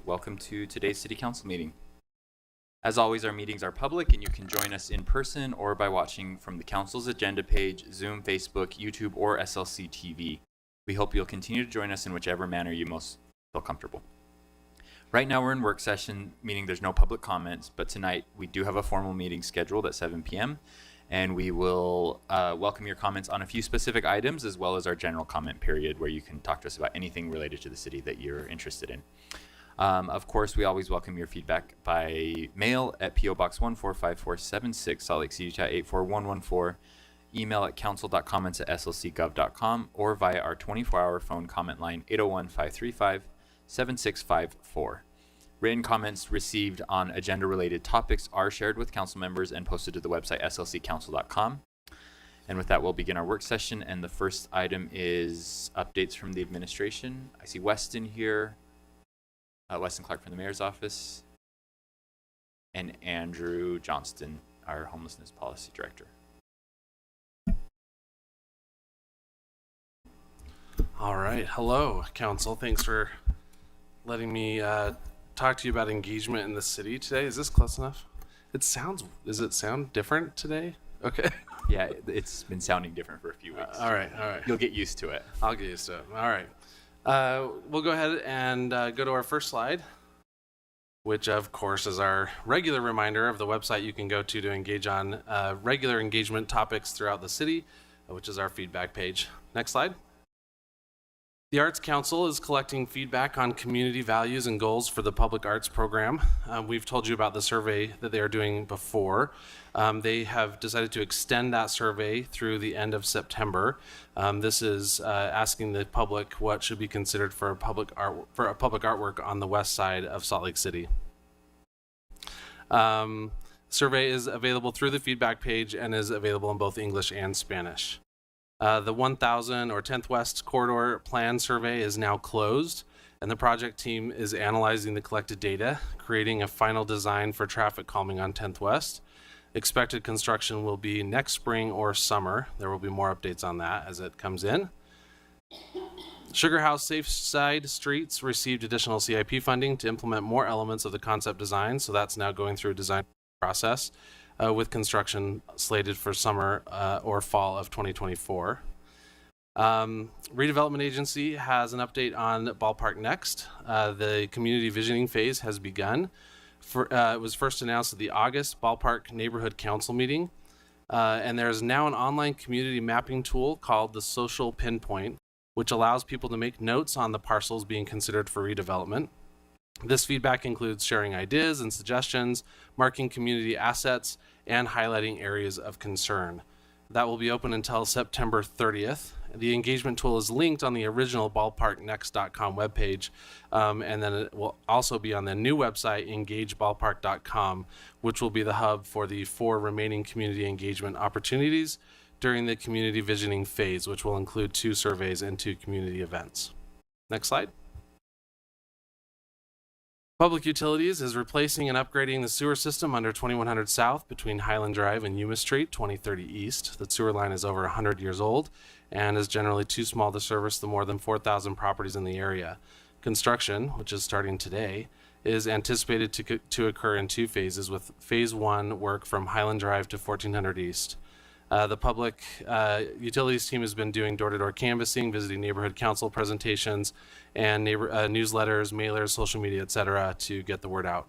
welcome to today's City Council meeting. As always, our meetings are public and you can join us in person or by watching from the Council's agenda page, Zoom, Facebook, YouTube, or SLC TV. We hope you'll continue to join us in whichever manner you most feel comfortable. Right now we're in work session, meaning there's no public comments, but tonight we do have a formal meeting scheduled at 7 p.m. and we will welcome your comments on a few specific items as well as our general comment period where you can talk to us about anything related to the city that you're interested in. Of course, we always welcome your feedback by mail at P.O. Box 145476, Salt Lake City, Utah 84114, email at council.comments@slcgov.com, or via our 24-hour phone comment line 801-535-7654. Written comments received on agenda-related topics are shared with council members and posted to the website slccouncil.com. And with that, we'll begin our work session. And the first item is updates from the administration. I see Weston here, Weston Clark from the mayor's office, and Andrew Johnston, our homelessness policy director. All right. Hello, council. Thanks for letting me talk to you about engagement in the city today. Is this close enough? Does it sound different today? Okay. Yeah, it's been sounding different for a few weeks. All right. You'll get used to it. I'll get used to it. All right. We'll go ahead and go to our first slide, which of course is our regular reminder of the website you can go to engage on regular engagement topics throughout the city, which is our feedback page. Next slide. The Arts Council is collecting feedback on community values and goals for the public arts program. We've told you about the survey that they are doing before. They have decided to extend that survey through the end of September. This is asking the public what should be considered for a public artwork on the west side of Salt Lake City. Survey is available through the feedback page and is available in both English and Spanish. The 1000 or 10th West Corridor Plan Survey is now closed, and the project team is analyzing the collected data, creating a final design for traffic calming on 10th West. Expected construction will be next spring or summer. There will be more updates on that as it comes in. Sugar House Safe Side Streets received additional CIP funding to implement more elements of the concept design, so that's now going through a design process. With construction slated for summer or fall of 2024. Redevelopment Agency has an update on Ballpark Next. The community visioning phase has begun. It was first announced at the August Ballpark Neighborhood Council meeting. And there's now an online community mapping tool called the Social Pinpoint, which allows people to make notes on the parcels being considered for redevelopment. This feedback includes sharing ideas and suggestions, marking community assets, and highlighting areas of concern. That will be open until September 30th. The engagement tool is linked on the original ballparknext.com webpage, and then it will also be on the new website, engageballpark.com, which will be the hub for the 4 remaining community engagement opportunities during the community visioning phase, which will include 2 surveys and 2 community events. Next slide. Public Utilities is replacing and upgrading the sewer system under 2100 South between Highland Drive and Yuma Street, 2030 East. The sewer line is over 100 years old and is generally too small to service the more than 4,000 properties in the area. Construction, which is starting today, is anticipated to occur in 2 phases, with phase 1 work from Highland Drive to 1400 East. The Public Utilities team has been doing door-to-door canvassing, visiting neighborhood council presentations, and newsletters, mailers, social media, etc., to get the word out.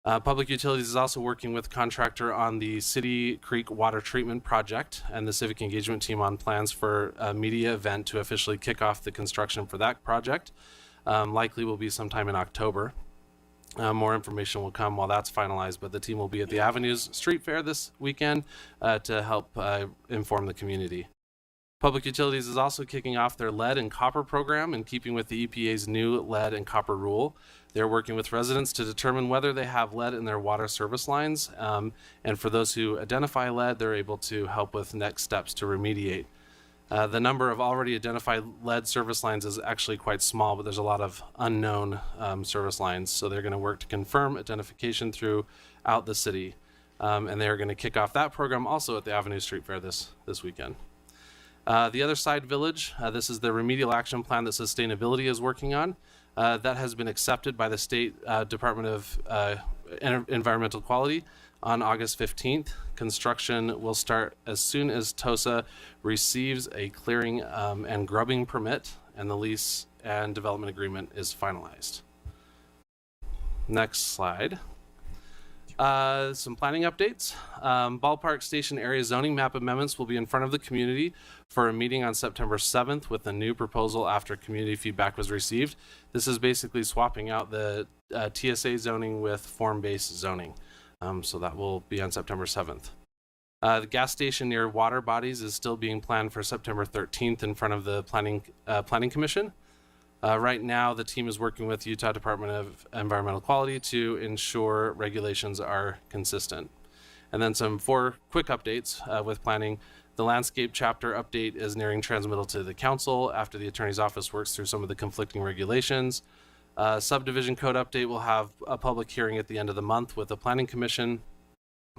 Public Utilities is also working with contractor on the City Creek Water Treatment Project and the Civic Engagement team on plans for a media event to officially kick off the construction for that project. Likely will be sometime in October. More information will come while that's finalized, but the team will be at the Avenues Street Fair this weekend to help inform the community. Public Utilities is also kicking off their lead and copper program in keeping with the EPA's new lead and copper rule. They're working with residents to determine whether they have lead in their water service lines. And for those who identify lead, they're able to help with next steps to remediate. The number of already identified lead service lines is actually quite small, but there's a lot of unknown service lines. So they're going to work to confirm identification throughout the city. And they're going to kick off that program also at the Avenue Street Fair this weekend. The Other Side Village, this is the remedial action plan that sustainability is working on. That has been accepted by the State Department of Environmental Quality on August 15th. Construction will start as soon as TOSA receives a clearing and grubbing permit and the lease and development agreement is finalized. Next slide. Some planning updates. Ballpark Station area zoning map amendments will be in front of the community for a meeting on September 7th with a new proposal after community feedback was received. This is basically swapping out the TSA zoning with form-based zoning. So that will be on September 7th. The gas station near water bodies is still being planned for September 13th in front of the Planning Commission. Right now, the team is working with Utah Department of Environmental Quality to ensure regulations are consistent. And then some 4 quick updates with planning. The landscape chapter update is nearing transmittal to the council after the attorney's office works through some of the conflicting regulations. Subdivision code update will have a public hearing at the end of the month with the Planning Commission.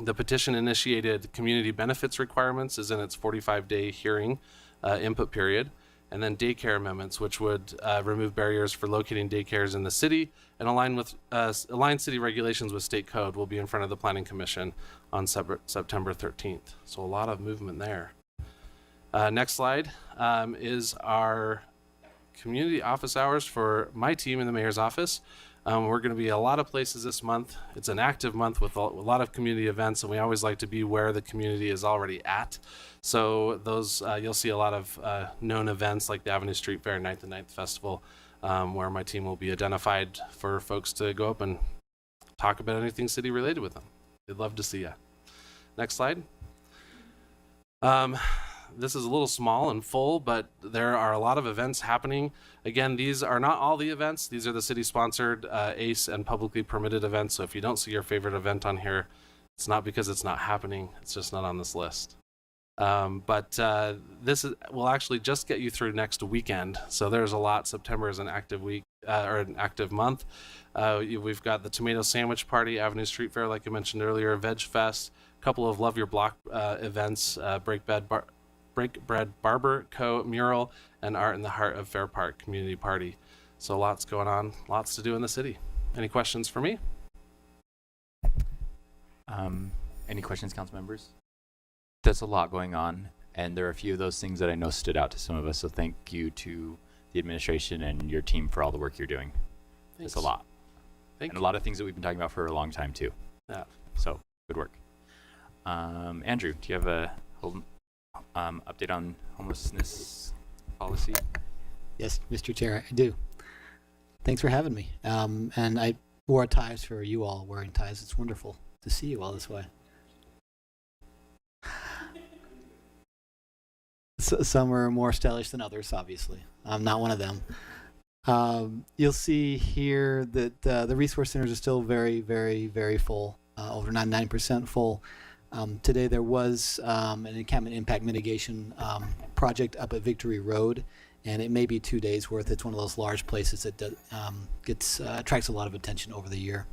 The petition initiated community benefits requirements is in its 45-day hearing input period. And then daycare amendments, which would remove barriers for locating daycares in the city and align city regulations with state code, will be in front of the Planning Commission on September 13th. So a lot of movement there. Next slide is our community office hours for my team in the mayor's office. We're going to be a lot of places this month. It's an active month with a lot of community events, and we always like to be where the community is already at. So those you'll see a lot of known events like the Avenue Street Fair, 9th and 9th Festival, where my team will be identified for folks to go up and talk about anything city related with them. They'd love to see you. Next slide. This is a little small and full, but there are a lot of events happening. Again, these are not all the events. These are the city-sponsored ACE and publicly permitted events. So if you don't see your favorite event on here, it's not because it's not happening. It's just not on this list. But this will actually just get you through next weekend. So there's a lot. September is an active week or an active month. We've got the Tomato Sandwich Party, Avenue Street Fair, like I mentioned earlier, Veg Fest, a couple of Love Your Block events, Break Bread Barber Co. mural, and Art in the Heart of Fair Park community party. So lots going on, lots to do in the city. Any questions for me? Any questions, council members? There's a lot going on, and there are a few of those things that I know stood out to some of us. So thank you to the administration and your team for all the work you're doing. Thanks. It's a lot. Thank and you. a lot of things that we've been talking about for a long time too. Yeah. So good work. Andrew, do you have a update on homelessness policy? Yes, Mr. Chair, I do. Thanks for having me. And I wore ties for you all wearing ties. It's wonderful to see you all this way. Some are more stylish than others, obviously. I'm not one of them. You'll see here that the resource centers are still very, very, very full, over 99% full. Today there was an encampment impact mitigation project up at Victory Road, and it may be 2 days worth. It's one of those large places that attracts a lot of attention over the year.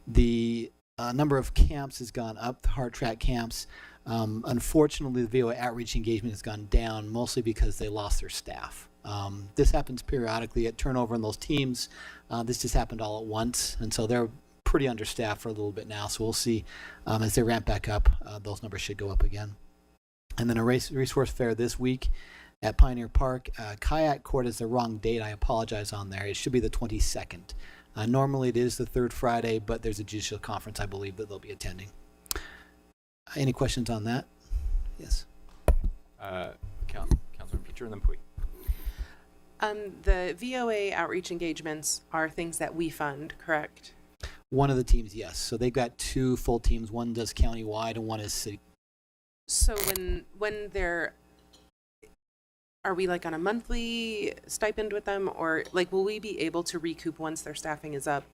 The number of camps has gone up, the hard track camps. Unfortunately, the VOA outreach engagement has gone down, mostly because they lost their staff. This happens periodically at turnover in those teams. This just happened all at once, and so they're pretty understaffed for a little bit now. So we'll see as they ramp back up, those numbers should go up again. And then a resource fair this week at Pioneer Park. Kayak Court is the wrong date. I apologize on there. It should be the 22nd. Normally it is the third Friday, but there's a judicial conference, I believe, that they'll be attending. Any questions on that? Yes. Councilman Peter and then Pui. The VOA outreach engagements are things that we fund, correct? One of the teams, yes. So they've got 2 full teams. One does countywide and one is city. So when they're, are we like on a monthly stipend with them, or like will we be able to recoup once their staffing is up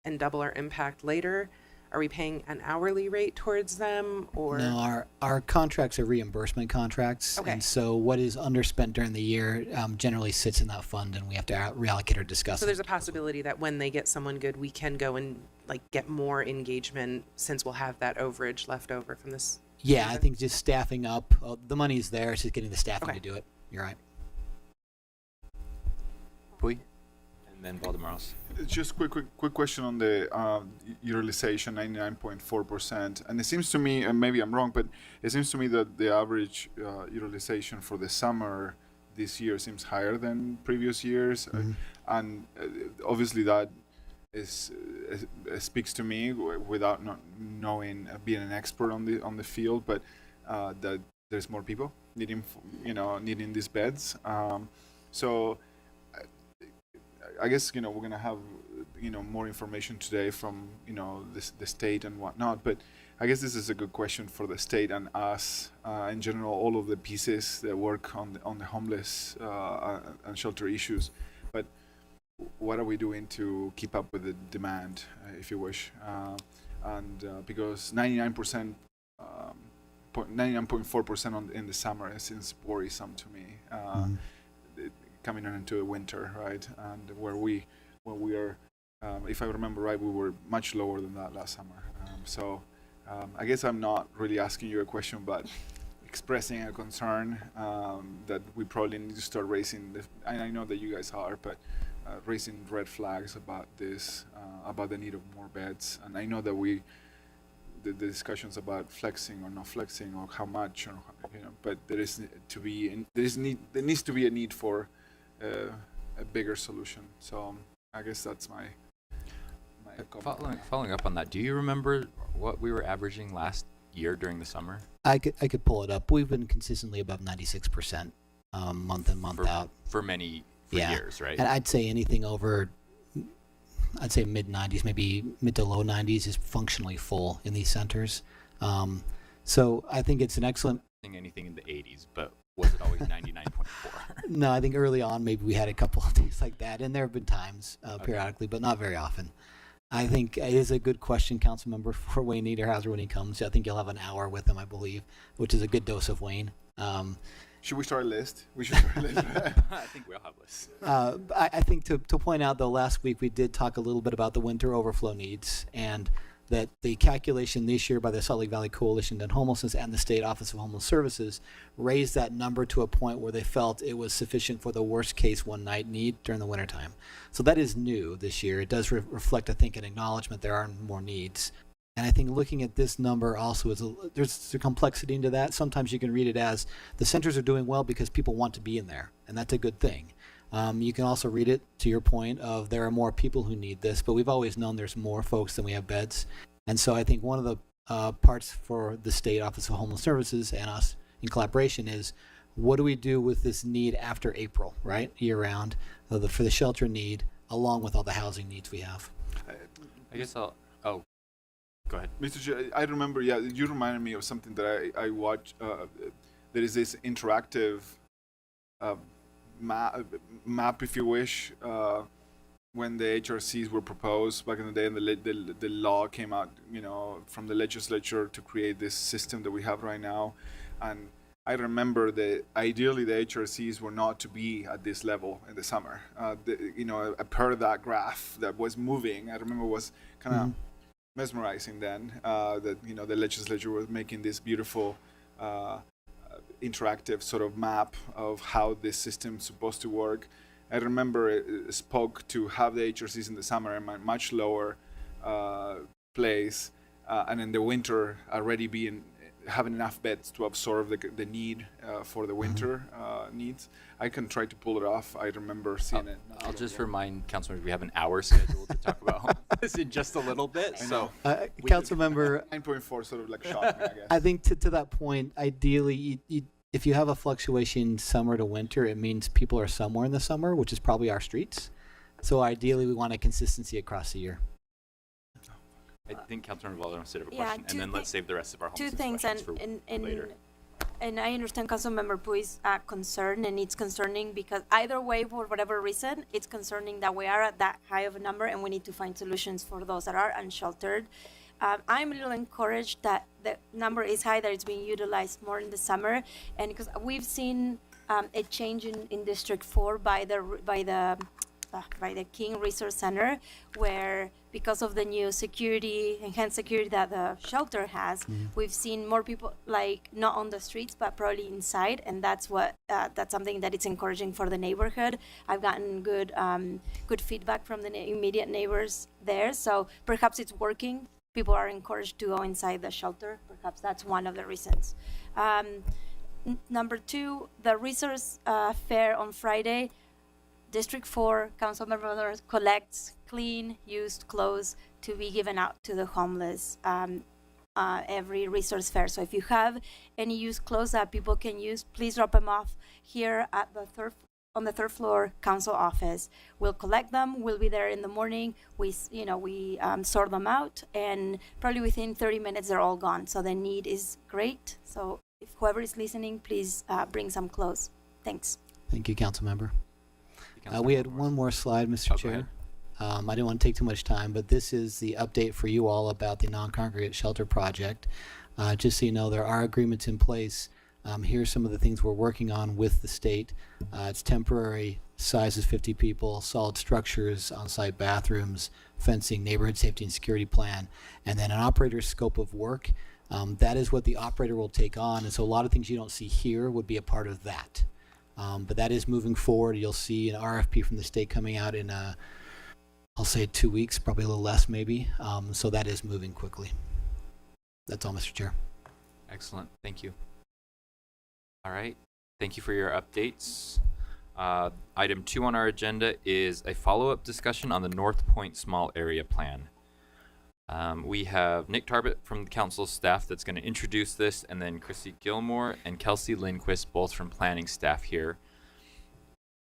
and double our impact later? Are we paying an hourly rate towards them, or? No, our contracts are reimbursement contracts. Okay. And so what is underspent during the year generally sits in that fund, and we have to reallocate or discuss So it. there's a possibility that when they get someone good, we can go and like get more engagement, since we'll have that overage left over from this. Yeah, season? I think just staffing up. The money's there. It's just getting the staffing Okay. to do it. You're right. Pui? And then Valdemaros. Just quick question on the utilization, 99.4%. And it seems to me, and maybe I'm wrong, but it seems to me that the average utilization for the summer this year seems higher than previous years. And obviously that speaks to me without not knowing, being an expert on the field, but that there's more people needing these beds. So I guess we're gonna have more information today from the state and whatnot, but I guess this is a good question for the state and us in general, all of the pieces that work on the homeless and shelter issues. But what are we doing to keep up with the demand, if you wish? Because 99.4% in the summer seems worrisome to me. Coming into a winter, right? And where we are, if I remember right, we were much lower than that last summer. So I guess I'm not really asking you a question, but expressing a concern that we probably need to start raising, and I know that you guys are, but raising red flags about this, about the need of more beds. And I know that the discussions about flexing or not flexing or how much, or but there needs to be a need for a bigger solution. So I guess that's my comment. Following up on that, do you remember what we were averaging last year during the summer? I could pull it up. We've been consistently above 96% month in, month out. For years, right? And I'd say anything over, I'd say mid-90s, maybe mid to low 90s is functionally full in these centers. So I think it's an excellent... Anything in the 80s, but was it always 99.4? No, I think early on maybe we had a couple of days like that, and there have been times periodically, but not very often. I think it is a good question, Councilmember, for Wayne Niederhauser when he comes. I think you'll have an hour with him, I believe, which is a good dose of Wayne. Should we start a list? We should start a list. I think we all have lists. I think to point out, though, last week we did talk a little bit about the winter overflow needs, and that the calculation this year by the Salt Lake Valley Coalition on Homelessness and the State Office of Homeless Services raised that number to a point where they felt it was sufficient for the worst case one night need during the wintertime. So that is new this year. It does reflect, I think, an acknowledgement there are more needs. And I think looking at this number also there's a complexity into that. Sometimes you can read it as the centers are doing well because people want to be in there, and that's a good thing. You can also read it to your point of there are more people who need this, but we've always known there's more folks than we have beds. And so I think one of the parts for the State Office of Homeless Services and us in collaboration is what do we do with this need after April, right, year-round, for the shelter need, along with all the housing needs we have. I guess go ahead. Mr. Chair, I remember, you reminded me of something that I watched. There is this interactive map, if you wish, when the HRCs were proposed back in the day, and the law came out, from the legislature to create this system that we have right now. And I remember that ideally the HRCs were not to be at this level in the summer. A part of that graph that was moving, I remember was kind of mesmerizing then, that the legislature was making this beautiful interactive sort of map of how this system's supposed to work. I remember it spoke to have the HRCs in the summer in a much lower place, and in the winter already having enough beds to absorb the need for the winter needs. I can try to pull it off. I remember seeing it. I'll just remind councilors we have an hour scheduled to talk about this in just a little bit. So, Councilmember, 9.4 sort of like shocked me, I guess. I think to that point, ideally, if you have a fluctuation summer to winter, it means people are somewhere in the summer, which is probably our streets. So ideally, we want a consistency across the year. I think Councilmember Valder wants to have a question, and then let's save the rest of our two things, for later. And I understand Councilmember Pui's concern, and it's concerning because either way, for whatever reason, it's concerning that we are at that high of a number, and we need to find solutions for those that are unsheltered. I'm a little encouraged that the number is high, that it's being utilized more in the summer, and because we've seen a change in District 4 by the by the King Resource Center, where because of the new security, enhanced security that the shelter has, we've seen more people like not on the streets, but probably inside, and that's something that it's encouraging for the neighborhood. I've gotten good feedback from the immediate neighbors there, so perhaps it's working. People are encouraged to go inside the shelter. Perhaps that's one of the reasons. Number 2, the resource fair on Friday. District 4 council members collects clean, used clothes to be given out to the homeless every resource fair. So if you have any used clothes that people can use, please drop them off here at the on the third floor council office. We'll collect them. We'll be there in the morning. We sort them out, and probably within 30 minutes they're all gone. So the need is great. So if whoever is listening, please bring some clothes. Thanks. Thank you, council member. We had one more slide, Mr. Chair. I didn't want to take too much time, but this is the update for you all about the non-congregate shelter project. Just so you know, there are agreements in place. Here's some of the things we're working on with the state. It's temporary, size is 50 people, solid structures, on-site bathrooms, fencing, neighborhood safety and security plan, and then an operator's scope of work. That is what the operator will take on, and so a lot of things you don't see here would be a part of that. But that is moving forward. You'll see an RFP from the state coming out in, I'll say 2 weeks, probably a little less maybe. So that is moving quickly. That's all, Mr. Chair. Excellent. Thank you. All right. Thank you for your updates. Item 2 on our agenda is a follow-up discussion on the North Point Small Area Plan. We have Nick Tarbett from the council staff that's going to introduce this, and then Chrissy Gilmore and Kelsey Lindquist, both from planning staff here,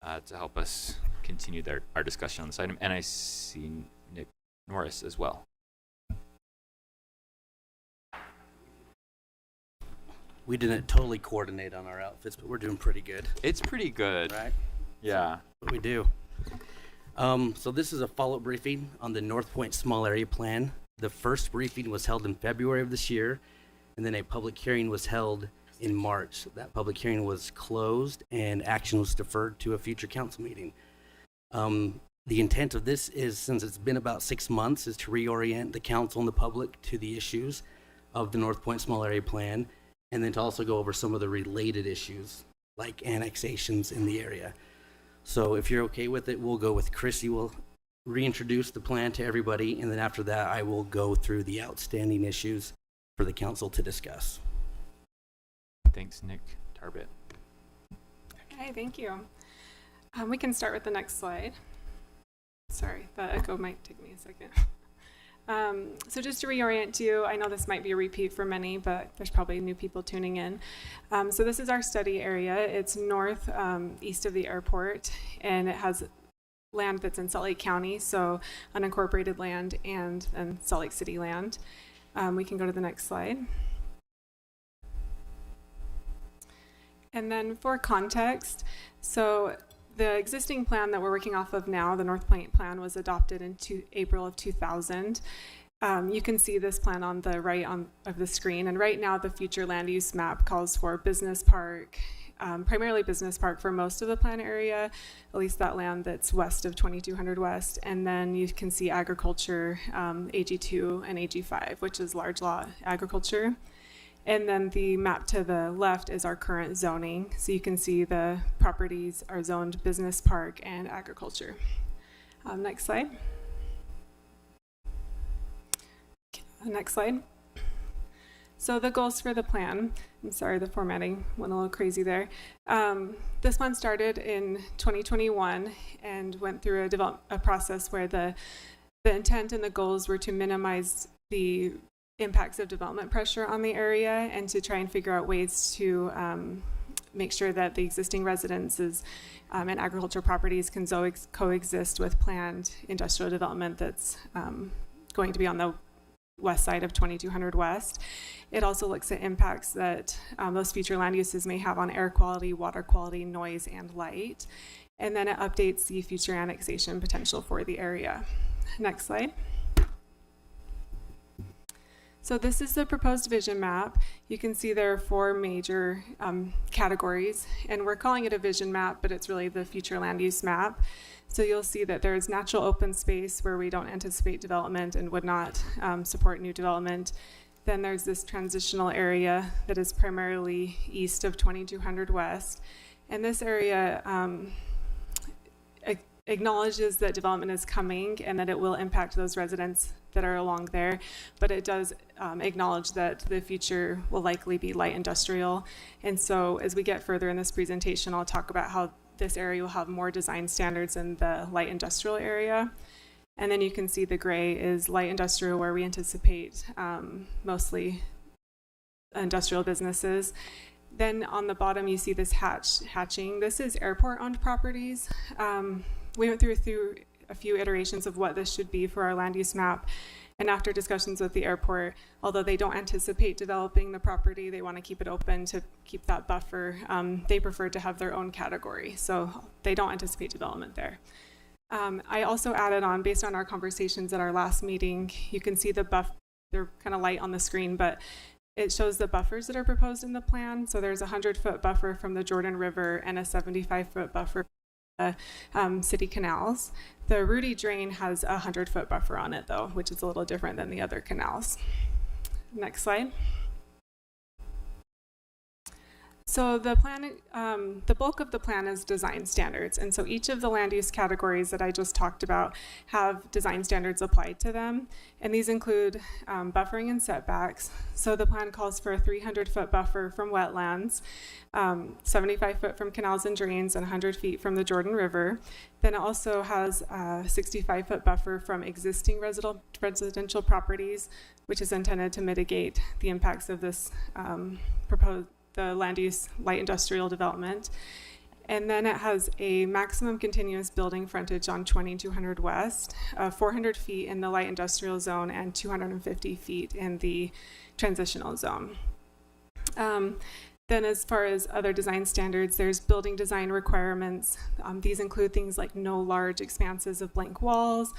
to help us continue our discussion on this item. And I see Nick Norris as well. We didn't totally coordinate on our outfits, but we're doing pretty good. It's pretty good. Right? Yeah. What we do. So this is a follow-up briefing on the North Point Small Area Plan. The first briefing was held in February of this year, and then a public hearing was held in March. That public hearing was closed, and action was deferred to a future council meeting. The intent of this is, since it's been about 6 months, is to reorient the council and the public to the issues of the North Point Small Area Plan, and then to also go over some of the related issues, like annexations in the area. So if you're okay with it, we'll go with Chrissy. We'll reintroduce the plan to everybody, and then after that, I will go through the outstanding issues for the council to discuss. Thanks, Nick Tarbett. Okay, thank you. We can start with the next slide. Sorry, the echo might take me a second. So just to reorient you, I know this might be a repeat for many, but there's probably new people tuning in. So this is our study area. It's north, east of the airport, and it has land that's in Salt Lake County, so unincorporated land and Salt Lake City land. We can go to the next slide. And then for context, so the existing plan that we're working off of now, the North Point plan, was adopted in April of 2000. You can see this plan on the right of the screen, and right now the future land use map calls for business park, primarily business park for most of the plan area, at least that land that's west of 2200 West, and then you can see agriculture, AG2 and AG5, which is large lot agriculture. And then the map to the left is our current zoning. So you can see the properties are zoned business park and agriculture. Next slide. Next slide. So the goals for the plan, I'm sorry, the formatting went a little crazy there. This one started in 2021 and went through a process where the intent and the goals were to minimize the impacts of development pressure on the area and to try and figure out ways to make sure that the existing residences and agricultural properties can coexist with planned industrial development that's going to be on the west side of 2200 West. It also looks at impacts that those future land uses may have on air quality, water quality, noise, and light. And then it updates the future annexation potential for the area. Next slide. So this is the proposed vision map. You can see there are 4 major categories, and we're calling it a vision map, but it's really the future land use map. So you'll see that there's natural open space where we don't anticipate development and would not support new development. Then there's this transitional area that is primarily east of 2200 West. And this area acknowledges that development is coming and that it will impact those residents that are along there, but it does acknowledge that the future will likely be light industrial. And so as we get further in this presentation, I'll talk about how this area will have more design standards in the light industrial area. And then you can see the gray is light industrial, where we anticipate mostly industrial businesses. Then on the bottom, you see this hatching. This is airport-owned properties. We went through a few iterations of what this should be for our land use map. And after discussions with the airport, although they don't anticipate developing the property, they want to keep it open to keep that buffer. They prefer to have their own category, so they don't anticipate development there. I also added on, based on our conversations at our last meeting, you can see the they're kind of light on the screen, but it shows the buffers that are proposed in the plan. So there's a 100-foot buffer from the Jordan River and a 75-foot buffer from city canals. The Rudy Drain has a 100-foot buffer on it, though, which is a little different than the other canals. Next slide. So the plan, the bulk of the plan is design standards. And so each of the land use categories that I just talked about have design standards applied to them. And these include buffering and setbacks. So the plan calls for a 300-foot buffer from wetlands, 75 foot from canals and drains, and 100 feet from the Jordan River. Then it also has a 65-foot buffer from existing residential properties, which is intended to mitigate the impacts of this the land use light industrial development. And then it has a maximum continuous building frontage on 2200 West, 400 feet in the light industrial zone and 250 feet in the transitional zone. Then as far as other design standards, there's building design requirements. These include things like no large expanses of blank walls,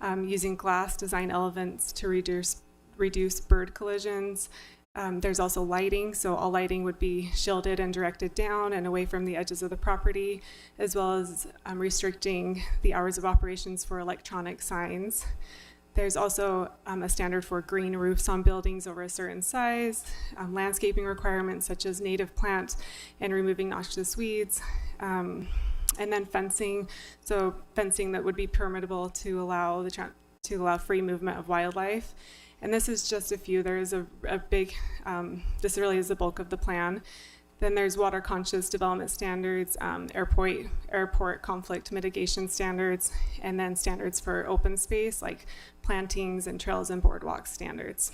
using glass design elements to reduce bird collisions. There's also lighting, so all lighting would be shielded and directed down and away from the edges of the property, as well as restricting the hours of operations for electronic signs. There's also a standard for green roofs on buildings over a certain size, landscaping requirements such as native plant and removing noxious weeds, and then fencing, so fencing that would be permittable to allow free movement of wildlife. And this is just a few. There is a big, this really is the bulk of the plan. Then there's water conscious development standards, airport conflict mitigation standards, and then standards for open space like plantings and trails and boardwalk standards.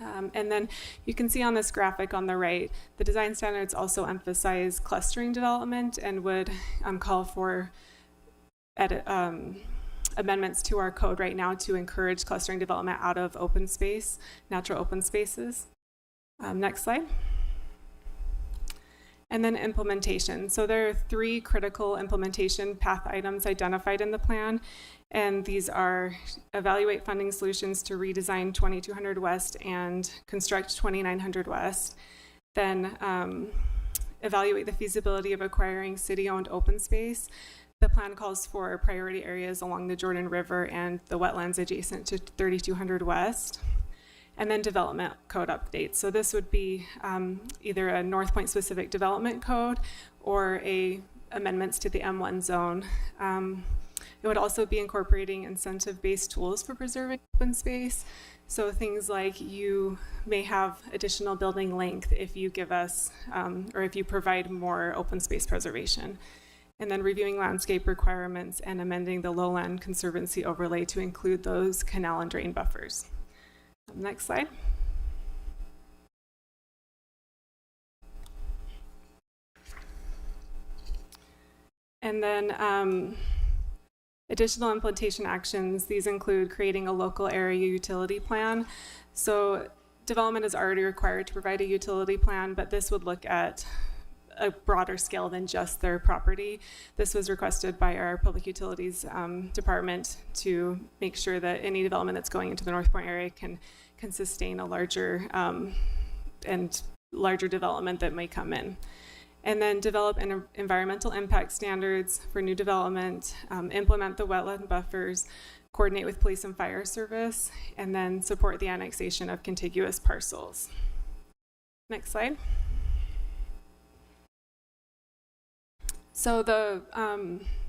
And then you can see on this graphic on the right, the design standards also emphasize clustering development and would call for amendments to our code right now to encourage clustering development out of open space, natural open spaces. Next slide. And then implementation. So there are 3 critical implementation path items identified in the plan, and these are evaluate funding solutions to redesign 2200 West and construct 2900 West. Then evaluate the feasibility of acquiring city-owned open space. The plan calls for priority areas along the Jordan River and the wetlands adjacent to 3200 West. And then development code updates. So this would be either a North Point specific development code or amendments to the M1 zone. It would also be incorporating incentive-based tools for preserving open space. So things like you may have additional building length if you give us, or if you provide more open space preservation. And then reviewing landscape requirements and amending the lowland conservancy overlay to include those canal and drain buffers. Next slide. And then additional implementation actions. These include creating a local area utility plan. So development is already required to provide a utility plan, but this would look at a broader scale than just their property. This was requested by our Public Utilities Department to make sure that any development that's going into the North Point area can can sustain a larger and larger development that may come in. And then develop environmental impact standards for new development, implement the wetland buffers, coordinate with police and fire service, and then support the annexation of contiguous parcels. Next slide. So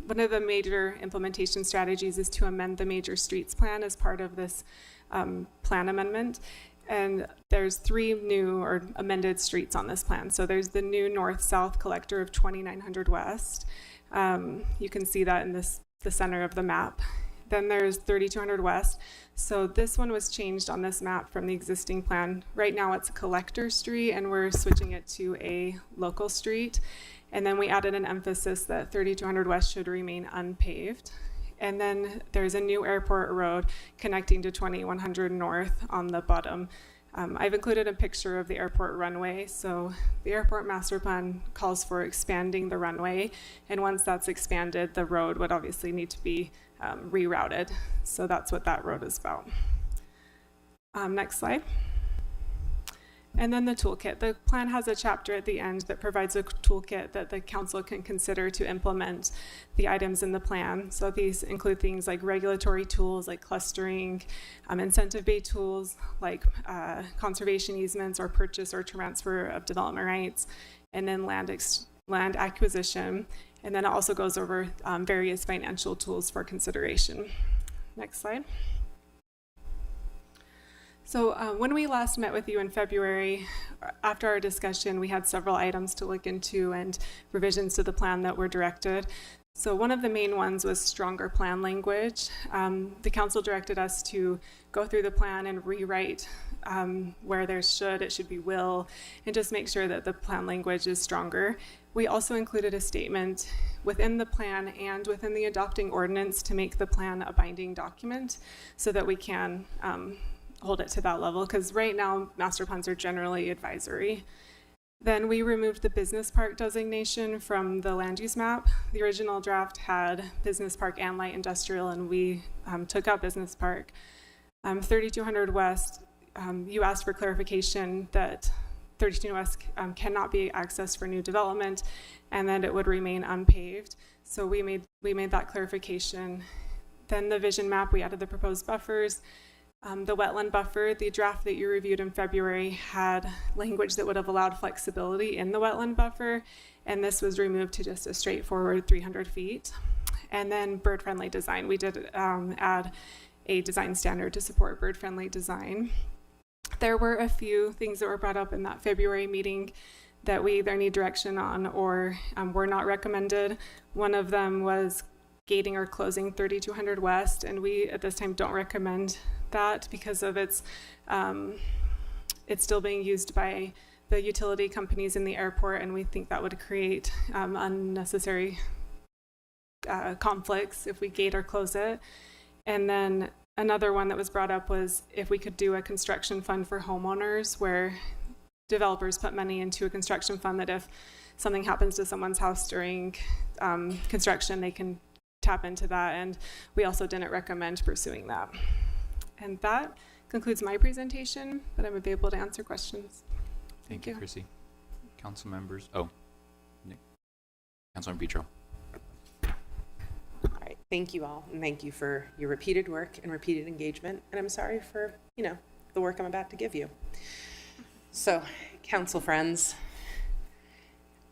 one of the major implementation strategies is to amend the major streets plan as part of this plan amendment. And there's 3 new or amended streets on this plan. So there's the new north-south collector of 2900 West. You can see that in the center of the map. Then there's 3200 West. So this one was changed on this map from the existing plan. Right now it's a collector street, and we're switching it to a local street. And then we added an emphasis that 3200 West should remain unpaved. And then there's a new airport road connecting to 2100 North on the bottom. I've included a picture of the airport runway. So the airport master plan calls for expanding the runway. And once that's expanded, the road would obviously need to be rerouted. So that's what that road is about. Next slide. And then the toolkit. The plan has a chapter at the end that provides a toolkit that the council can consider to implement the items in the plan. So these include things like regulatory tools like clustering, incentive-based tools like conservation easements or purchase or transfer of development rights, and then land acquisition. And then it also goes over various financial tools for consideration. Next slide. So when we last met with you in February, after our discussion, we had several items to look into and revisions to the plan that were directed. So one of the main ones was stronger plan language. The council directed us to go through the plan and rewrite where there should, it should be will, and just make sure that the plan language is stronger. We also included a statement within the plan and within the adopting ordinance to make the plan a binding document so that we can hold it to that level, because right now master plans are generally advisory. Then we removed the business park designation from the land use map. The original draft had business park and light industrial, and we took out business park. 3200 West, you asked for clarification that 3200 West cannot be accessed for new development and that it would remain unpaved. So we made that clarification. Then the vision map, we added the proposed buffers. The wetland buffer, the draft that you reviewed in February had language that would have allowed flexibility in the wetland buffer, and this was removed to just a straightforward 300 feet. And then bird-friendly design. We did add a design standard to support bird-friendly design. There were a few things that were brought up in that February meeting that we either need direction on or were not recommended. One of them was gating or closing 3200 West, and we at this time don't recommend that because of it's still being used by the utility companies in the airport, and we think that would create unnecessary conflicts if we gate or close it. And then another one that was brought up was if we could do a construction fund for homeowners where developers put money into a construction fund that if something happens to someone's house during construction, they can tap into that, and we also didn't recommend pursuing that. And that concludes my presentation, but I'm available to answer questions. Thank you, Chrissy. Council members. Oh, Nick. Councilmember Petro. All right, thank you all, and thank you for your repeated work and repeated engagement. And I'm sorry for, the work I'm about to give you. So, council friends,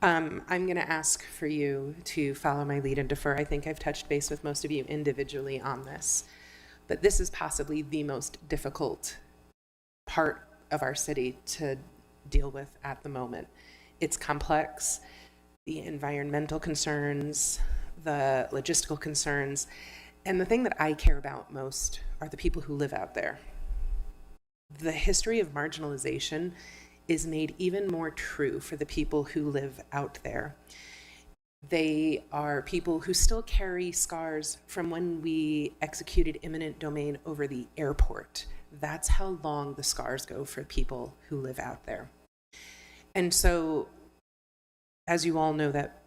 I'm going to ask for you to follow my lead and defer. I think I've touched base with most of you individually on this, but this is possibly the most difficult part of our city to deal with at the moment. It's complex, the environmental concerns, the logistical concerns, and the thing that I care about most are the people who live out there. The history of marginalization is made even more true for the people who live out there. They are people who still carry scars from when we executed eminent domain over the airport. That's how long the scars go for people who live out there. And so, as you all know, that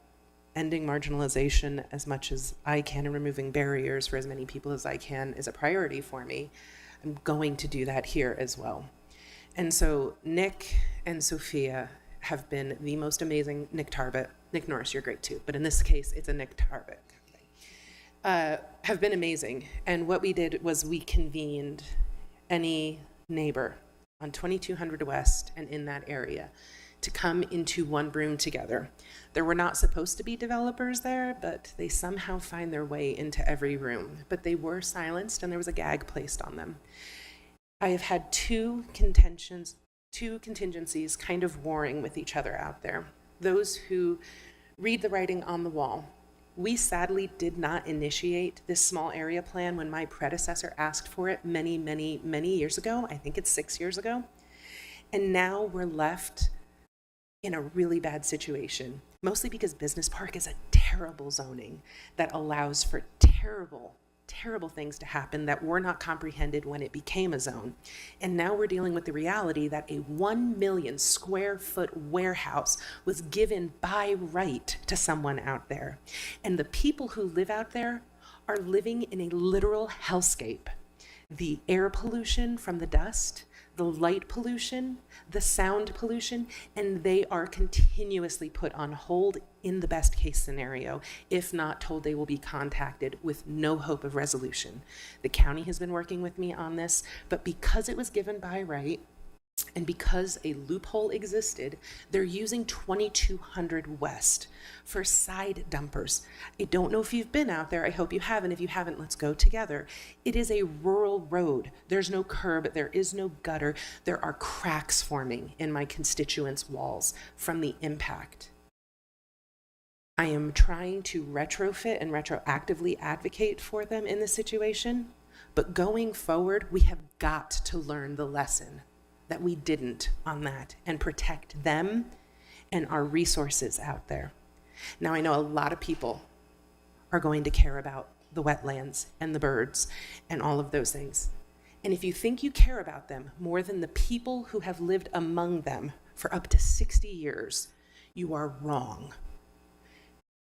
ending marginalization as much as I can and removing barriers for as many people as I can is a priority for me. I'm going to do that here as well. And so Nick and Sophia have been the most amazing. Nick Tarbett, Nick Norris, you're great too, but in this case, it's a Nick Tarbett. Have been amazing. And what we did was we convened any neighbor on 2200 West and in that area to come into one room together. There were not supposed to be developers there, but they somehow find their way into every room. But they were silenced and there was a gag placed on them. I have had two contingencies kind of warring with each other out there. Those who read the writing on the wall. We sadly did not initiate this small area plan when my predecessor asked for it many, many, many years ago. I think it's 6 years ago. And now we're left in a really bad situation, mostly because Business Park is a terrible zoning that allows for terrible, terrible things to happen that were not comprehended when it became a zone. And now we're dealing with the reality that a 1 million square foot warehouse was given by right to someone out there. And the people who live out there are living in a literal hellscape. The air pollution from the dust, the light pollution, the sound pollution, and they are continuously put on hold in the best case scenario. If not told, they will be contacted with no hope of resolution. The county has been working with me on this, but because it was given by right, and because a loophole existed, they're using 2200 West for side dumpers. I don't know if you've been out there. I hope you haven't. If you haven't, let's go together. It is a rural road. There's no curb. There is no gutter. There are cracks forming in my constituents' walls from the impact. I am trying to retrofit and retroactively advocate for them in this situation, but going forward, we have got to learn the lesson that we didn't on that and protect them and our resources out there. Now, I know a lot of people are going to care about the wetlands and the birds and all of those things. And if you think you care about them more than the people who have lived among them for up to 60 years, you are wrong.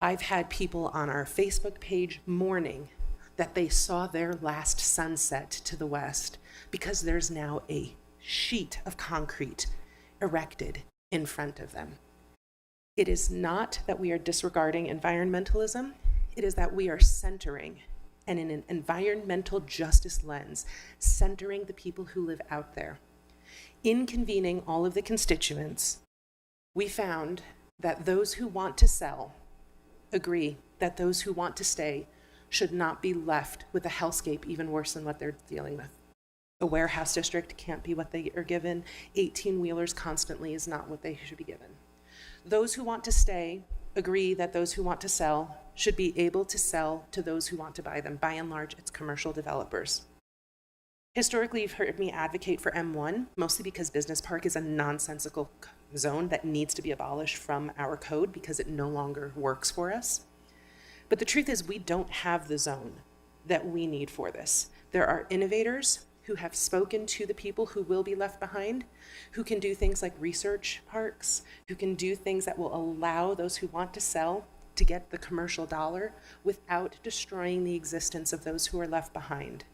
I've had people on our Facebook page mourning that they saw their last sunset to the west because there's now a sheet of concrete erected in front of them. It is not that we are disregarding environmentalism, it is that we are centering, and in an environmental justice lens, centering the people who live out there. In convening all of the constituents, we found that those who want to sell agree that those who want to stay should not be left with a hellscape even worse than what they're dealing with. A warehouse district can't be what they are given. 18-wheelers constantly is not what they should be given. Those who want to stay agree that those who want to sell should be able to sell to those who want to buy them. By and large, it's commercial developers. Historically, you've heard me advocate for M1, mostly because Business Park is a nonsensical zone that needs to be abolished from our code because it no longer works for us. But the truth is we don't have the zone that we need for this. There are innovators who have spoken to the people who will be left behind, who can do things like research parks, who can do things that will allow those who want to sell to get the commercial dollar without destroying the existence of those who are left behind.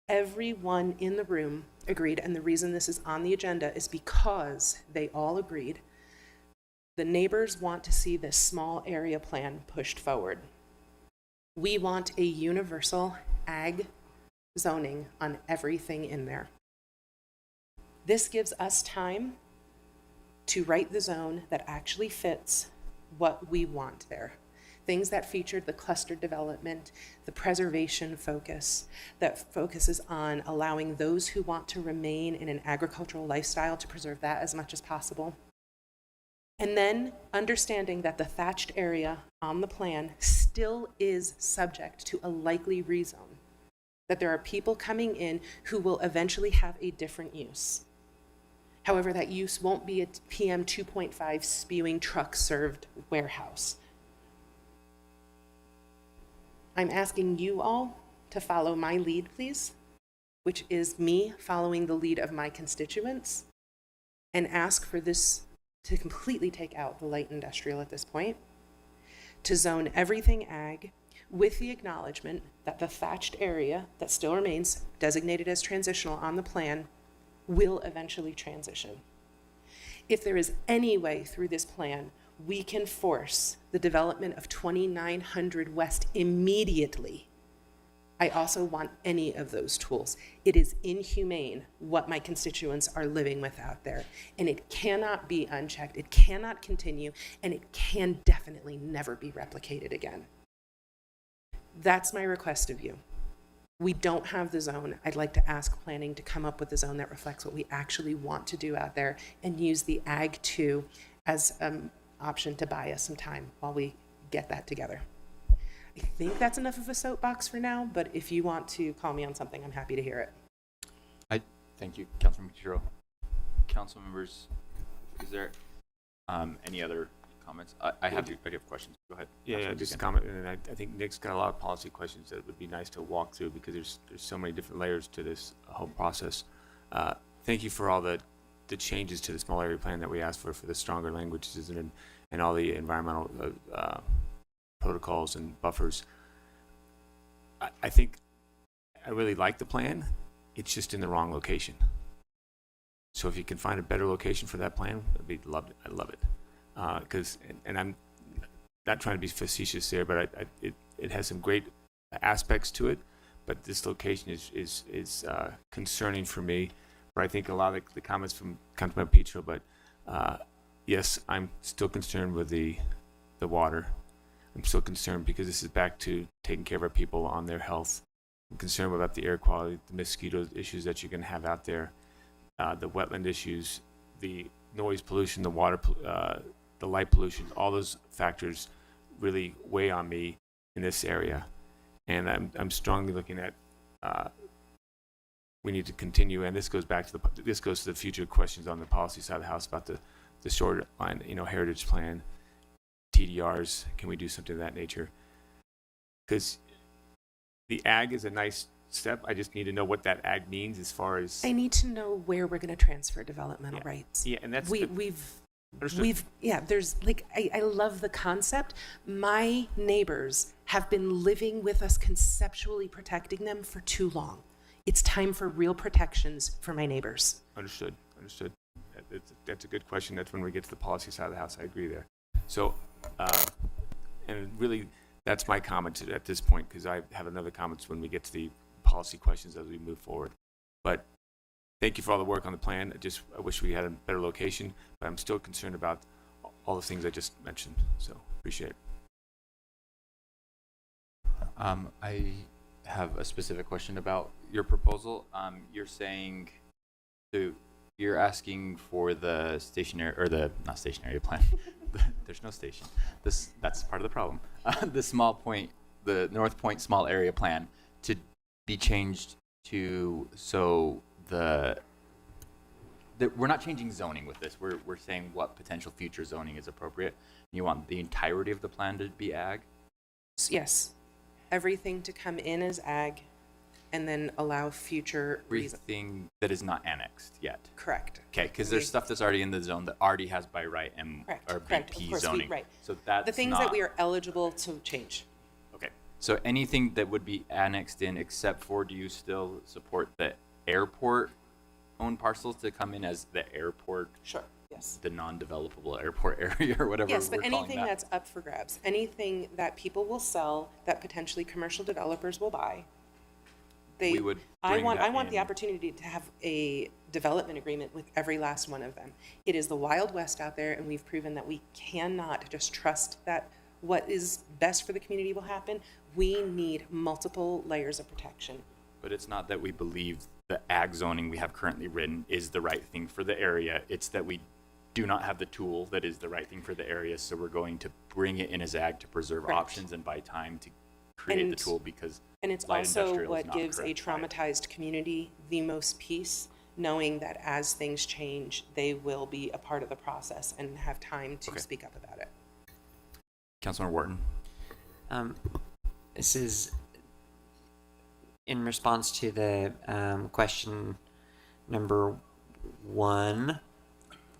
Everyone in the room agreed, and the reason this is on the agenda is because they all agreed. The neighbors want to see this small area plan pushed forward. We want a universal ag zoning on everything in there. This gives us time to write the zone that actually fits what we want there. Things that featured the cluster development, the preservation focus, that focuses on allowing those who want to remain in an agricultural lifestyle to preserve that as much as possible. And then understanding that the thatched area on the plan still is subject to a likely rezone. That there are people coming in who will eventually have a different use. However, that use won't be a PM 2.5 spewing truck-served warehouse. I'm asking you all to follow my lead, please, which is me following the lead of my constituents, and ask for this to completely take out the light industrial at this point, to zone everything ag, with the acknowledgement that the thatched area that still remains designated as transitional on the plan will eventually transition. If there is any way through this plan we can force the development of 2900 West immediately, I also want any of those tools. It is inhumane what my constituents are living with out there, and it cannot be unchecked, it cannot continue, and it can definitely never be replicated again. That's my request of you. We don't have the zone. I'd like to ask planning to come up with a zone that reflects what we actually want to do out there and use the Ag 2 as an option to buy us some time while we get that together. I think that's enough of a soapbox for now, but if you want to call me on something, I'm happy to hear it. Thank you, Councilman Kishiro. Council members, is there any other comments? I have questions. Go ahead. Yeah, just a comment. And I think Nick's got a lot of policy questions that would be nice to walk through because there's so many different layers to this whole process. Thank you for all the changes to the small area plan that we asked for the stronger languages and all the environmental protocols and buffers. I think I really like the plan. It's just in the wrong location. So if you can find a better location for that plan, I'd love it. Because and I'm not trying to be facetious there, but it has some great aspects to it. But this location is concerning for me. But I think a lot of the comments from Councilman Petro. But yes, I'm still concerned with the water. I'm still concerned because this is back to taking care of our people on their health. I'm concerned about the air quality, the mosquito issues that you're going to have out there, the wetland issues, the noise pollution, the water, the light pollution. All those factors really weigh on me in this area, and I'm strongly looking at. We need to continue, and this goes to the future questions on the policy side of the house about the short line, heritage plan. TDRs, can we do something of that nature? Because the ag is a nice step. I just need to know what that ag means as far as. I need to know where we're going to transfer developmental rights. Yeah, and that's there's I love the concept. My neighbors have been living with us conceptually protecting them for too long. It's time for real protections for my neighbors. Understood. That's a good question. That's when we get to the policy side of the house. I agree there. So, and really, that's my comment at this point, because I have another comments when we get to the policy questions as we move forward. But thank you for all the work on the plan. I wish we had a better location, but I'm still concerned about all the things I just mentioned. So appreciate it. I have a specific question about your proposal. You're saying, so you're asking for the stationary, or the, not stationary plan. There's no station. That's part of the problem. The North Point small area plan to be changed to, so we're not changing zoning with this. We're saying what potential future zoning is appropriate. You want the entirety of the plan to be ag? Yes, everything to come in as ag, and then allow future everything that is not annexed yet. Correct. Okay, because there's stuff that's already in the zone that already has by right or BP zoning. Right. So that's the things that we are eligible to change. Okay. So anything that would be annexed in, except for, do you still support the airport owned parcels to come in as the airport? Sure. Yes. The non-developable airport area or whatever. Yes, but we're calling anything that's up for grabs, anything that people will sell, that potentially commercial developers will buy. I want the opportunity to have a development agreement with every last one of them. It is the Wild West out there, and we've proven that we cannot just trust that what is best for the community will happen. We need multiple layers of protection. But it's not that we believe the ag zoning we have currently written is the right thing for the area. It's that we do not have the tool that is the right thing for the area, so we're going to bring it in as ag to preserve options and buy time to create the tool, because and it's also what gives a traumatized community the most peace, knowing that as things change, they will be a part of the process and have time to speak up about it. Councilor Wharton. This is in response to the question number 1,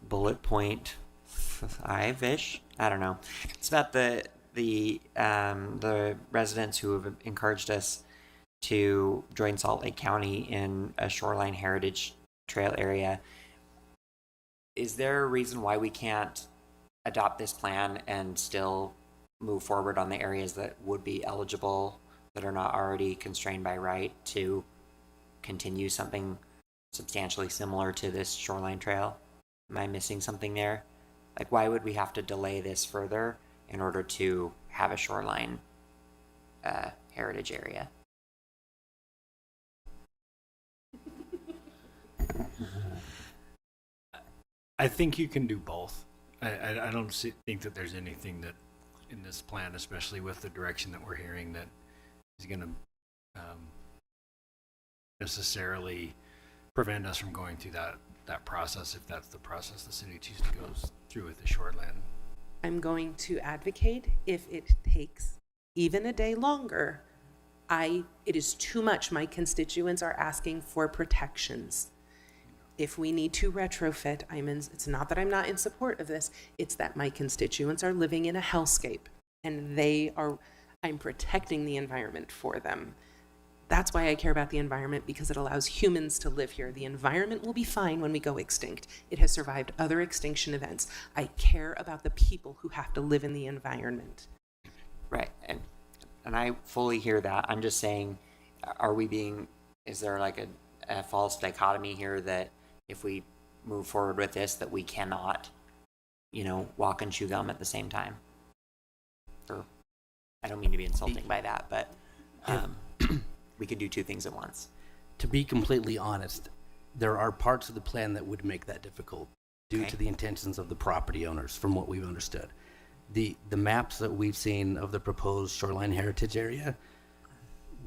bullet point 5-ish. I don't know. It's about the the residents who have encouraged us to join Salt Lake County in a shoreline heritage trail area. Is there a reason why we can't adopt this plan and still move forward on the areas that would be eligible, that are not already constrained by right, to continue something substantially similar to this shoreline trail? Am I missing something there? Like, why would we have to delay this further in order to have a shoreline heritage area? I think you can do both. I don't think that there's anything that in this plan, especially with the direction that we're hearing, that is going to necessarily prevent us from going through that process, if that's the process the city chooses to go through with the shoreline. I'm going to advocate if it takes even a day longer. It is too much. My constituents are asking for protections. If we need to retrofit, it's not that I'm not in support of this, it's that my constituents are living in a hellscape and I'm protecting the environment for them. That's why I care about the environment, because it allows humans to live here. The environment will be fine when we go extinct. It has survived other extinction events. I care about the people who have to live in the environment. Right, and I fully hear that. I'm just saying, is there like a false dichotomy here that if we move forward with this, that we cannot, walk and chew gum at the same time? Or, I don't mean to be insulting by that, but we could do two things at once. To be completely honest, there are parts of the plan that would make that difficult due to the intentions of the property owners, from what we've understood. The maps that we've seen of the proposed shoreline heritage area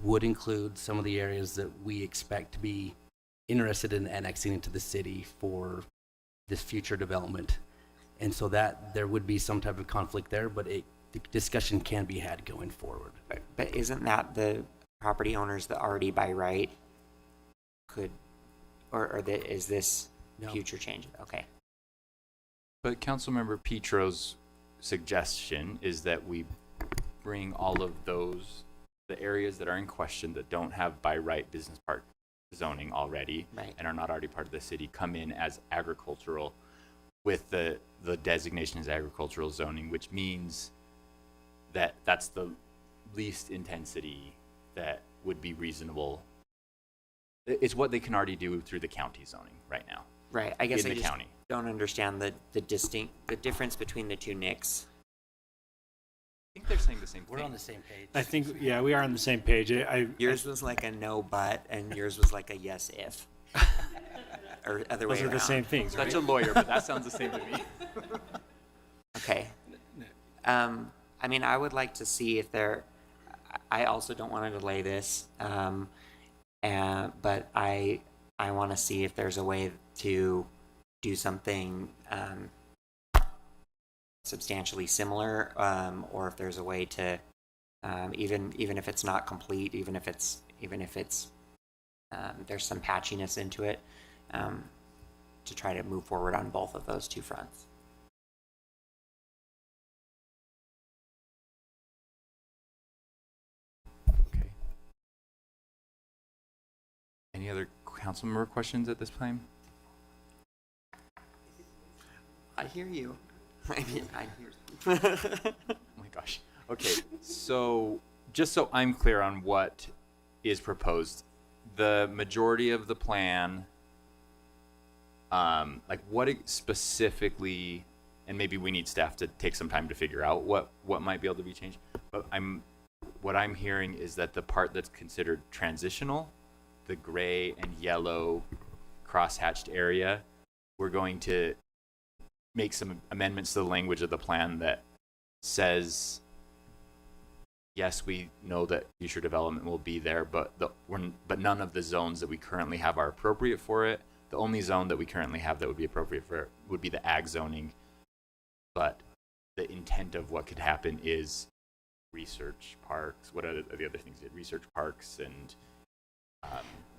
would include some of the areas that we expect to be interested in annexing into the city for this future development. And so that there would be some type of conflict there, but the discussion can be had going forward. But isn't that the property owners that already by right could, is this future change? Okay. But Councilmember Petro's suggestion is that we bring all of the areas that are in question that don't have by right business park zoning already, right, and are not already part of the city, come in as agricultural with the designation as agricultural zoning, which means that that's the least intensity that would be reasonable. It's what they can already do through the county zoning right now. Right. I guess in I the just county. Don't understand the difference between the two NICs. I think they're saying the same thing. We're on the same page. I think, yeah, we are on the same page. Yours was like a no but, and yours was like a yes if. Or other way Those are around. the same things, right? Such a lawyer, but that sounds the same to me. Okay. I would like to see if I also don't want to delay this, but I want to see if there's a way to do something substantially similar, or if there's a way to even if it's not complete, even if it's there's some patchiness into it, to try to move forward on both of those two fronts. Okay. Any other council member questions at this time? I hear you. I hear Oh my gosh. Okay, so just so I'm clear on what is proposed, the majority of the plan, like what specifically, and maybe we need staff to take some time to figure out what might be able to be changed. But what I'm hearing is that the part that's considered transitional, the gray and yellow cross-hatched area, we're going to make some amendments to the language of the plan that says, yes, we know that future development will be there, but none of the zones that we currently have are appropriate for it. The only zone that we currently have that would be appropriate for it would be the ag zoning. But the intent of what could happen is research parks. What are the other things? Research parks and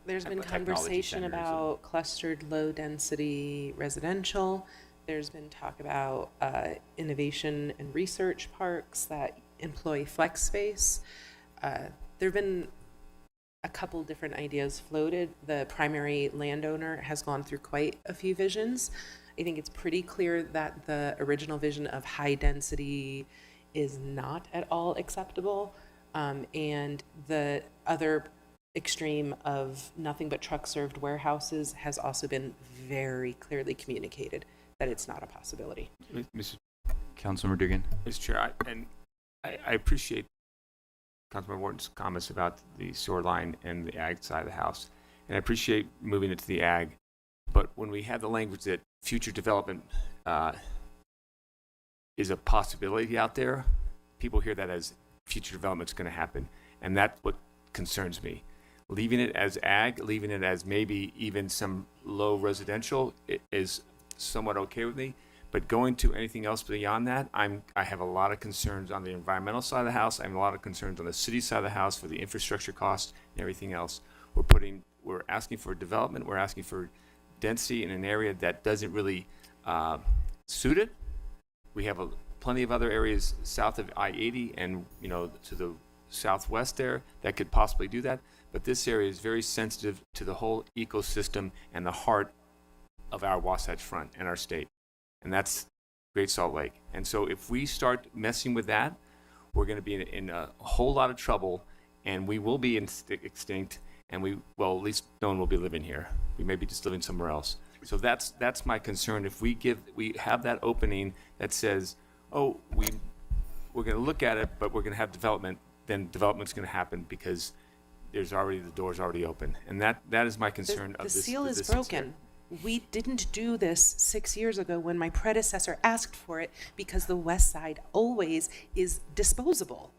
There's been technology conversation centers about clustered low-density residential. There's been talk about innovation and research parks that employ flex space. There have been a couple different ideas floated. The primary landowner has gone through quite a few visions. I think it's pretty clear that the original vision of high density is not at all acceptable. And the other extreme of nothing but truck served warehouses has also been very clearly communicated that it's not a possibility. Mr. Councilmember Dugan. Mr. Chair, I appreciate Councilmember Wharton's comments about the sewer line and the ag side of the house, and I appreciate moving it to the ag. But when we have the language that future development is a possibility out there, people hear that as future development's going to happen, and that's what concerns me. Leaving it as ag, leaving it as maybe even some low residential is somewhat okay with me. But going to anything else beyond that, I have a lot of concerns on the environmental side of the house. I have a lot of concerns on the city side of the house for the infrastructure costs and everything else. We're asking for development. We're asking for density in an area that doesn't really suit it. We have plenty of other areas south of I-80 and to the southwest there that could possibly do that. But this area is very sensitive to the whole ecosystem and the heart of our Wasatch Front and our state. And that's Great Salt Lake. And so if we start messing with that, we're going to be in a whole lot of trouble, and we will be extinct, and at least no one will be living here. We may be just living somewhere else. So that's my concern. If we have that opening that says, we're going to look at it, but we're going to have development, then development's going to happen because the door's already open. And that is my concern of this. The seal is broken. We didn't do this 6 years ago when my predecessor asked for it because the West Side always is disposable.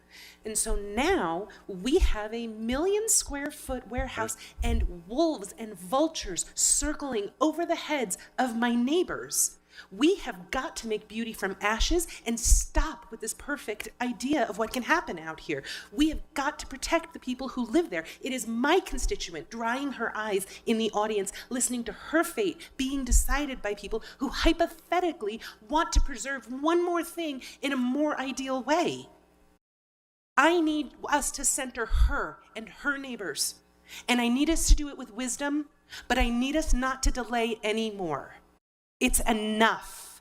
And so now we have a 1 million square foot warehouse and wolves and vultures circling over the heads of my neighbors. We have got to make beauty from ashes and stop with this perfect idea of what can happen out here. We have got to protect the people who live there. It is my constituent drying her eyes in the audience, listening to her fate being decided by people who hypothetically want to preserve one more thing in a more ideal way. I need us to center her and her neighbors. And I need us to do it with wisdom, but I need us not to delay anymore. It's enough.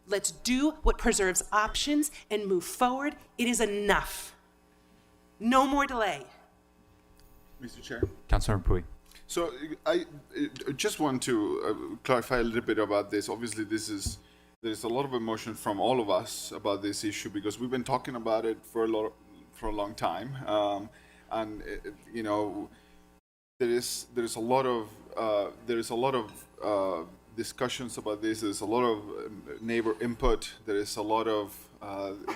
Let's do what preserves options and move forward. It is enough. No more delay. Mr. Chair. Councilmember Pui. So I just want to clarify a little bit about this. Obviously, there's a lot of emotion from all of us about this issue because we've been talking about it for a long time, and there is a lot of discussions about this. There's a lot of neighbor input. There is a lot of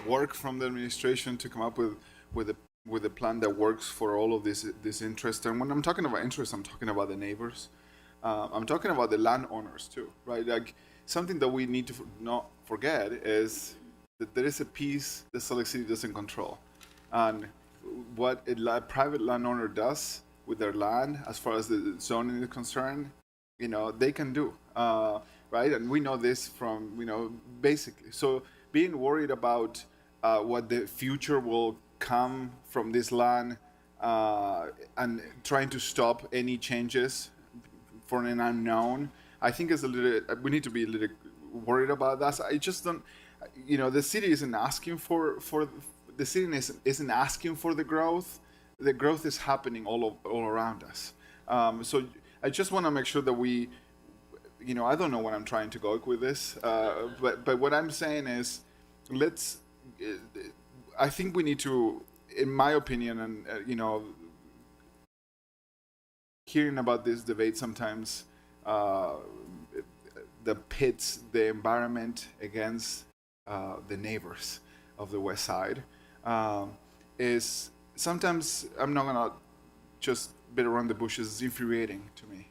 work from the administration to come up with a plan that works for all of this interest. And when I'm talking about interest, I'm talking about the neighbors. I'm talking about the landowners too, right? Like something that we need to not forget is that there is a piece that Salt Lake City doesn't control, and what a private landowner does with their land, as far as the zoning is concerned, they can do, right? And we know this from, basically. So being worried about what the future will come from this land and trying to stop any changes for an unknown, I think we need to be a little worried about that. So I just don't, the city isn't asking the city isn't asking for the growth. The growth is happening all around us. So I just want to make sure that we, I don't know what I'm trying to go with this, but what I'm saying is, I think we need to, in my opinion, and hearing about this debate sometimes, that pits the environment against the neighbors of the West Side, is sometimes, I'm not gonna just beat around the bushes, it's infuriating to me.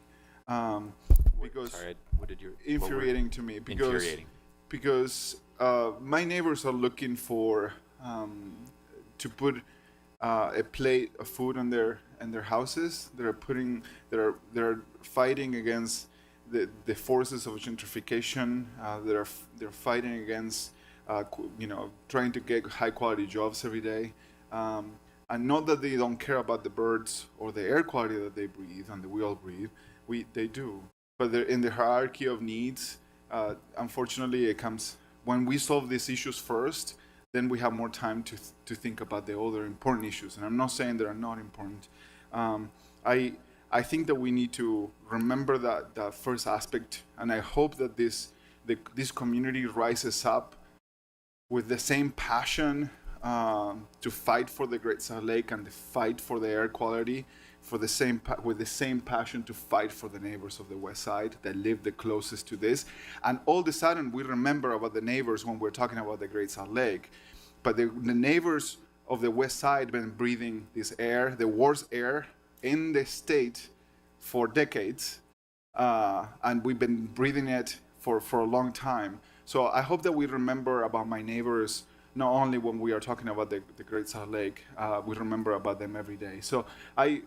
Infuriating to me because my neighbors are looking for to put a plate of food on their houses. They're fighting against the forces of gentrification. They're fighting against trying to get high quality jobs every day. And not that they don't care about the birds or the air quality that they breathe and that we all breathe. They do. But they're in the hierarchy of needs, unfortunately, it comes when we solve these issues first, then we have more time to think about the other important issues. And I'm not saying they are not important. I think that we need to remember that first aspect, and I hope that this community rises up with the same passion to fight for the Great Salt Lake and the fight for the air quality, with the same passion to fight for the neighbors of the West Side that live the closest to this. And all of a sudden, we remember about the neighbors when we're talking about the Great Salt Lake. But the neighbors of the West Side have been breathing this air, the worst air in the state for decades. And we've been breathing it for a long time. So I hope that we remember about my neighbors, not only when we are talking about the Great Salt Lake, we remember about them every day. So I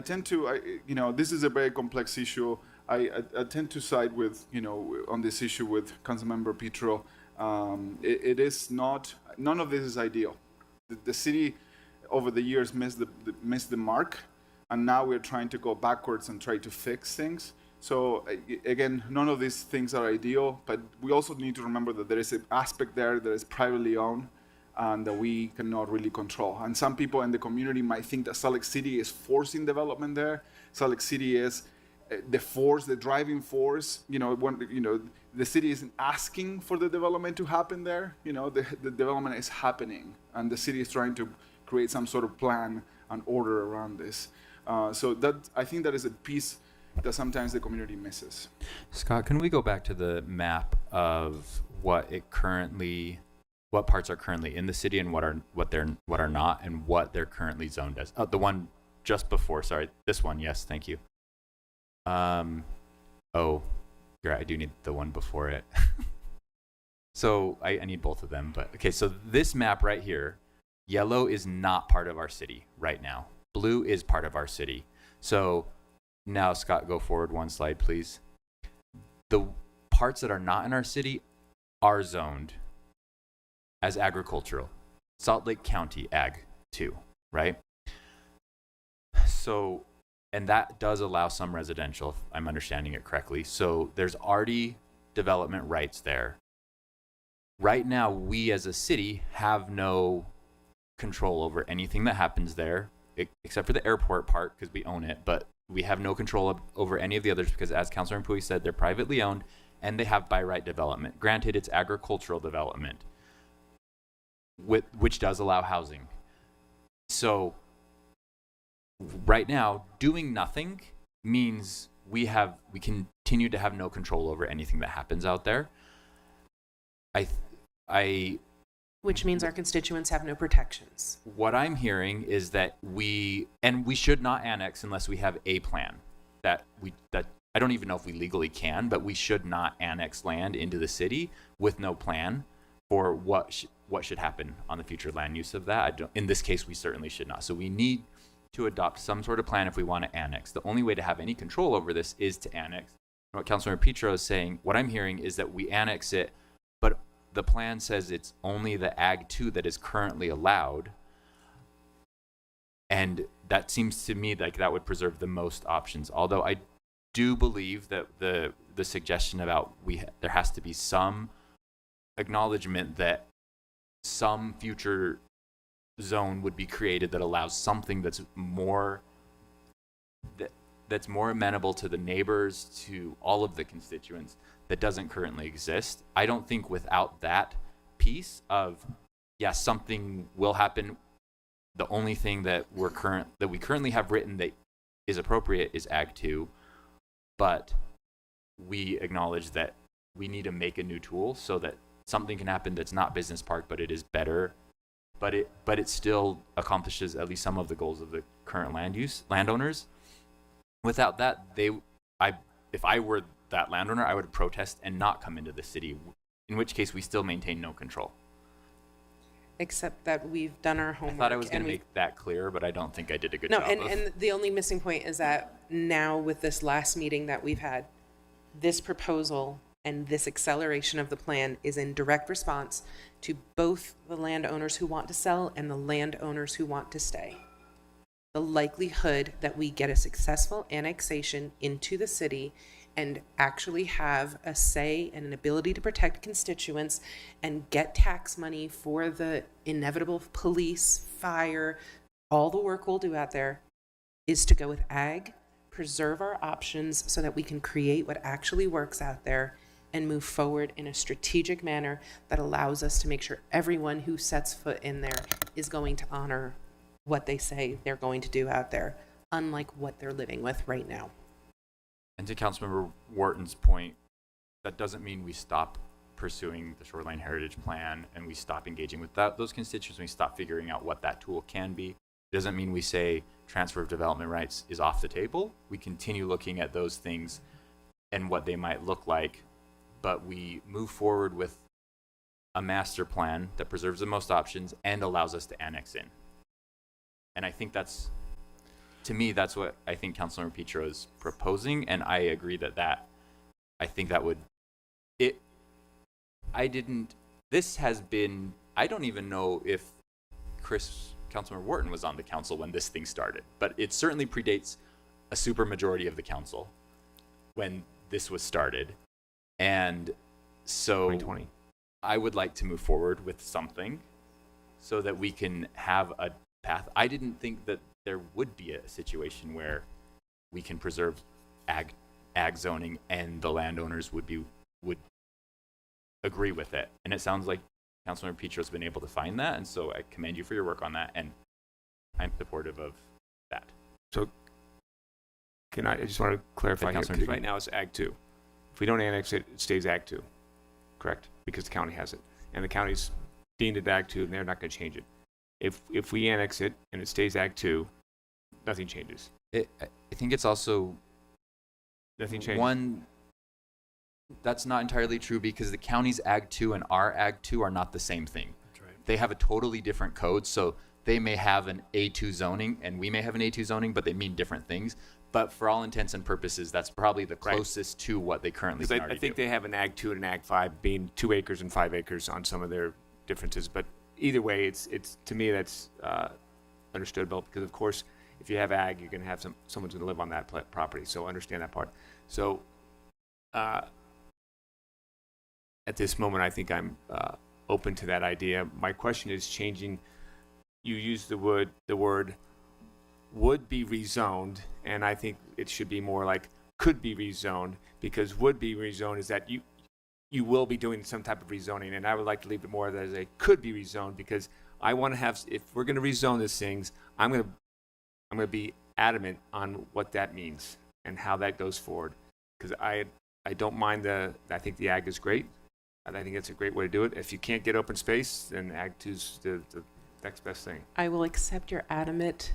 tend to, this is a very complex issue. I tend to side with, on this issue with Councilmember Petro. It is not, none of this is ideal. The city over the years missed the mark, and now we're trying to go backwards and try to fix things. So again, none of these things are ideal, but we also need to remember that there is an aspect there that is privately owned and that we cannot really control. And some people in the community might think that Salt Lake City is forcing development there. Salt Lake City is the driving force. The city isn't asking for the development to happen there. The development is happening, and the city is trying to create some sort of plan and order around this. So that, I think, that is a piece that sometimes the community misses. Scott, can we go back to the map of what parts are currently in the city and what are not, and what they're currently zoned as? The one just before, sorry, this one, yes, thank you. I do need the one before it. So I need both of them, but okay, so this map right here, yellow is not part of our city right now. Blue is part of our city. So now, Scott, go forward one slide, please. The parts that are not in our city are zoned as agricultural. Salt Lake County Ag 2, right? So, and that does allow some residential, if I'm understanding it correctly. So there's already development rights there. Right now, we as a city have no control over anything that happens there, except for the airport part, because we own it, but we have no control over any of the others because, as Councilor Mpui said, they're privately owned and they have by right development. Granted, it's agricultural development, which does allow housing. So right now, doing nothing means we continue to have no control over anything that happens out there. Which means our constituents have no protections. What I'm hearing is that we should not annex unless we have a plan. That I don't even know if we legally can, but we should not annex land into the city with no plan for what should happen on the future land use of that. In this case, we certainly should not. So we need to adopt some sort of plan if we want to annex. The only way to have any control over this is to annex. And what Councilor Petro is saying, what I'm hearing is that we annex it, but the plan says it's only the Ag 2 that is currently allowed. And that seems to me like that would preserve the most options. Although I do believe that the suggestion about there has to be some acknowledgement that some future zone would be created that allows something that's more amenable to the neighbors, to all of the constituents, that doesn't currently exist. I don't think without that piece of, something will happen. The only thing that we currently have written that is appropriate is Ag 2, but we acknowledge that we need to make a new tool so that something can happen that's not business park, but it is better, but it still accomplishes at least some of the goals of the current landowners. Without that, if I were that landowner, I would protest and not come into the city, in which case we still maintain no control. Except that we've done our homework. I thought I was going to make that clear, but I don't think I did a good job. And the only missing point is that now with this last meeting that we've had, this proposal And this acceleration of the plan is in direct response to both the landowners who want to sell and the landowners who want to stay. The likelihood that we get a successful annexation into the city and actually have a say and an ability to protect constituents and get tax money for the inevitable police, fire, all the work we'll do out there, is to go with ag, preserve our options so that we can create what actually works out there and move forward in a strategic manner that allows us to make sure everyone who sets foot in there is going to honor what they say they're going to do out there, unlike what they're living with right now. And to Councilmember Wharton's point, that doesn't mean we stop pursuing the Shoreline Heritage Plan and we stop engaging with those constituents, we stop figuring out what that tool can be. It doesn't mean we say transfer of development rights is off the table. We continue looking at those things and what they might look like, but we move forward with a master plan that preserves the most options and allows us to annex in. And I think that's, to me, that's what I think Councilor Petro is proposing, and I agree that I think that would, this has been, I don't even know if Councilor Wharton was on the council when this thing started, but it certainly predates a supermajority of the council when this was started. And so 2020. I would like to move forward with something so that we can have a path. I didn't think that there would be a situation where we can preserve ag zoning and the landowners would agree with it. And it sounds like Councilor Petro's been able to find that, and so I commend you for your work on that, and I'm supportive of that. So I just want to clarify here, Councilor because Dugan. right now it's Ag 2. If we don't annex it, it stays Ag 2, correct? Because the county has it. And the county's deemed it Ag 2, and they're not going to change it. If we annex it and it stays Ag 2, nothing changes. I think it's also Nothing changes. one, that's not entirely true because the county's Ag 2 and our Ag 2 are not the same thing. That's right. They have a totally different code, so they may have an A2 zoning and we may have an A2 zoning, but they mean different things. But for all intents and purposes, that's probably the Right. closest to what they currently Because can I already think do. they have an Ag 2 and an Ag 5 being 2 acres and 5 acres on some of their differences. But either way, it's to me that's understandable because of course if you have ag, you're going to have someone's going to live on that property. So understand that part. So at this moment, I think I'm open to that idea. My question is changing. You used the word would be rezoned, and I think it should be more like could be rezoned, because would be rezoned is that you will be doing some type of rezoning, and I would like to leave it more as a could be rezoned, because I want to have, if we're going to rezone these things, I'm going to be adamant on what that means and how that goes forward, because I don't mind I think the ag is great, and I think it's a great way to do it. If you can't get open space, then ag 2's the next best thing. I will accept your adamant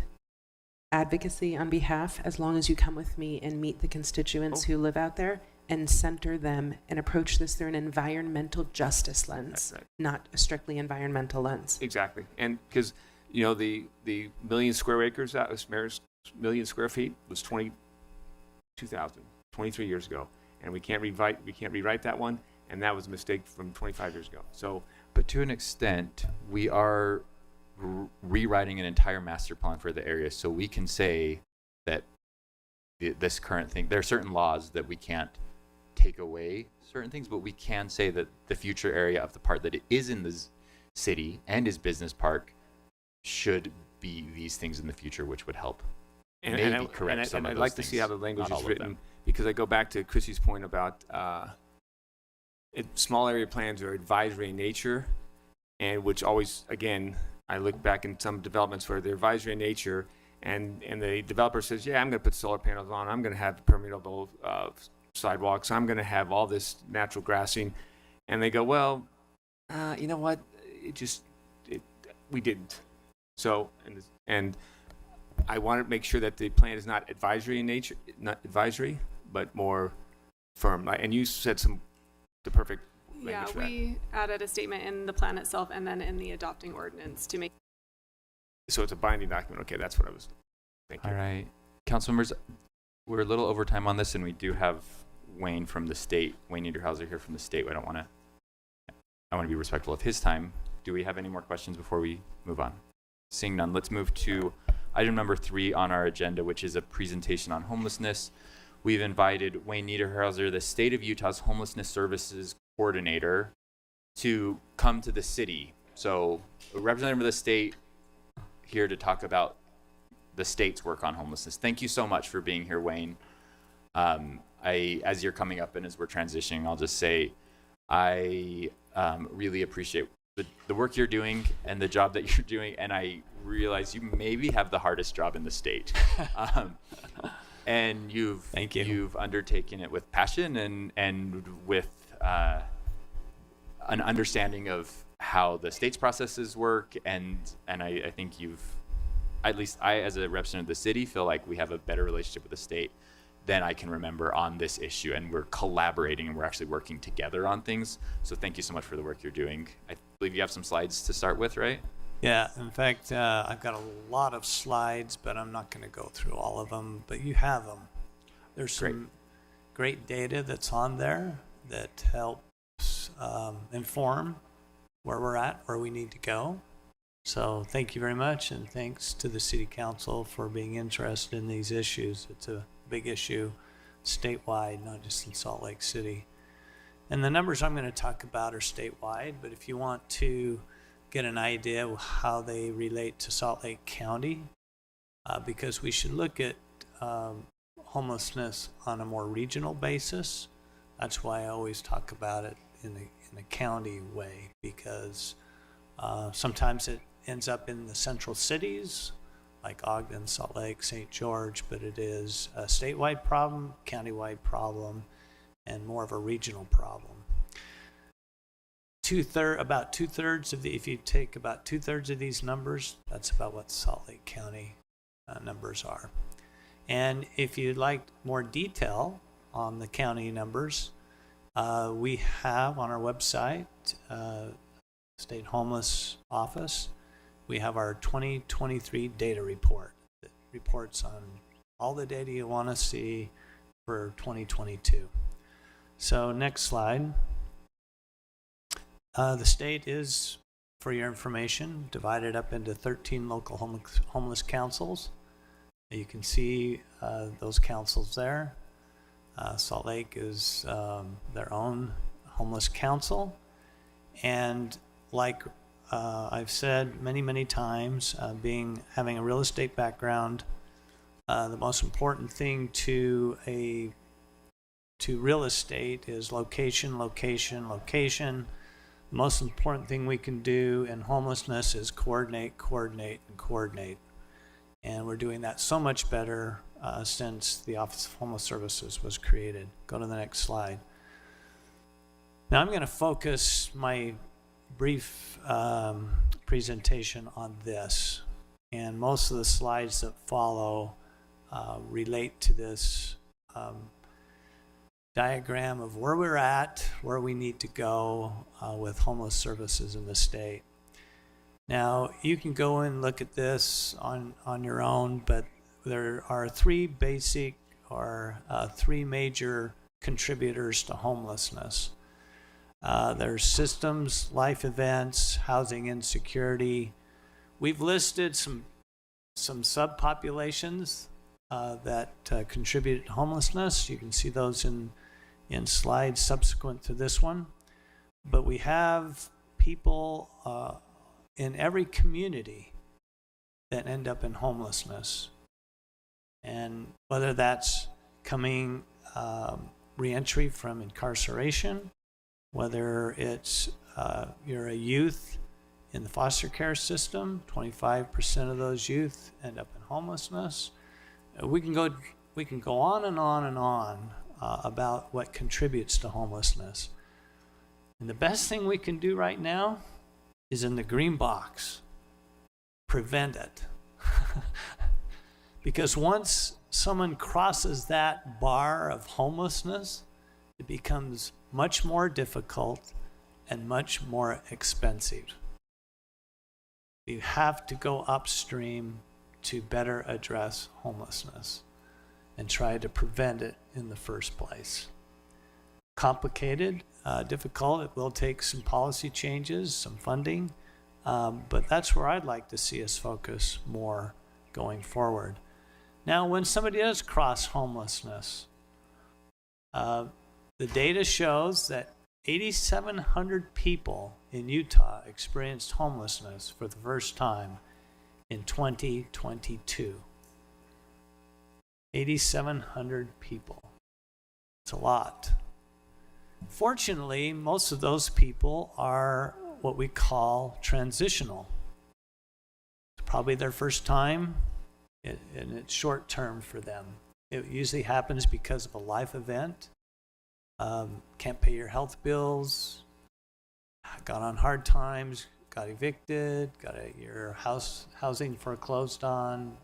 advocacy on behalf as long as you come with me and meet the constituents who live out there and center them and approach this through an environmental justice lens, That's right. not a strictly environmental lens. Exactly, and because the million square acres, that was million square feet was 23 years ago, and we can't rewrite that one, and that was a mistake from 25 years ago. So, But to an extent, we are rewriting an entire master plan for the area, so we can say that this current thing, there are certain laws that we can't take away certain things, but we can say that the future area of the part that it is in the city and is business park should be these things in the future, which would help maybe correct some of I'd those like to see things, how the language not all is of written, them. because I go back to Chrissy's point about small area plans are advisory in nature, and which always, again, I look back in some developments where they're advisory in nature, and the developer says, yeah, I'm going to put solar panels on, I'm going to have permeable sidewalks, I'm going to have all this natural grassing, and they go, well, you know what, we didn't. So, and I want to make sure that the plan is not advisory in nature, not advisory, but more firm. And you said the perfect language Yeah, for that. we added a statement in the plan itself and then in the adopting ordinance to make. So it's a binding document. Okay, that's what I was thinking. All right. Council members, we're a little over time on this, and we do have Wayne from the state, Wayne Niederhauser here from the state. I want to be respectful of his time. Do we have any more questions before we move on? Seeing none, let's move to item number 3 on our agenda, which is a presentation on homelessness. We've invited Wayne Niederhauser, the State of Utah's Homelessness Services Coordinator, to come to the city. So a representative of the state here to talk about the state's work on homelessness. Thank you so much for being here, Wayne. As you're coming up and as we're transitioning, I'll just say I really appreciate the work you're doing and the job that you're doing, and I realize you maybe have the hardest job in the state. And you've undertaken it with passion and with an understanding of how the state's processes work, and I think at least I, as a representative of the city, feel like we have a better relationship with the state than I can remember on this issue, and we're collaborating and we're actually working together on things. So thank you so much for the work you're doing. I believe you have some slides to start with, right? Yeah, in fact, I've got a lot of slides, but I'm not going to go through all of them, but you have them. There's some great data that's on there that helps inform where we're at, where we need to go. So thank you very much, and thanks to the City Council for being interested in these issues. It's a big issue statewide, not just in Salt Lake City. And the numbers I'm going to talk about are statewide, but if you want to get an idea of how they relate to Salt Lake County, because we should look at homelessness on a more regional basis. That's why I always talk about it in a county way, because sometimes it ends up in the central cities like Ogden, Salt Lake, St. George, but it is a statewide problem, countywide problem, and more of a regional problem. About two-thirds of if you take about two-thirds of these numbers, that's about what Salt Lake County numbers are. And if you'd like more detail on the county numbers, we have on our website, State Homeless Office, we have our 2023 data report that reports on all the data you want to see for 2022. So next slide. The state is, for your information, divided up into 13 local homeless councils. You can see those councils there. Salt Lake is their own homeless council. And like I've said many times, having a real estate background, the most important thing to real estate is location. The most important thing we can do in homelessness is coordinate. And we're doing that so much better since the Office of Homeless Services was created. Go to the next slide. Now I'm going to focus my brief presentation on this, and most of the slides that follow relate to this diagram of where we're at, where we need to go with homeless services in the state. Now you can go and look at this on your own, but there are three major contributors to homelessness. There's systems, life events, housing insecurity. We've listed some subpopulations that contribute to homelessness. You can see those in slides subsequent to this one. But we have people in every community that end up in homelessness. And whether that's coming reentry from incarceration, whether it's you're a youth in the foster care system, 25% of those youth end up in homelessness. We can go on and on and on about what contributes to homelessness. And the best thing we can do right now is in the green box. Prevent it. Because once someone crosses that bar of homelessness, it becomes much more difficult and much more expensive. You have to go upstream to better address homelessness and try to prevent it in the first place. complicated, difficult. It will take some policy changes, some funding, but that's where I'd like to see us focus more going forward. Now, when somebody does cross homelessness, the data shows that 8,700 people in Utah experienced homelessness for the first time in 2022. 8,700 people. It's a lot. Fortunately, most of those people are what we call transitional. It's probably their first time, and it's short term for them. It usually happens because of a life event. Can't pay your health bills, got on hard times, got evicted, got your housing foreclosed on,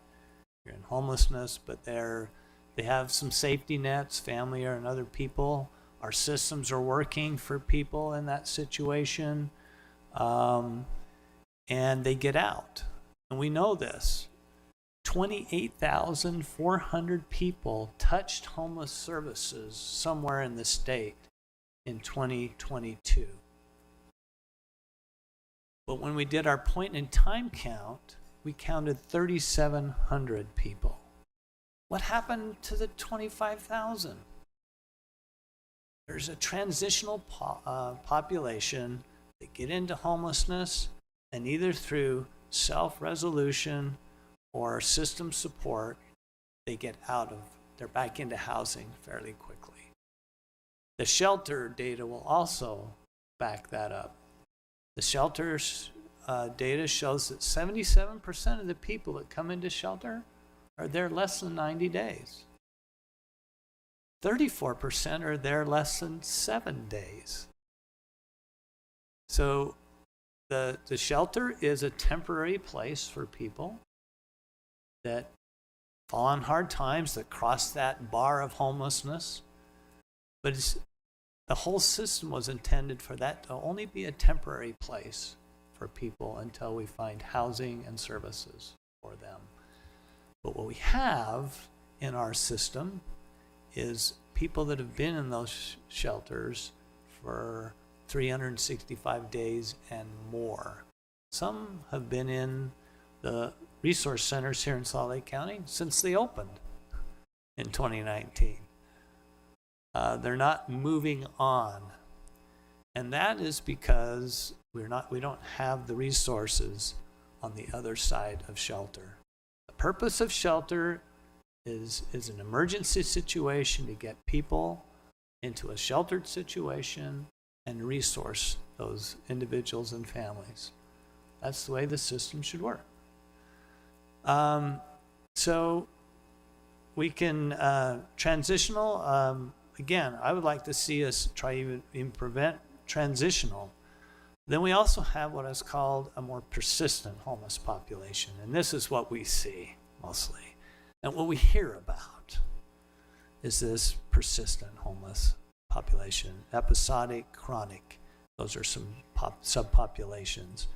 you're in homelessness, but they have some safety nets, family and other people. Our systems are working for people in that situation, and they get out. And we know this. 28,400 people touched homeless services somewhere in the state in 2022. But when we did our point-in-time count, we counted 3,700 people. What happened to the 25,000? There's a transitional population that get into homelessness, and either through self-resolution or system support, they're back into housing fairly quickly. The shelter data will also back that up. The shelters data shows that 77% of the people that come into shelter are there less than 90 days. 34% are there less than 7 days. So the shelter is a temporary place for people that fall on hard times, that cross that bar of homelessness. But the whole system was intended for that to only be a temporary place for people until we find housing and services for them. But what we have in our system is people that have been in those shelters for 365 days and more. Some have been in the resource centers here in Salt Lake County since they opened in 2019. They're not moving on. And that is because we don't have the resources on the other side of shelter. The purpose of shelter is an emergency situation to get people into a sheltered situation and resource those individuals and families. That's the way the system should work. So we can transitional. Again, I would like to see us try even prevent transitional. Then we also have what is called a more persistent homeless population, and this is what we see mostly. And what we hear about is this persistent homeless population, episodic, chronic. Those are some subpopulations.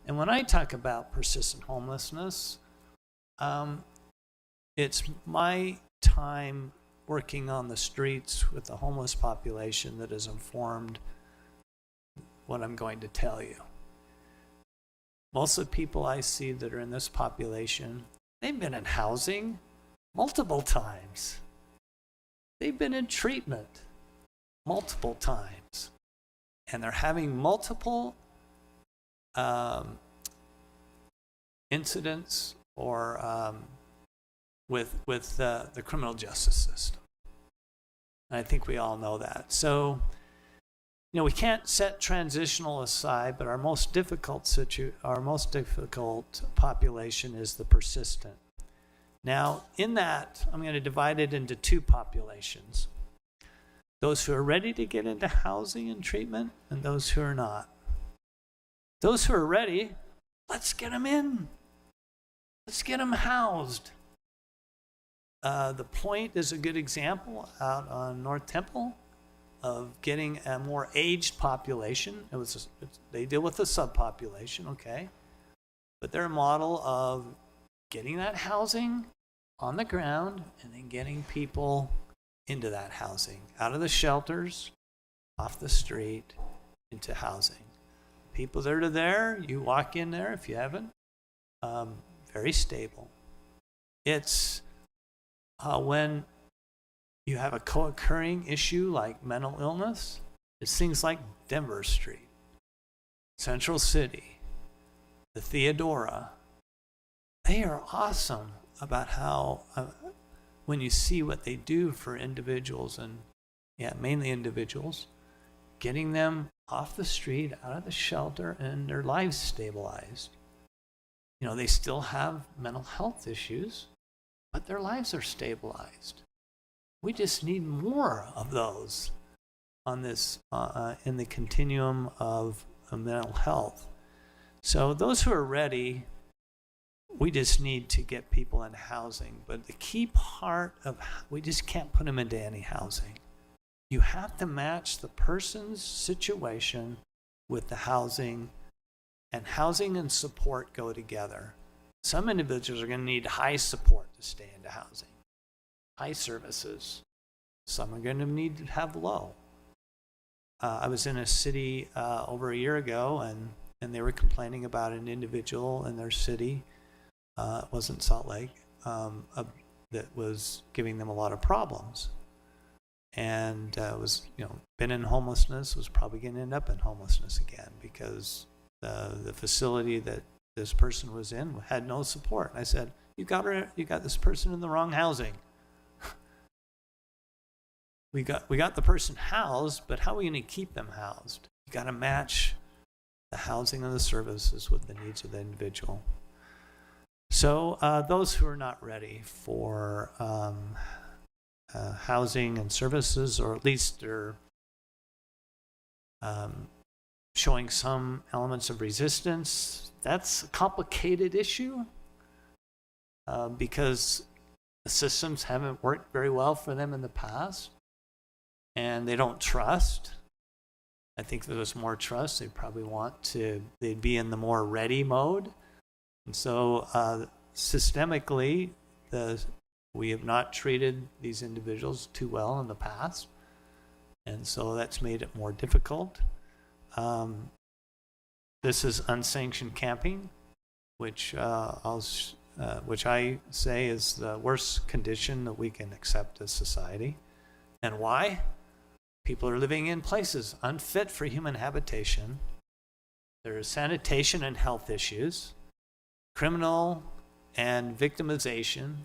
And when I talk about persistent homelessness, it's my time working on the streets with the homeless population that has informed what I'm going to tell you. Most of the people I see that are in this population, they've been in housing multiple times. They've been in treatment multiple times. And they're having multiple incidents or with the criminal justice system. And I think we all know that. So, we can't set transitional aside, but our most difficult population is the persistent. Now, in that, I'm going to divide it into two populations. Those who are ready to get into housing and treatment, and those who are not. Those who are ready, let's get them in. Let's get them housed. The Point is a good example out on North Temple of getting a more aged population. They deal with the subpopulation, okay? But they're a model of getting that housing on the ground and then getting people into that housing, out of the shelters, off the street into housing. People that are there, you walk in there if you haven't, very stable. It's when you have a co-occurring issue like mental illness, it's things like Denver Street, Central City, the Theodora. They are awesome about how, when you see what they do for individuals, and mainly individuals, getting them off the street, out of the shelter, and their lives stabilized. You know, they still have mental health issues, but their lives are stabilized. We just need more of those on this, in the continuum of mental health. So those who are ready, we just need to get people in housing. But the key part of, we just can't put them into any housing. You have to match the person's situation with the housing, and housing and support go together. Some individuals are going to need high support to stay into housing, high services. Some are going to need to have low. I was in a city over a year ago, and they were complaining about an individual in their city, it wasn't Salt Lake, that was giving them a lot of problems. And was, been in homelessness, was probably going to end up in homelessness again because the facility that this person was in had no support. I said, you got this person in the wrong housing. We got the person housed, but how are we going to keep them housed? You got to match the housing and the services with the needs of the individual. So those who are not ready for housing and services, or at least they're showing some elements of resistance, that's a complicated issue because the systems haven't worked very well for them in the past, and they don't trust. I think if there was more trust, they'd probably they'd be in the more ready mode. And so systemically, we have not treated these individuals too well in the past, and so that's made it more difficult. This is unsanctioned camping, which I say is the worst condition that we can accept as society. And why? People are living in places unfit for human habitation. There is sanitation and health issues, criminal and victimization.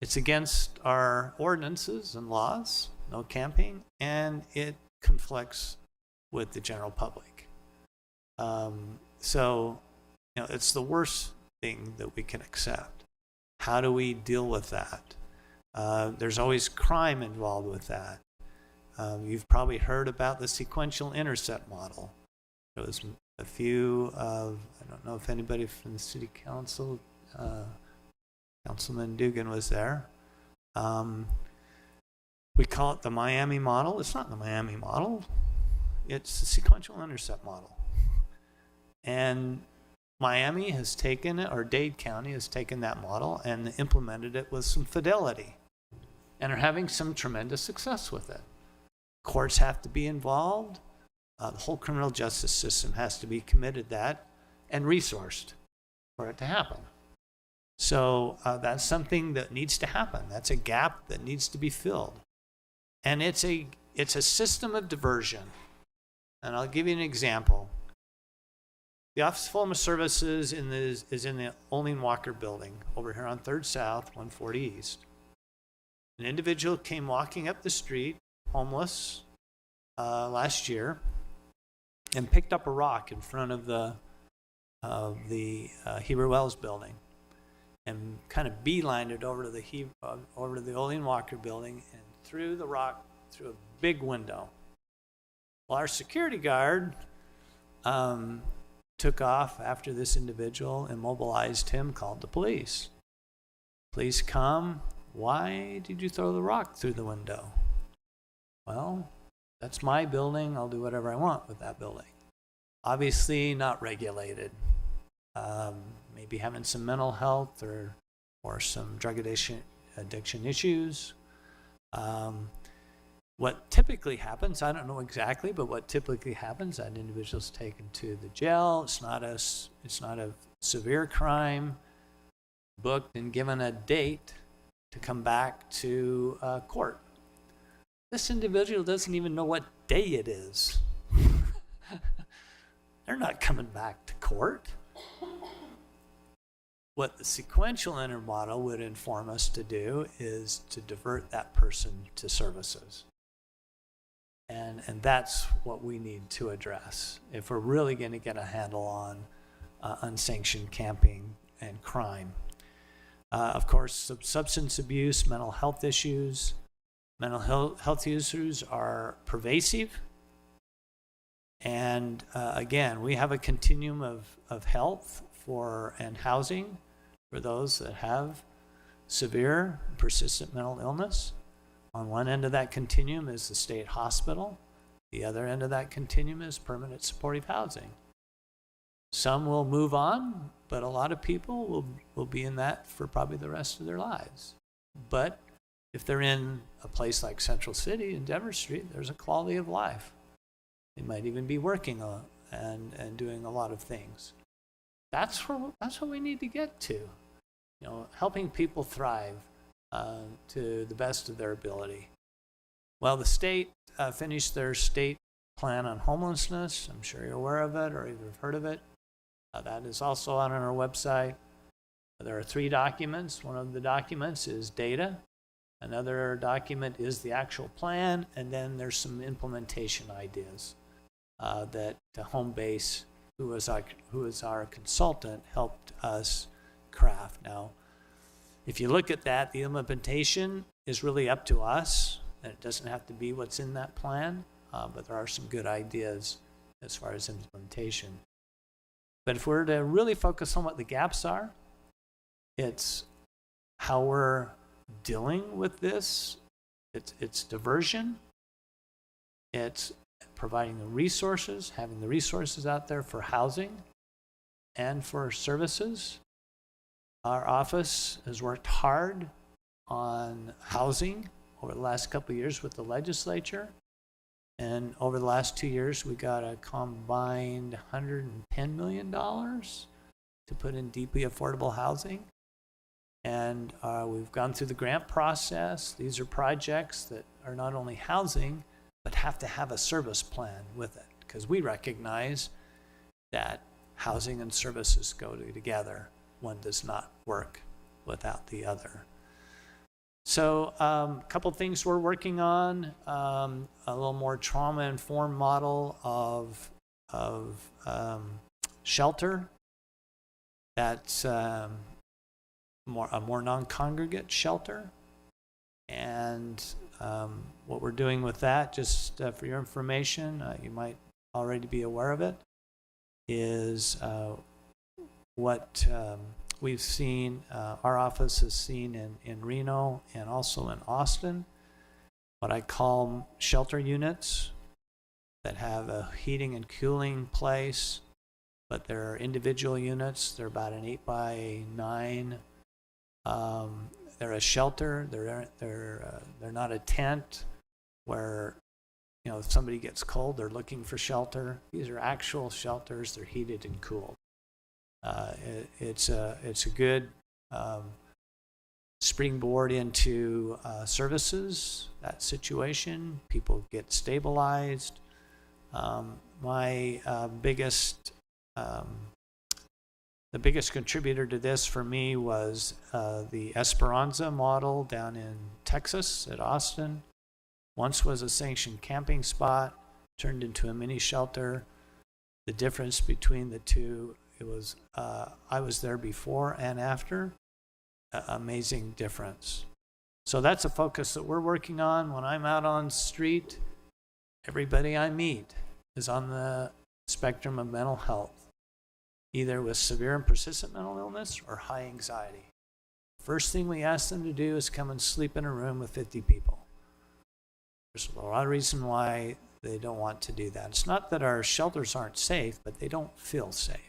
It's against our ordinances and laws, no camping, and it conflicts with the general public. So, it's the worst thing that we can accept. How do we deal with that? There's always crime involved with that. You've probably heard about the sequential intercept model. There was a few of, I don't know if anybody from the city council, Councilman Dugan was there. We call it the Miami model. It's not the Miami model. It's the sequential intercept model. And Miami has taken it, or Dade County has taken that model and implemented it with some fidelity and are having some tremendous success with it. Courts have to be involved. The whole criminal justice system has to be committed that and resourced for it to happen. So that's something that needs to happen. That's a gap that needs to be filled. And it's a system of diversion. And I'll give you an example. The Office of Homeless Services is in the Olin Walker building over here on 3rd South, 140 East. An individual came walking up the street, homeless, last year, and picked up a rock in front of the Heber Wells building, and kind of beelined it over to the Olin Walker building and threw the rock through a big window. Well, our security guard took off after this individual, immobilized him, called the police. Police come. Why did you throw the rock through the window? Well, that's my building. I'll do whatever I want with that building. Obviously not regulated. Maybe having some mental health or some drug addiction issues. What typically happens, I don't know exactly, but what typically happens, that individual's taken to the jail. It's not a severe crime, booked and given a date to come back to court. This individual doesn't even know what day it is. They're not coming back to court. What the sequential intermodal would inform us to do is to divert that person to services. And that's what we need to address if we're really going to get a handle on unsanctioned camping and crime. Of course, substance abuse, mental health issues. Mental health issues are pervasive. And again, we have a continuum of health and housing for those that have severe, persistent mental illness. On one end of that continuum is the state hospital. The other end of that continuum is permanent supportive housing. Some will move on, but a lot of people will be in that for probably the rest of their lives. But if they're in a place like Central City and Denver Street, there's a quality of life. They might even be working and doing a lot of things. That's what we need to get to. Helping people thrive to the best of their ability. Well, the state finished their state plan on homelessness. I'm sure you're aware of it or you've heard of it. That is also on our website. There are 3 documents. One of the documents is data. Another document is the actual plan, and then there's some implementation ideas that Home Base, who is our consultant, helped us craft. Now, if you look at that, the implementation is really up to us, and it doesn't have to be what's in that plan, but there are some good ideas as far as implementation. But if we're to really focus on what the gaps are, it's how we're dealing with this. It's diversion. It's providing the resources, having the resources out there for housing and for services. Our office has worked hard on housing over the last couple of years with the legislature. And over the last 2 years, we got a combined $110 million to put in deeply affordable housing. And we've gone through the grant process. These are projects that are not only housing, but have to have a service plan with it, because we recognize that housing and services go together. One does not work without the other. So a couple things we're working on, a little more trauma-informed model of shelter. That's a more non-congregate shelter. And what we're doing with that, just for your information, you might already be aware of it, is what we've seen, our office has seen in Reno and also in Austin, what I call shelter units that have a heating and cooling place, but they're individual units. They're about an 8x9. They're a shelter. They're not a tent where, if somebody gets cold, they're looking for shelter. These are actual shelters. They're heated and cooled. It's a good springboard into services. That situation, people get stabilized. The biggest contributor to this for me was the Esperanza model down in Texas at Austin. Once was a sanctioned camping spot, turned into a mini shelter. The difference between the two, it was I was there before and after. Amazing difference. So that's a focus that we're working on. When I'm out on the street, everybody I meet is on the spectrum of mental health, either with severe and persistent mental illness or high anxiety. First thing we ask them to do is come and sleep in a room with 50 people. There's a lot of reason why they don't want to do that. It's not that our shelters aren't safe, but they don't feel safe.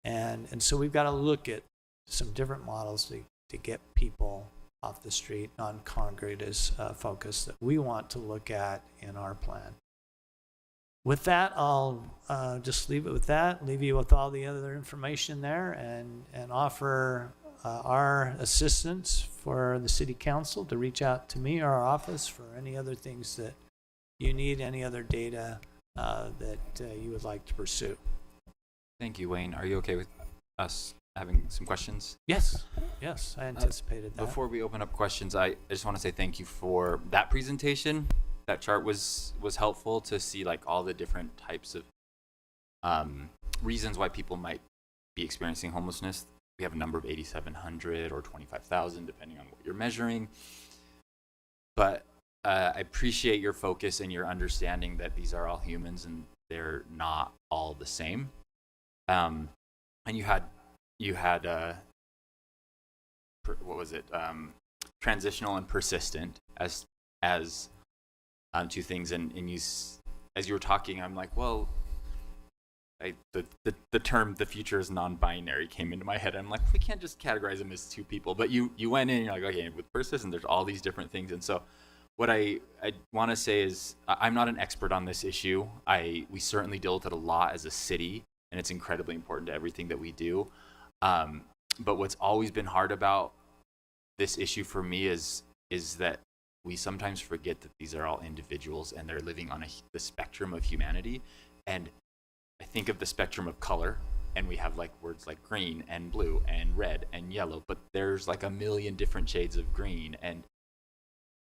And so we've got to look at some different models to get people off the street, non-congregate is a focus that we want to look at in our plan. With that, I'll just leave it with that, leave you with all the other information there, and offer our assistance for the city council to reach out to me or our office for any other things that you need, any other data that you would like to pursue. Thank you, Wayne. Are you okay with us having some questions? Yes, I anticipated that. Before we open up questions, I just want to say thank you for that presentation. That chart was helpful to see like all the different types of reasons why people might be experiencing homelessness. We have a number of 8,700 or 25,000, depending on what you're measuring. But I appreciate your focus and your understanding that these are all humans and they're not all the same. And you had what was it? Transitional and persistent as two things. And as you were talking, I'm like, well, the term "the future is non-binary" came into my head. I'm like, we can't just categorize them as two people. But you went in and you're like, okay, with persistent, there's all these different things. And so what I want to say is I'm not an expert on this issue. We certainly deal with it a lot as a city, and it's incredibly important to everything that we do. But what's always been hard about this issue for me is that we sometimes forget that these are all individuals and they're living on the spectrum of humanity. And I think of the spectrum of color, and we have like words like green and blue and red and yellow, but there's like a million different shades of green. And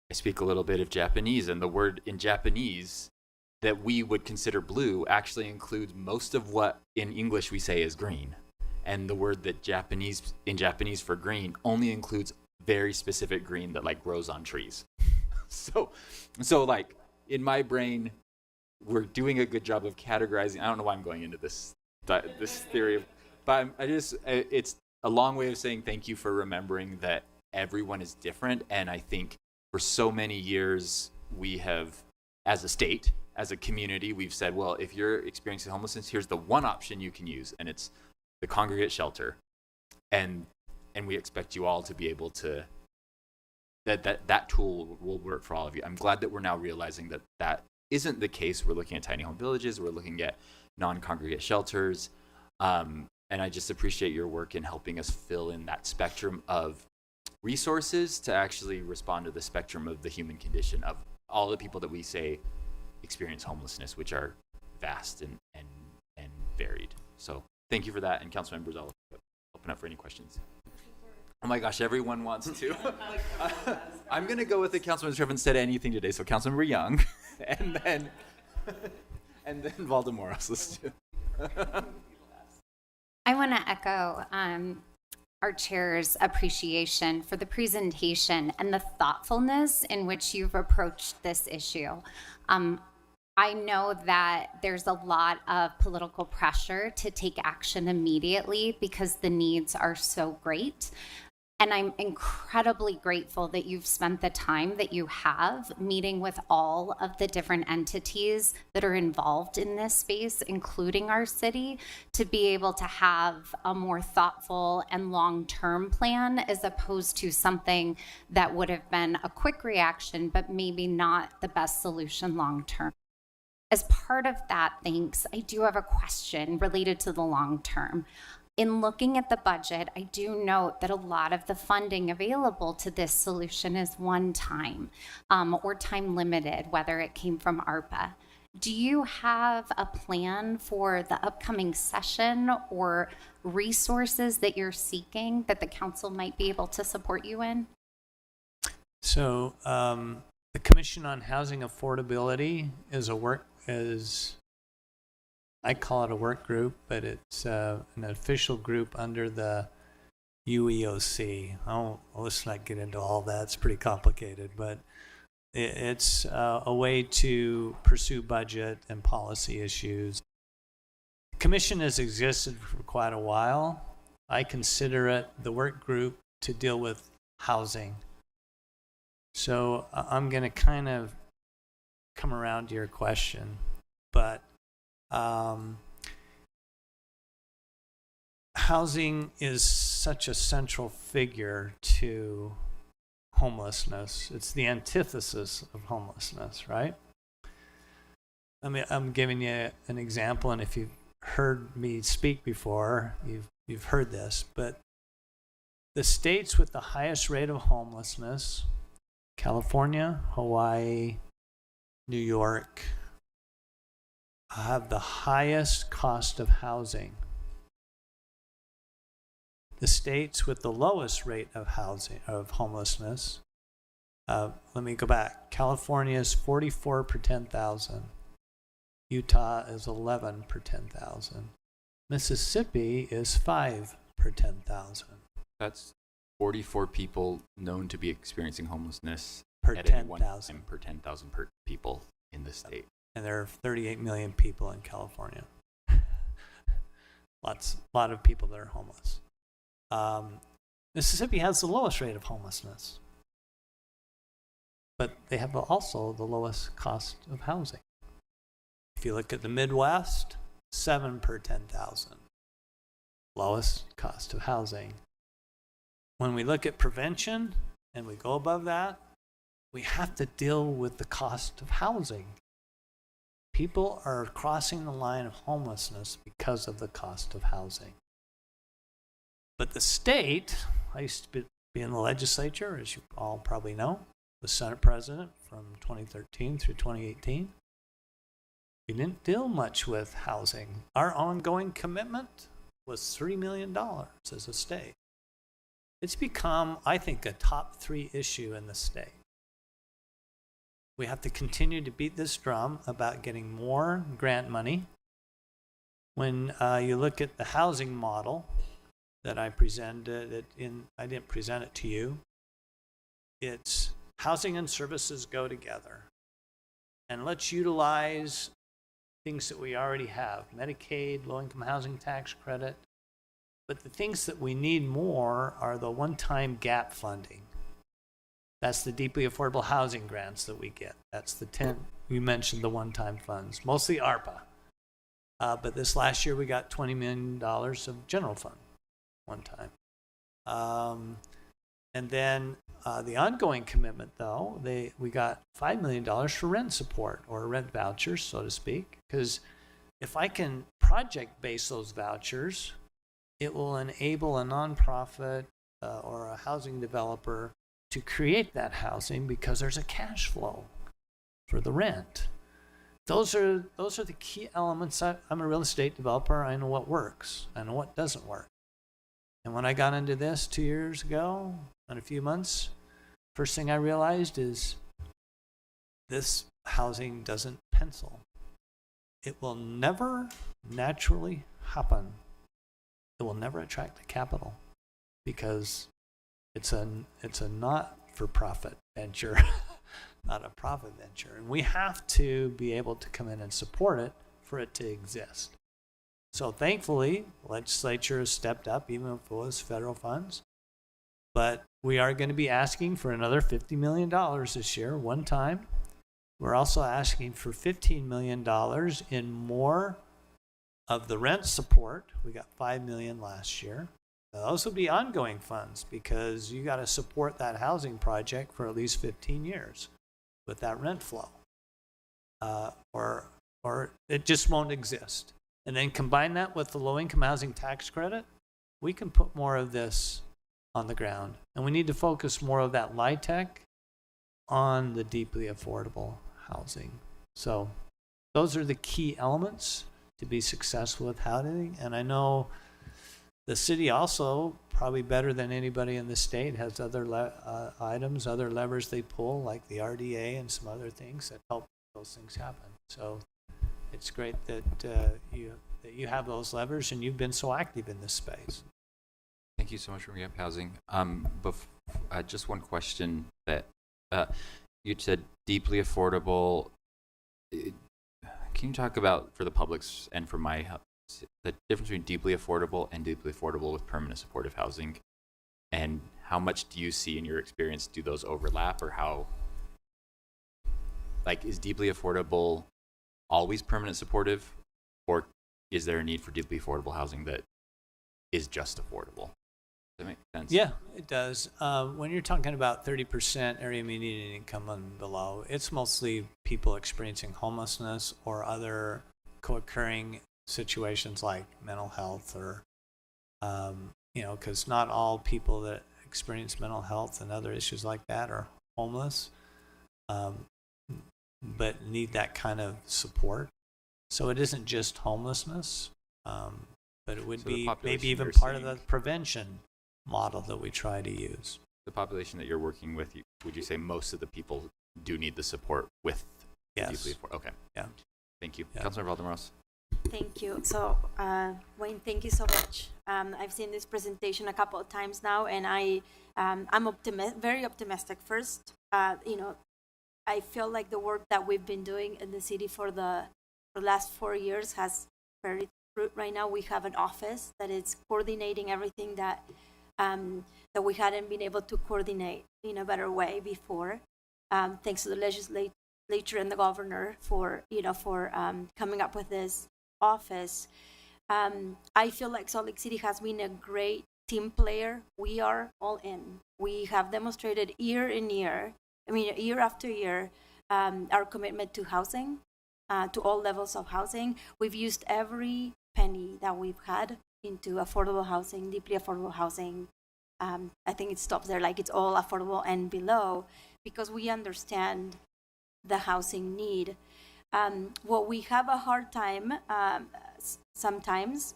I speak a little bit of Japanese, and the word in Japanese that we would consider blue actually includes most of what in English we say is green. And the word that in Japanese for green only includes very specific green that like grows on trees. So like in my brain, we're doing a good job of categorizing. I don't know why I'm going into this theory, but it's a long way of saying thank you for remembering that everyone is different. And I think for so many years we have, as a state, as a community, we've said, well, if you're experiencing homelessness, here's the one option you can use, and it's the congregate shelter. And we expect you all to be able to, that tool will work for all of you. I'm glad that we're now realizing that isn't the case. We're looking at tiny home villages. We're looking at non-congregate shelters. And I just appreciate your work in helping us fill in that spectrum of resources to actually respond to the spectrum of the human condition of all the people that we say experience homelessness, which are vast and varied. So thank you for that. And council members, I'll open up for any questions. Oh my gosh, everyone wants to. I'm going to go with the Councilman who haven't said anything today. So Councilmember Young, and then Valdemoros. Let's do. I want to echo our chair's appreciation for the presentation and the thoughtfulness in which you've approached this issue. I know that there's a lot of political pressure to take action immediately because the needs are so great. And I'm incredibly grateful that you've spent the time that you have meeting with all of the different entities that are involved in this space, including our city, to be able to have a more thoughtful and long-term plan as opposed to something that would have been a quick reaction, but maybe not the best solution long-term. As part of that, thanks, I do have a question related to the long-term. In looking at the budget, I do note that a lot of the funding available to this solution is one time or time limited, whether it came from ARPA. Do you have a plan for the upcoming session or resources that you're seeking that the council might be able to support you in? So the Commission on Housing Affordability I call it a work group, but it's an official group under the UEOC. Let's not get into all that. It's pretty complicated, but it's a way to pursue budget and policy issues. The Commission has existed for quite a while. I consider it the work group to deal with housing. So I'm going to kind of come around to your question, but housing is such a central figure to homelessness. It's the antithesis of homelessness, right? I mean, I'm giving you an example, and if you've heard me speak before, you've heard this, but the states with the highest rate of homelessness, California, Hawaii, New York, have the highest cost of housing. The states with the lowest rate of homelessness, let me go back. California is 44 per 10,000. Utah is 11 per 10,000. Mississippi is 5 per 10,000. That's 44 people known to be experiencing homousness Per at any one 10,000. time per 10,000 per people in the state. And there are 38 million people in California. A lot of people that are homeless. Mississippi has the lowest rate of homelessness, but they have also the lowest cost of housing. If you look at the Midwest, 7 per 10,000, lowest cost of housing. When we look at prevention and we go above that, we have to deal with the cost of housing. People are crossing the line of homelessness because of the cost of housing. But the state, I used to be in the legislature, as you all probably know, the Senate president from 2013 through 2018. We didn't deal much with housing. Our ongoing commitment was $3 million as a state. It's become, I think, a top 3 issue in the state. We have to continue to beat this drum about getting more grant money. When you look at the housing model that I presented I didn't present it to you. It's housing and services go together. And let's utilize things that we already have, Medicaid, low-income housing tax credit. But the things that we need more are the one-time gap funding. That's the deeply affordable housing grants that we get. That's the 10, we mentioned the one-time funds, mostly ARPA. But this last year we got $20 million of general fund, one time. And then the ongoing commitment, though, we got $5 million for rent support, or rent vouchers, so to speak. Because if I can project base those vouchers, it will enable a nonprofit or a housing developer to create that housing because there's a cash flow for the rent. Those are the key elements. I'm a real estate developer. I know what works. I know what doesn't work. And when I got into this 2 years ago, in a few months, first thing I realized is this housing doesn't pencil. It will never naturally happen. It will never attract the capital because it's a not-for-profit venture, not a profit venture. And we have to be able to come in and support it for it to exist. So thankfully, the legislature has stepped up, even if it was federal funds. But we are going to be asking for another $50 million this year, one time. We're also asking for $15 million in more of the rent support. We got $5 million last year. Now, those will be ongoing funds because you got to support that housing project for at least 15 years with that rent flow, or it just won't exist. And then combine that with the low-income housing tax credit, we can put more of this on the ground. And we need to focus more of that LIHTC on the deeply affordable housing. So those are the key elements to be successful with housing. And I know the city also, probably better than anybody in the state, has other items, other levers they pull, like the RDA and some other things that help those things happen. So it's great that you have those levers and you've been so active in this space. Thank you so much for bringing up housing. Just one question that you said deeply affordable. Can you talk about, for the public's and for my help, the difference between deeply affordable and deeply affordable with permanent supportive housing, and how much do you see in your experience, do those overlap, or how, like, is deeply affordable always permanent supportive, or is there a need for deeply affordable housing that is just affordable? That makes sense. Yeah, it does. When you're talking about 30% area median income and below, it's mostly people experiencing homelessness or other co-occurring situations like mental health or, because not all people that experience mental health and other issues like that are homeless, but need that kind of support. So it isn't just homelessness, but it would So the be population maybe even you're part of seeing- the prevention model that we try to use. The population that you're working with, would you say most of the people do need the support with the Yes. deeply affordable? Okay. Yeah. Thank you. Yeah. Councilor Valdemoros. Thank you. So, Wayne, thank you so much. I've seen this presentation a couple of times now, and I'm very optimistic. First, I feel like the work that we've been doing in the city for the last 4 years has very fruit. Right now, we have an office that is coordinating everything that we hadn't been able to coordinate in a better way before. Thanks to the legislature and the governor for coming up with this office. I feel like Salt Lake City has been a great team player. We are all in. We have demonstrated year after year, our commitment to housing, to all levels of housing. We've used every penny that we've had into affordable housing, deeply affordable housing. I think it stops there, like it's all affordable and below, because we understand the housing need. What we have a hard time sometimes,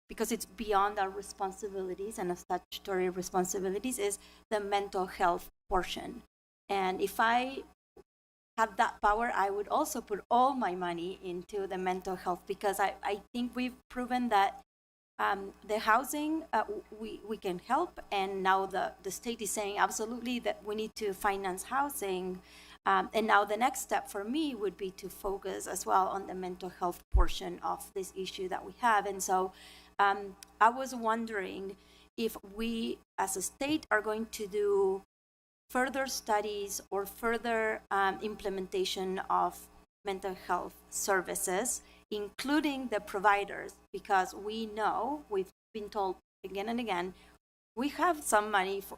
because it's beyond our responsibilities and our statutory responsibilities, is the mental health portion. And if I had that power, I would also put all my money into the mental health, because I think we've proven that the housing, we can help, and now the state is saying absolutely that we need to finance housing. And now the next step for me would be to focus as well on the mental health portion of this issue that we have. And so I was wondering if we as a state are going to do further studies or further implementation of mental health services, including the providers, because we know, we've been told again and again, we have some money for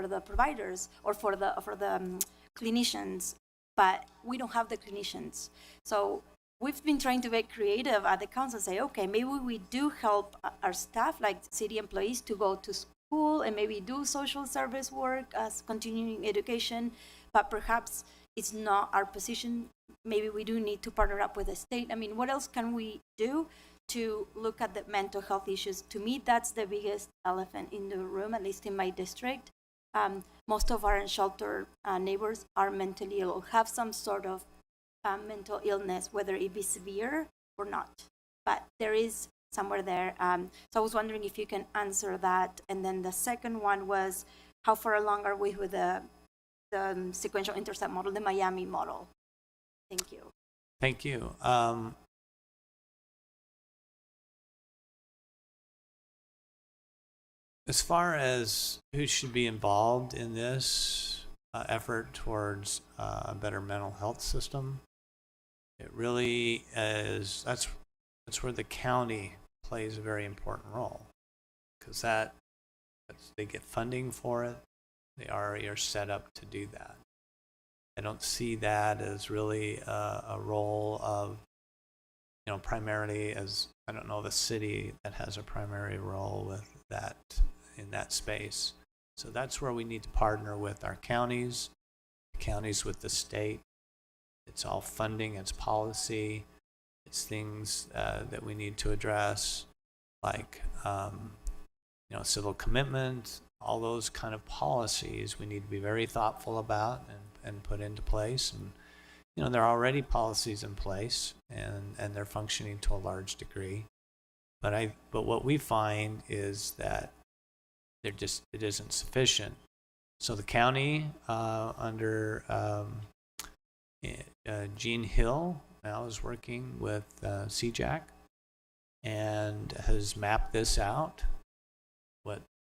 the providers or for the clinicians, but we don't have the clinicians. So we've been trying to get creative at the council, say, okay, maybe we do help our staff, like city employees, to go to school and maybe do social service work as continuing education, but perhaps it's not our position. Maybe we do need to partner up with the state. I mean, what else can we do to look at the mental health issues? To me, that's the biggest elephant in the room, at least in my district. Most of our unsheltered neighbors are mentally ill or have some sort of mental illness, whether it be severe or not. But there is somewhere there. So I was wondering if you can answer that. And then the second one was, how far along are we with the sequential intercept model, the Miami model? Thank you. Thank you. As far as who should be involved in this effort towards a better mental health system, it really is, that's where the county plays a very important role, because they get funding for it. They already are set up to do that. I don't see that as really a role of, primarily as, I don't know of a city that has a primary role with that in that space. So that's where we need to partner with our counties with the state. It's all funding, it's policy, it's things that we need to address, like civil commitment, all those kind of policies we need to be very thoughtful about and put into place. And there are already policies in place, and they're functioning to a large degree. But what we find is that it isn't sufficient. So the county under Gene Hill now is working with CJAC and has mapped this out.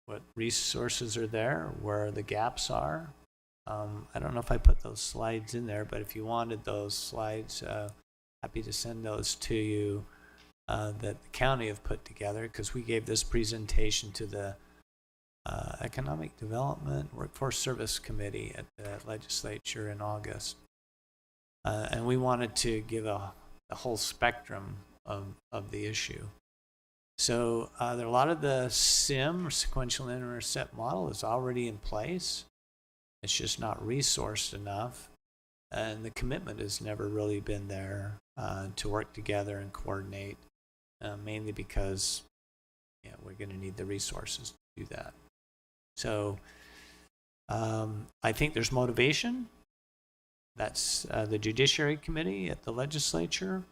What resources are there, where the gaps are. I don't know if I put those slides in there, but if you wanted those slides, happy to send those to you that the county have put together, because we gave this presentation to the Economic Development Workforce Service Committee at the legislature in August. And we wanted to give a whole spectrum of the issue. So there, a lot of the SIM, or sequential intercept model, is already in place. It's just not resourced enough. And the commitment has never really been there to work together and coordinate, mainly because we're going to need the resources to do that. So I think there's motivation. That's the Judiciary Committee at the legislature.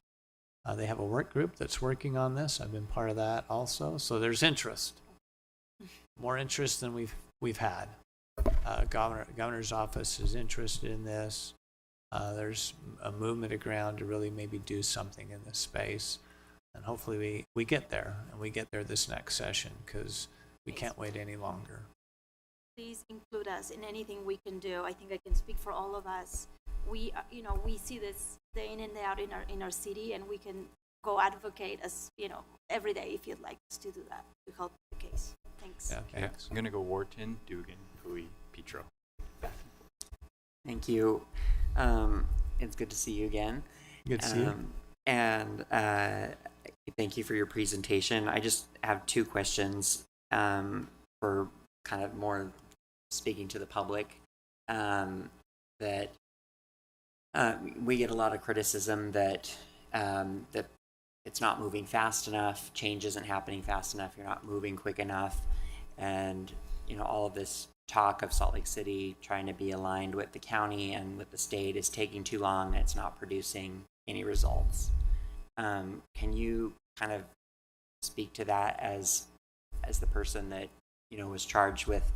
They have a work group that's working on this. I've been part of that also. So there's interest, more interest than we've had. Governor's office is interested in this. There's a movement of ground to really maybe do something in this space. And hopefully we get there, and we get there this next session, because we can't wait any longer. Please include us in anything we can do. I think I can speak for all of us. We, we see this day in and day out in our city, and we can go advocate as, every day if you'd like us to do that to help the case. Thanks. Yeah, thanks. I'm going to go Wharton, Dugan, Cooey, Petro. Thank you. It's good to see you again. Good to see you. And thank you for your presentation. I just have two questions for kind of more speaking to the public. That we get a lot of criticism that that it's not moving fast enough, change isn't happening fast enough, you're not moving quick enough, and all of this talk of Salt Lake City trying to be aligned with the county and with the state is taking too long, and it's not producing any results. Can you kind of speak to that as the person that was charged with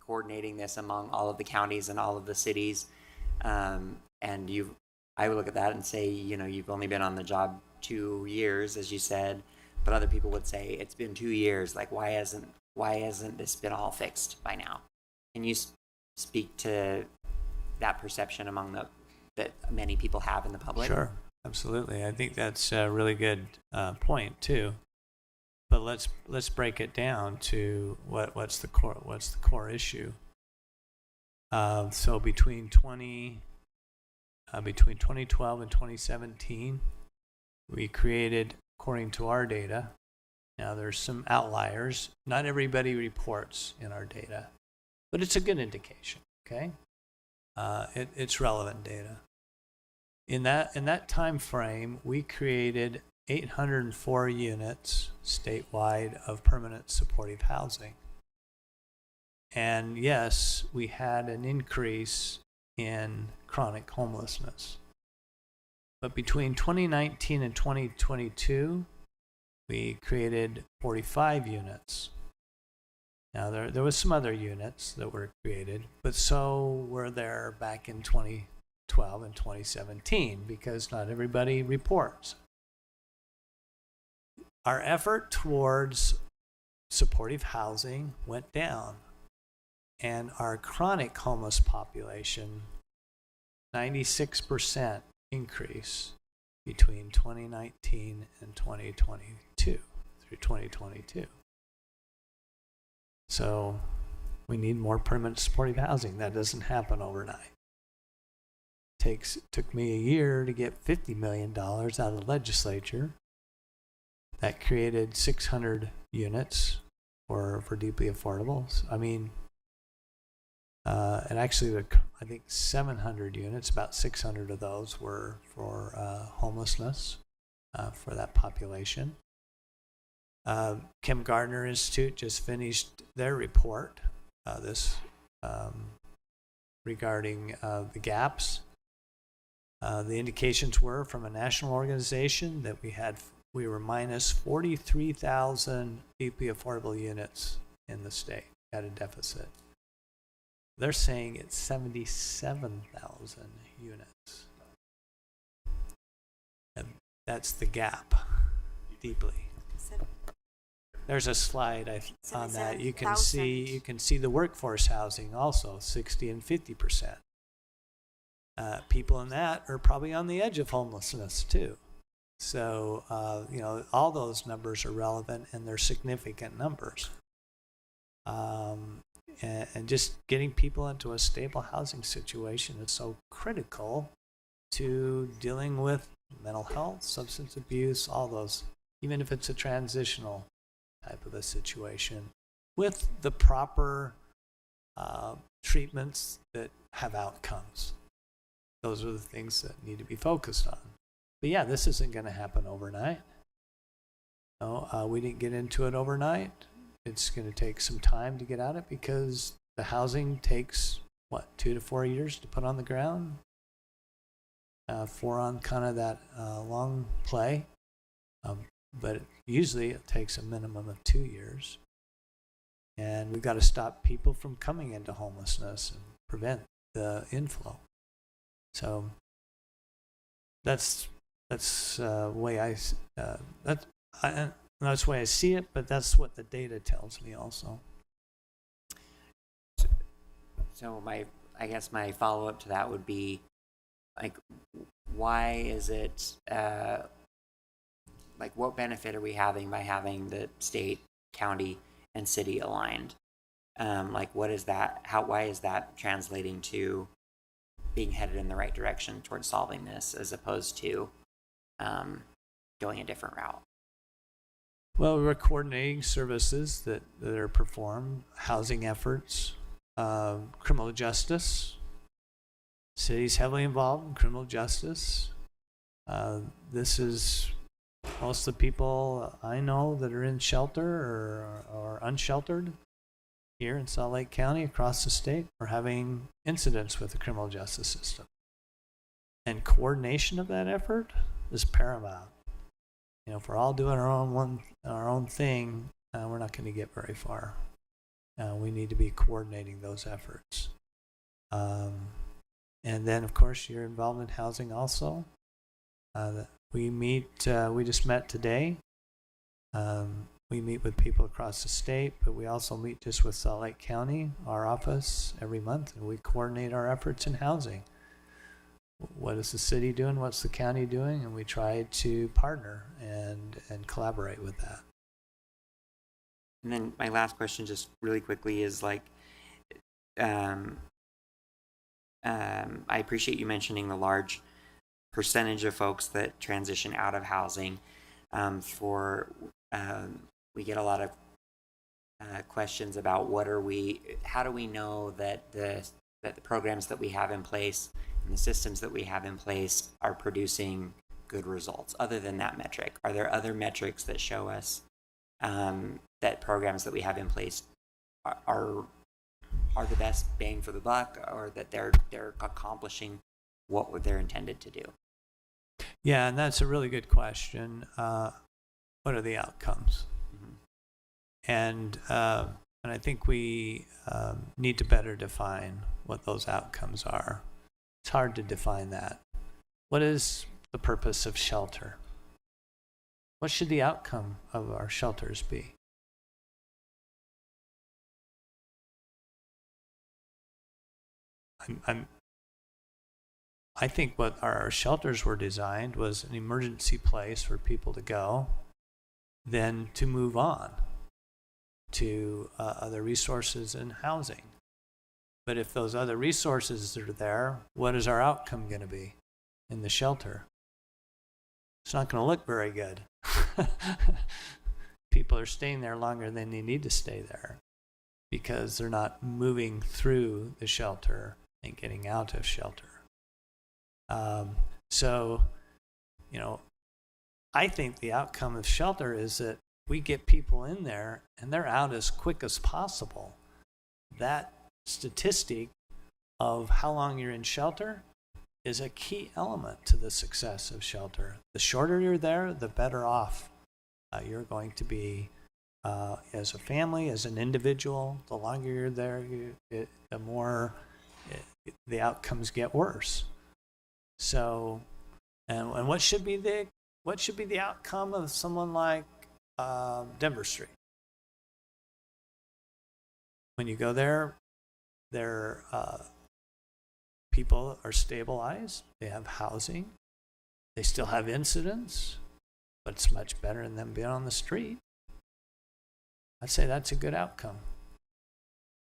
coordinating this among all of the counties and all of the cities? And I would look at that and say, you've only been on the job 2 years, as you said, but other people would say it's been 2 years. Like, why hasn't this been all fixed by now? Can you speak to that perception among that many people have in the public? Sure, absolutely. I think that's a really good point too. But let's break it down to what's the core issue. So between 2012 and 2017, we created, according to our data. Now there's some outliers. Not everybody reports in our data, but it's a good indication. Okay, it's relevant data. In that time frame, we created 804 units statewide of permanent supportive housing. And yes, we had an increase in chronic homelessness. But between 2019 and 2022, we created 45 units. Now, there was some other units that were created, but so were there back in 2012 and 2017, because not everybody reports. Our effort towards supportive housing went down, and our chronic homeless population, 96% increase between 2019 and 2022 through 2022. So we need more permanent supportive housing. That doesn't happen overnight. Took me a year to get $50 million out of the legislature. That created 600 units for deeply affordables. I mean, and actually, I think 700 units, about 600 of those were for homelessness for that population. Kim Gardner Institute just finished their report, regarding the gaps. The indications were from a national organization that we were minus 43,000 deeply affordable units in the state, had a deficit. They're saying it's 77,000 units. And that's the gap, deeply. There's a slide on that. You can see the workforce housing also, 60 and 50%. People in that are probably on the edge of homelessness too. So all those numbers are relevant, and they're significant numbers. And just getting people into a stable housing situation is so critical to dealing with mental health, substance abuse, all those, even if it's a transitional type of a situation, with the proper treatments that have outcomes. Those are the things that need to be focused on. But yeah, this isn't going to happen overnight. No, we didn't get into it overnight. It's going to take some time to get at it because the housing takes, 2 to 4 years to put on the ground? 4 on kind of that long play. But usually it takes a minimum of 2 years. And we've got to stop people from coming into homelessness and prevent the inflow. So that's the way that's the way I see it, but that's what the data tells me also. So I guess my follow-up to that would be, like, why is it, like, what benefit are we having by having the state, county, and city aligned? Like, what is that? Why is that translating to being headed in the right direction towards solving this, as opposed to going a different route? Well, we're coordinating services that are performed, housing efforts, criminal justice. City's heavily involved in criminal justice. This is most of the people I know that are in shelter or unsheltered here in Salt Lake County, across the state, are having incidents with the criminal justice system. And coordination of that effort is paramount. You know, if we're all doing our own thing, we're not going to get very far. We need to be coordinating those efforts. And then, of course, you're involved in housing also. We just met today. We meet with people across the state, but we also meet just with Salt Lake County, our office, every month, and we coordinate our efforts in housing. What is the city doing? What's the county doing? And we try to partner and collaborate with that. And then my last question, just really quickly, is like, I appreciate you mentioning the large percentage of folks that transition out of housing. We get a lot of questions about how do we know that the programs that we have in place and the systems that we have in place are producing good results, other than that metric? Are there other metrics that show us that programs that we have in place are the best bang for the buck, or that they're accomplishing what they're intended to do? Yeah, and that's a really good question. What are the outcomes? Mm-hmm. And I think we need to better define what those outcomes are. It's hard to define that. What is the purpose of shelter? What should the outcome of our shelters be? I think what our shelters were designed was an emergency place for people to go, then to move on to other resources and housing. But if those other resources are there, what is our outcome going to be in the shelter? It's not going to look very good. People are staying there longer than they need to stay there because they're not moving through the shelter and getting out of shelter. So, I think the outcome of shelter is that we get people in there and they're out as quick as possible. That statistic of how long you're in shelter is a key element to the success of shelter. The shorter you're there, the better off you're going to be as a family, as an individual. The longer you're there, the more the outcomes get worse. So, and what should be the outcome of someone like Denver Street? When you go there, their people are stabilized. They have housing. They still have incidents, but it's much better than them being on the street. I'd say that's a good outcome.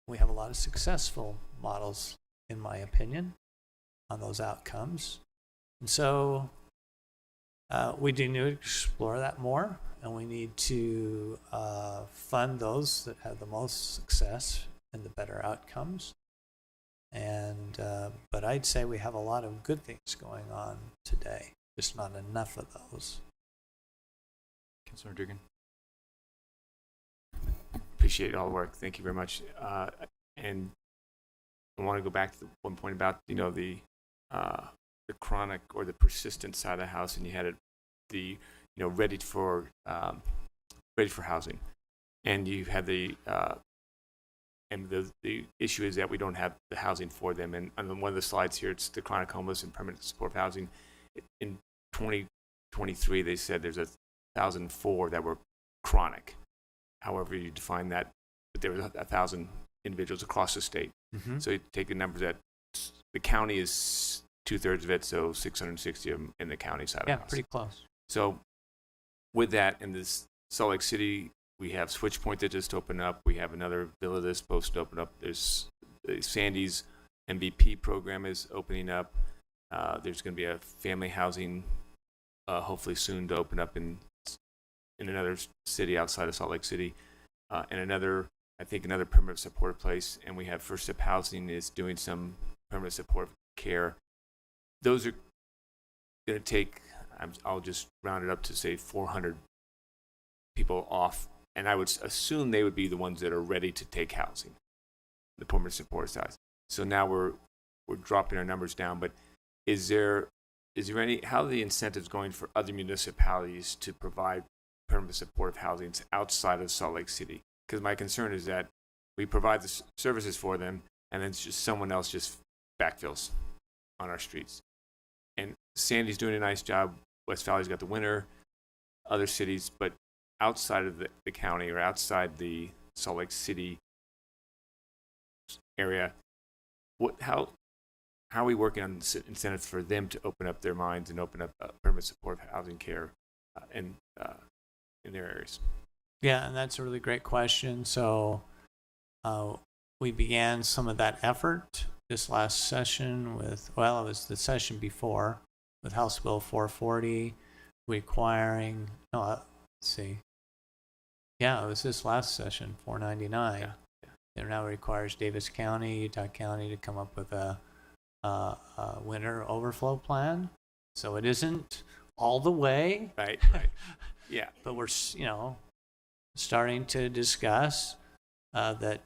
we have a lot of successful models, in my opinion, on those outcomes. And so we do need to explore that more, and we need to fund those that have the most success and the better outcomes. And but I'd say we have a lot of good things going on today, just not enough of those. Councilor Dugan. Appreciate all the work. Thank you very much. And I want to go back to the one point about the chronic or the persistent side of the house, and you had it ready for housing, and you have the issue is that we don't have the housing for them. And on one of the slides here, it's the chronic homeless and permanent supportive housing. In 2023, they said there's 1,004 that were chronic. However you define that, but there was 1,000 individuals across the state. Mm-hmm. So you take the numbers that the county is 2/3 of it, so 660 of them in the county side of the house. Pretty close. So with that, in this Salt Lake City, we have Switch Point that just opened up. We have another villa that's supposed to open up. There's the Sandy's MVP program is opening up. There's going to be a family housing, hopefully soon, to open up in another city outside of Salt Lake City, and another permanent supportive place. And we have First Step Housing is doing some permanent supportive care. Those are going to take, I'll just round it up to say 400 people off, and I would assume they would be the ones that are ready to take housing, the permanent support size. So now we're dropping our numbers down, but is there how are the incentives going for other municipalities to provide permanent supportive housing outside of Salt Lake City? Because my concern is that we provide the services for them, and then it's just someone else just backfills on our streets. And Sandy's doing a nice job. West Valley's got the winter, other cities, but outside of the county or outside the Salt Lake City area, how are we working on incentives for them to open up their minds and open up permanent supportive housing care in their areas? Yeah, and that's a really great question. So we began some of that effort this last session it was the session before with House Bill 440 requiring, it was this last session, 499. Yeah. It now requires Davis County, Utah County to come up with a winter overflow plan. So it isn't all the way. Right. Yeah. But we're, starting to discuss that,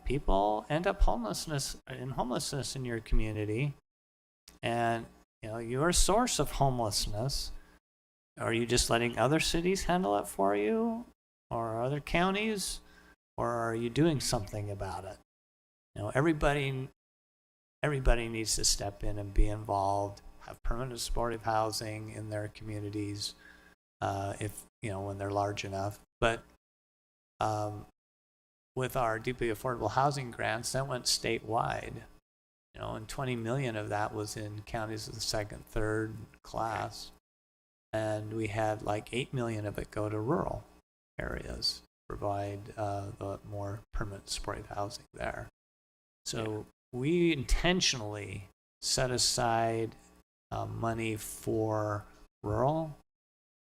people end up homelessness in your community. And, you're a source of homelessness. Are you just letting other cities handle it for you or other counties? Or are you doing something about it? Everybody needs to step in and be involved, have permanent supportive housing in their communities, when they're large enough. But with our deeply affordable housing grants, that went statewide. And 20 million of that was in counties of the second, third class. And we had like 8 million of it go to rural areas, provide the more permanent supportive housing there. So we intentionally set aside money for rural,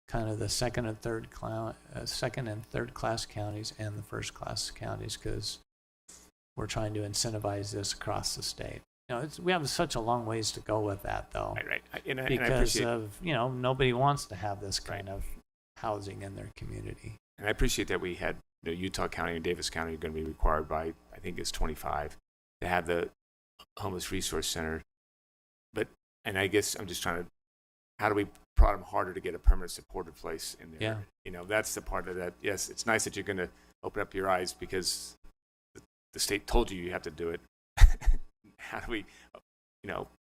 kind of the second and third class counties and the first class counties, because we're trying to incentivize this across the state. We have such a long ways to go with that, though. Right. And I because appreciate, of nobody wants to have this kind of housing in their community. And I appreciate that we had Utah County and Davis County are going to be required by, I think it's 25, to have the homeless resource center. And I guess I'm just trying to, how do we prod them harder to get a permanent supportive place in there? Yeah. That's the part of that. Yes, it's nice that you're going to open up your eyes because the state told you have to do it. How do we,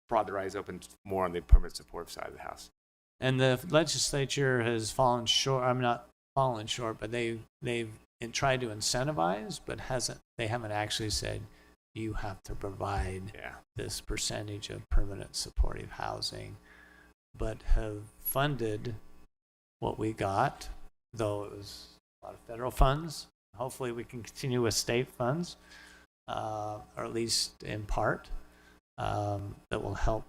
prod their eyes open more on the permanent supportive side of the house? And the legislature has fallen short. I'm not fallen short, but they've tried to incentivize, but they haven't actually said you have to provide this percentage of permanent supportive housing, but have funded what we got, though it was a lot of federal funds. Hopefully we can continue with state funds, or at least in part, that will help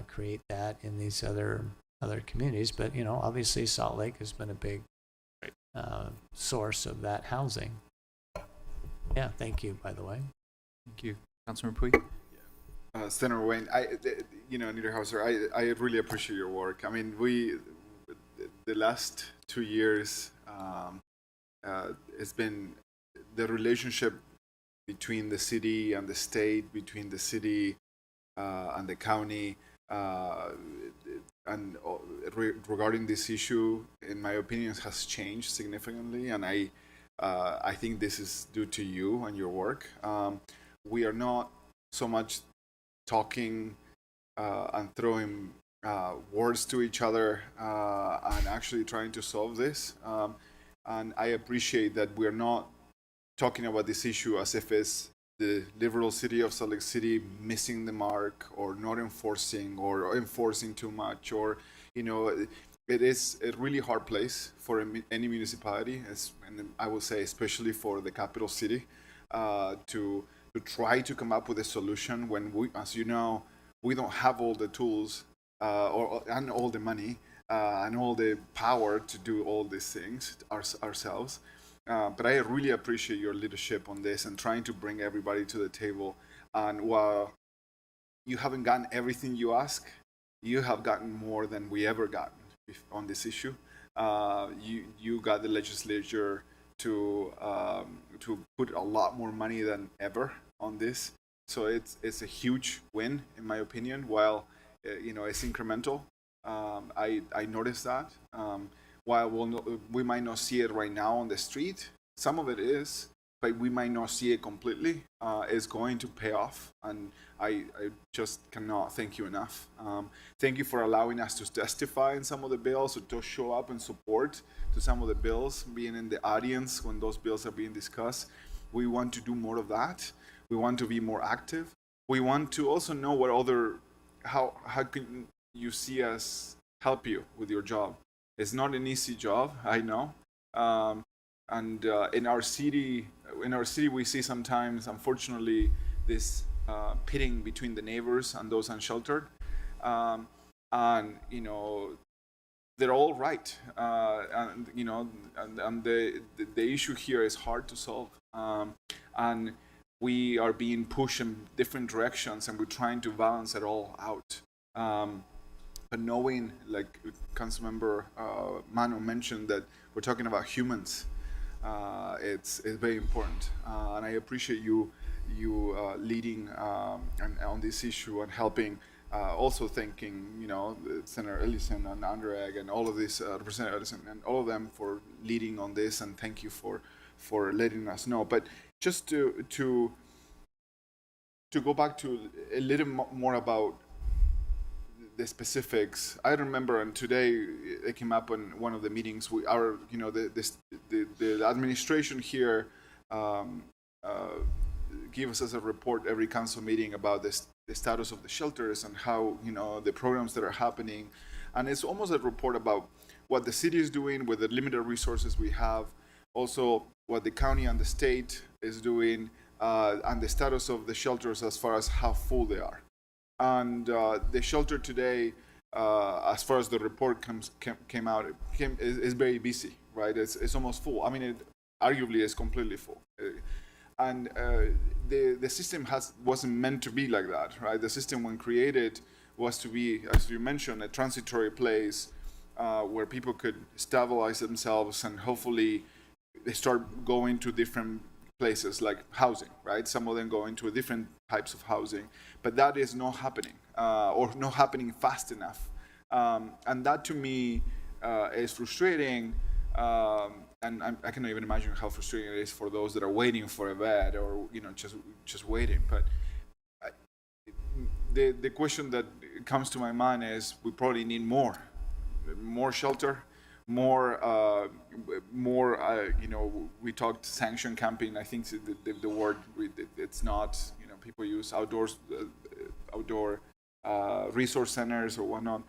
create that in these other communities. But obviously Salt Lake has been a big source of that housing. Yeah, thank you, by the way. Thank you. Councilmember Puig? Senator Wayne, Niederhauser, I really appreciate your work. I mean, the last 2 years, it's been the relationship between the city and the state, between the city and the county, and regarding this issue, in my opinion, has changed significantly, and I think this is due to you and your work. We are not so much talking and throwing words to each other and actually trying to solve this. And I appreciate that we're not talking about this issue as if it's the liberal city of Salt Lake City missing the mark, or not enforcing, or enforcing too much, or it is a really hard place for any municipality, and I will say especially for the capital city, to try to come up with a solution when we, as you know, we don't have all the tools and all the money and all the power to do all these things ourselves. But I really appreciate your leadership on this and trying to bring everybody to the table. And while you haven't gotten everything you ask, you have gotten more than we ever gotten on this issue. You got the legislature to put a lot more money than ever on this. So it's a huge win, in my opinion. While it's incremental, I noticed that. While we might not see it right now on the street, some of it is, but we might not see it completely. It's going to pay off, and I just cannot thank you enough. Thank you for allowing us to testify in some of the bills, or to show up and support to some of the bills, being in the audience when those bills are being discussed. We want to do more of that. We want to be more active. We want to also know how can you see us help you with your job. It's not an easy job, I know. And in our city, we see sometimes, unfortunately, this pitting between the neighbors and those unsheltered. And they're all right. And the issue here is hard to solve. And we are being pushed in different directions, and we're trying to balance it all out. But knowing, like Councilmember Mano mentioned, that we're talking about humans, it's very important. And I appreciate you leading on this issue and helping. Also thanking, Senator Ellison and Andreg and all of these, Representative Ellison and all of them for leading on this, and thank you for letting us know. But just to go back to a little more about the specifics, I remember, and today it came up in one of the meetings. The administration here gives us a report every council meeting about the status of the shelters and how the programs that are happening, and it's almost a report about what the city is doing with the limited resources we have, also what the county and the state is doing, and the status of the shelters as far as how full they are. And the shelter today, as far as the report came out, is very busy, right? It's almost full. I mean, it arguably is completely full. And the system wasn't meant to be like that, right? The system, when created, was to be, as you mentioned, a transitory place where people could stabilize themselves and hopefully they start going to different places like housing, right? Some of them go into different types of housing, but that is not happening, or not happening fast enough. And that to me is frustrating. And I cannot even imagine how frustrating it is for those that are waiting for a bed, or just waiting. But the question that comes to my mind is, we probably need more shelter, more. We talked sanction camping. I think the word it's not. People use outdoor resource centers or whatnot.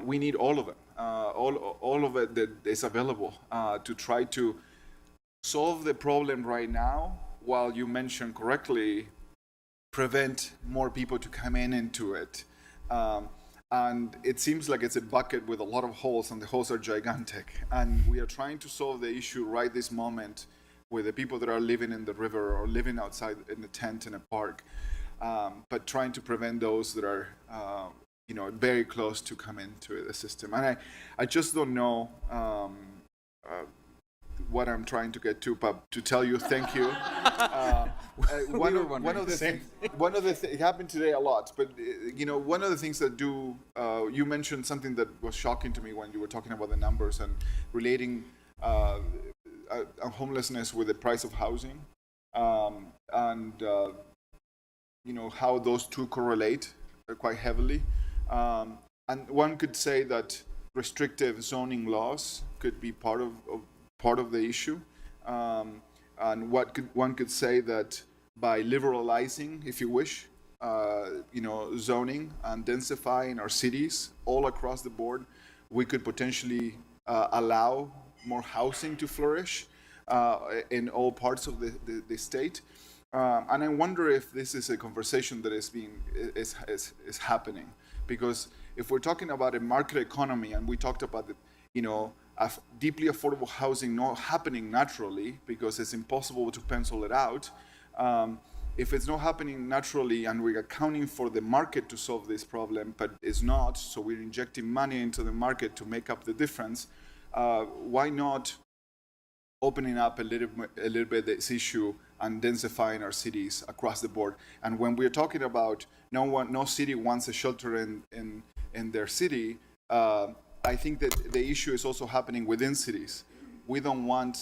We need all of them. All of it that is available to try to solve the problem right now while you mentioned correctly, prevent more people to come into it. And it seems like it's a bucket with a lot of holes, and the holes are gigantic. And we are trying to solve the issue right this moment with the people that are living in the river or living outside in the tent in a park, but trying to prevent those that are, very close to come into the system. And I just don't know what I'm trying to get to, but to tell you thank you. One of the things it happened today a lot, but one of the things that you mentioned something that was shocking to me when you were talking about the numbers and relating homelessness with the price of housing, and how those two correlate quite heavily. And one could say that restrictive zoning laws could be part of the issue, and one could say that by liberalizing, if you wish, zoning and densifying our cities all across the board, we could potentially allow more housing to flourish in all parts of the state. And I wonder if this is a conversation that is happening, because if we're talking about a market economy, and we talked about deeply affordable housing not happening naturally because it's impossible to pencil it out. If it's not happening naturally and we're accounting for the market to solve this problem, but it's not, so we're injecting money into the market to make up the difference, why not opening up a little bit this issue and densifying our cities across the board? And when we're talking about no city wants a shelter in their city, I think that the issue is also happening within cities. We don't want,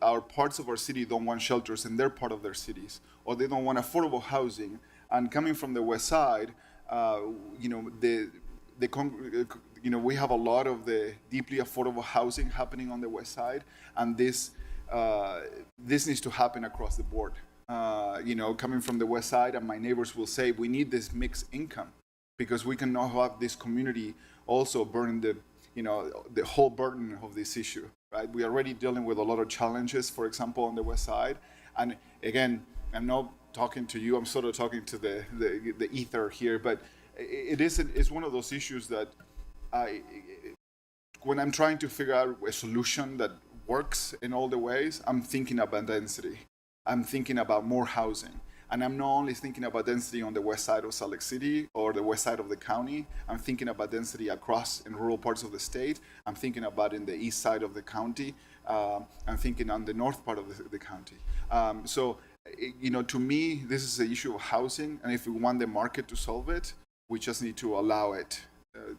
our parts of our city don't want shelters in their part of their cities, or they don't want affordable housing. And coming from the west side, we have a lot of the deeply affordable housing happening on the west side, and this needs to happen across the board. Coming from the west side, and my neighbors will say, we need this mixed income, because we cannot have this community also burning the whole burden of this issue, right? We are already dealing with a lot of challenges, for example, on the west side. And again, I'm not talking to you, I'm sort of talking to the ether here, but it's one of those issues that when I'm trying to figure out a solution that works in all the ways, I'm thinking about density. I'm thinking about more housing. And I'm not only thinking about density on the west side of Salt Lake City or the west side of the county. I'm thinking about density across in rural parts of the state. I'm thinking about in the east side of the county. I'm thinking on the north part of the county. To me, this is an issue of housing. And if we want the market to solve it, we just need to allow it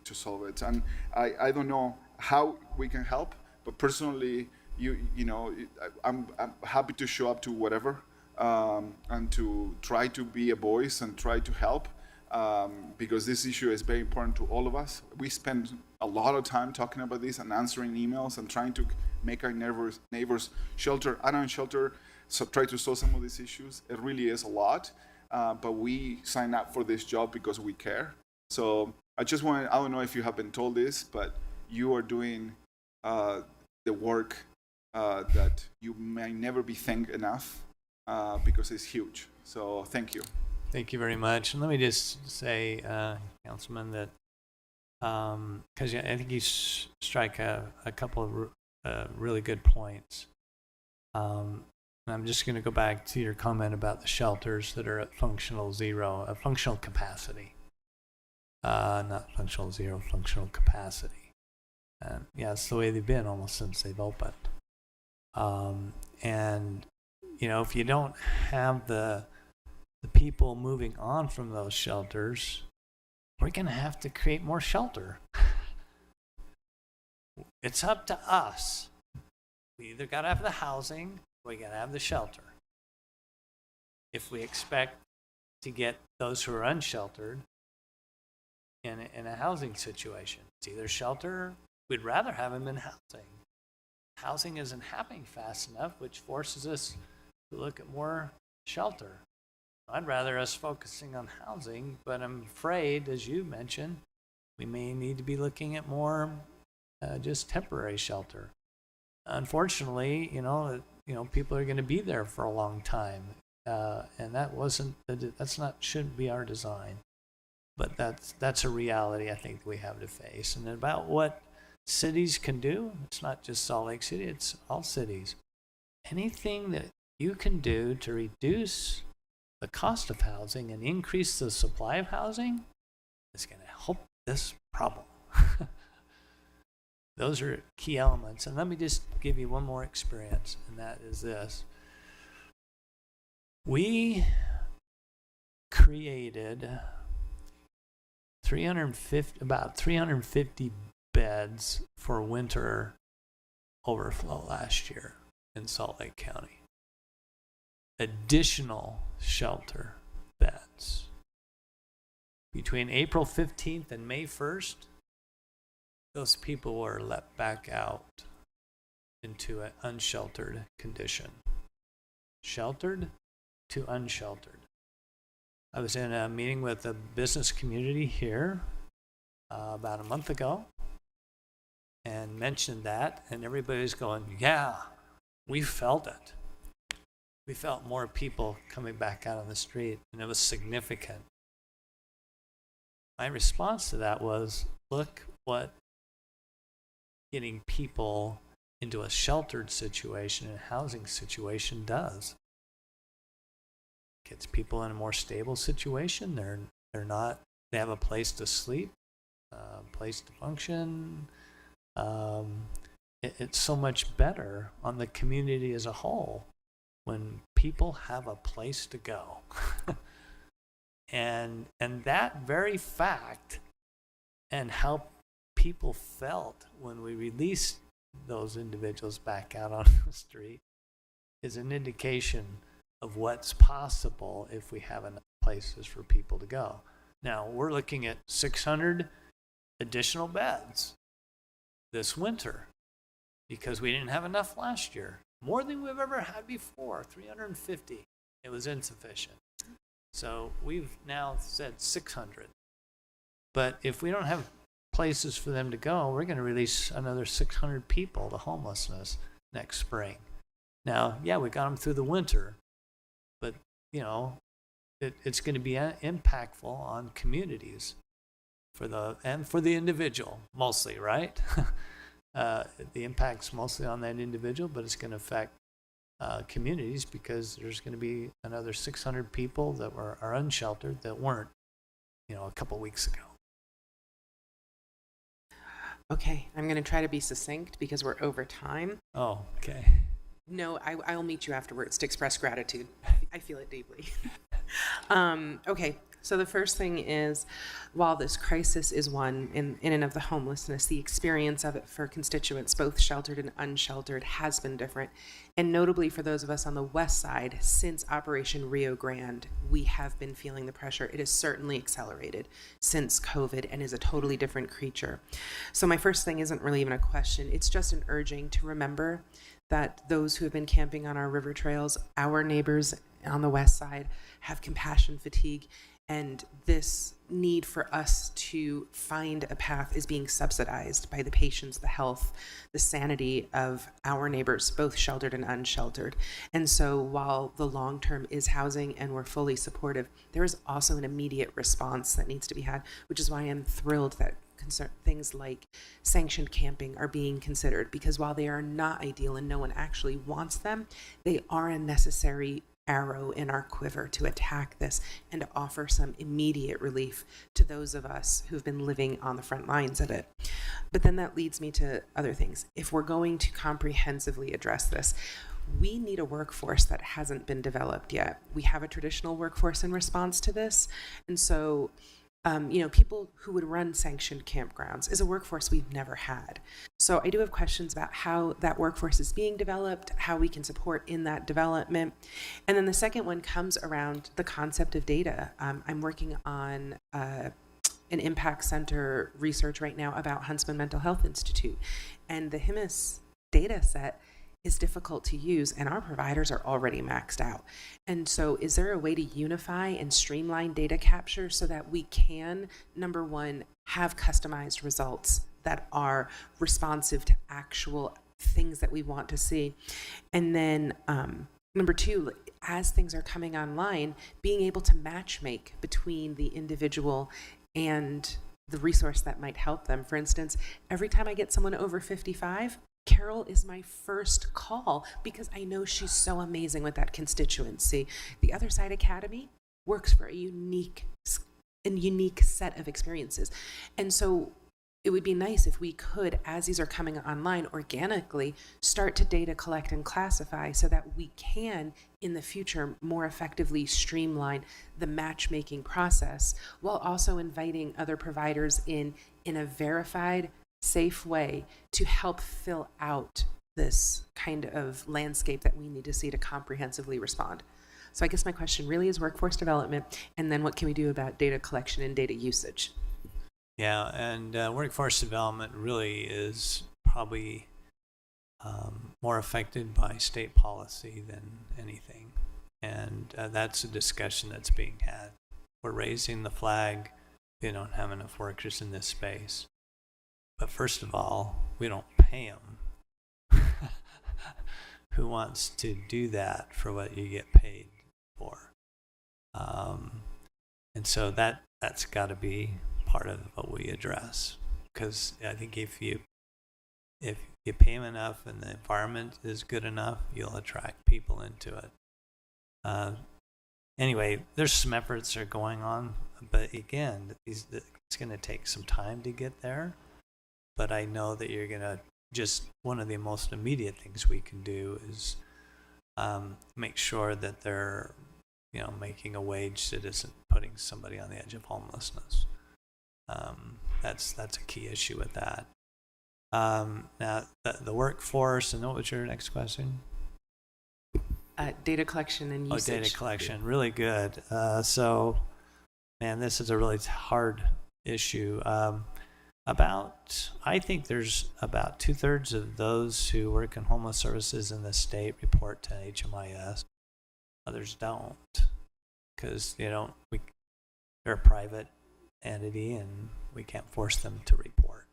to solve it. And I don't know how we can help, but personally, I'm happy to show up to whatever. And to try to be a voice and try to help, because this issue is very important to all of us. We spend a lot of time talking about this and answering emails and trying to make our neighbors shelter and unshelter, so try to solve some of these issues. It really is a lot, but we sign up for this job because we care. So I don't know if you have been told this, but you are doing the work that you may never be thanked enough. Because it's huge. So thank you. Thank you very much. And let me just say, Councilman, that because I think you strike a couple of really good points. And I'm just going to go back to your comment about the shelters that are at functional capacity. Not functional zero, functional capacity. And yeah, it's the way they've been almost since they've opened. And if you don't have the people moving on from those shelters, we're going to have to create more shelter. It's up to us. We either got to have the housing or we got to have the shelter. If we expect to get those who are unsheltered in a housing situation, it's either shelter, we'd rather have them in housing. Housing isn't happening fast enough, which forces us to look at more shelter. I'd rather us focusing on housing, but I'm afraid, as you mentioned, we may need to be looking at more just temporary shelter. Unfortunately, people are going to be there for a long time. and shouldn't be our design. But that's a reality I think that we have to face. And about what cities can do, it's not just Salt Lake City, it's all cities. Anything that you can do to reduce the cost of housing and increase the supply of housing is going to help this problem. Those are key elements. And let me just give you one more experience, and that is this. We created about 350 beds for winter overflow last year in Salt Lake County. Additional shelter beds. Between April 15th and May 1st, those people were let back out into an unsheltered condition. Sheltered to unsheltered. I was in a meeting with the business community here about a month ago and mentioned that, and everybody's going, yeah, we felt it. We felt more people coming back out on the street, and it was significant. My response to that was, look what getting people into a sheltered situation and housing situation does. Gets people in a more stable situation. They have a place to sleep, a place to function. It's so much better on the community as a whole when people have a place to go. and that very fact and how people felt when we released those individuals back out on the street is an indication of what's possible if we have enough places for people to go. Now, we're looking at 600 additional beds this winter because we didn't have enough last year. More than we've ever had before, 350. It was insufficient. So we've now said 600. But if we don't have places for them to go, we're going to release another 600 people to homelessness next spring. Now, yeah, we got them through the winter, but, it's going to be impactful on communities for the individual, mostly, right? The impact's mostly on that individual, but it's going to affect communities because there's going to be another 600 people that are unsheltered that weren't, a couple weeks ago. Okay, I'm going to try to be succinct because we're over time. Oh, okay. No, I'll meet you afterwards to express gratitude. I feel it deeply. Okay, so the first thing is, while this crisis is one in and of the homelessness, the experience of it for constituents, both sheltered and unsheltered, has been different. And notably for those of us on the west side, since Operation Rio Grande, we have been feeling the pressure. It has certainly accelerated since COVID and is a totally different creature. So my first thing isn't really even a question. It's just an urging to remember that those who have been camping on our river trails, our neighbors on the west side, have compassion fatigue, and this need for us to find a path is being subsidized by the patients, the health, the sanity of our neighbors, both sheltered and unsheltered. And so while the long term is housing and we're fully supportive, there is also an immediate response that needs to be had, which is why I'm thrilled that things like sanctioned camping are being considered, because while they are not ideal and no one actually wants them, they are a necessary arrow in our quiver to attack this and to offer some immediate relief to those of us who've been living on the front lines of it. But then that leads me to other things. If we're going to comprehensively address this, we need a workforce that hasn't been developed yet. We have a traditional workforce in response to this, and so people who would run sanctioned campgrounds is a workforce we've never had. So I do have questions about how that workforce is being developed, how we can support in that development. And then the second one comes around the concept of data. I'm working on an impact center research right now about Huntsman Mental Health Institute. And the HIMSS data set is difficult to use, and our providers are already maxed out. And so is there a way to unify and streamline data capture so that we can, number one, have customized results that are responsive to actual things that we want to see? And then Number two, as things are coming online, being able to match make between the individual and the resource that might help them. For instance, every time I get someone over 55, Carol is my first call because I know she's so amazing with that constituency. The Other Side Academy works for a unique set of experiences. And so it would be nice if we could, as these are coming online organically, start to data collect and classify so that we can, in the future, more effectively streamline the matchmaking process while also inviting other providers in a verified, safe way to help fill out this kind of landscape that we need to see to comprehensively respond. So I guess my question really is workforce development, and then what can we do about data collection and data usage? Yeah, and workforce development really is probably more affected by state policy than anything. And that's a discussion that's being had. We're raising the flag. We don't have enough workers in this space. But first of all, we don't pay them. Who wants to do that for what you get paid for? And so that's got to be part of what we address. Because I think if you pay them enough and the environment is good enough, you'll attract people into it. Anyway, there's some efforts that are going on, but again, it's going to take some time to get there. But I know that you're going to one of the most immediate things we can do is make sure that they're, making a wage that isn't putting somebody on the edge of homelessness. That's a key issue with that. Now, the workforce, and what was your next question? Data collection and usage. Oh, data collection, really good. So, man, this is a really hard issue. I think there's about 2/3 of those who work in homeless services in the state report to HMIS. Others don't, because they're a private entity and we can't force them to report.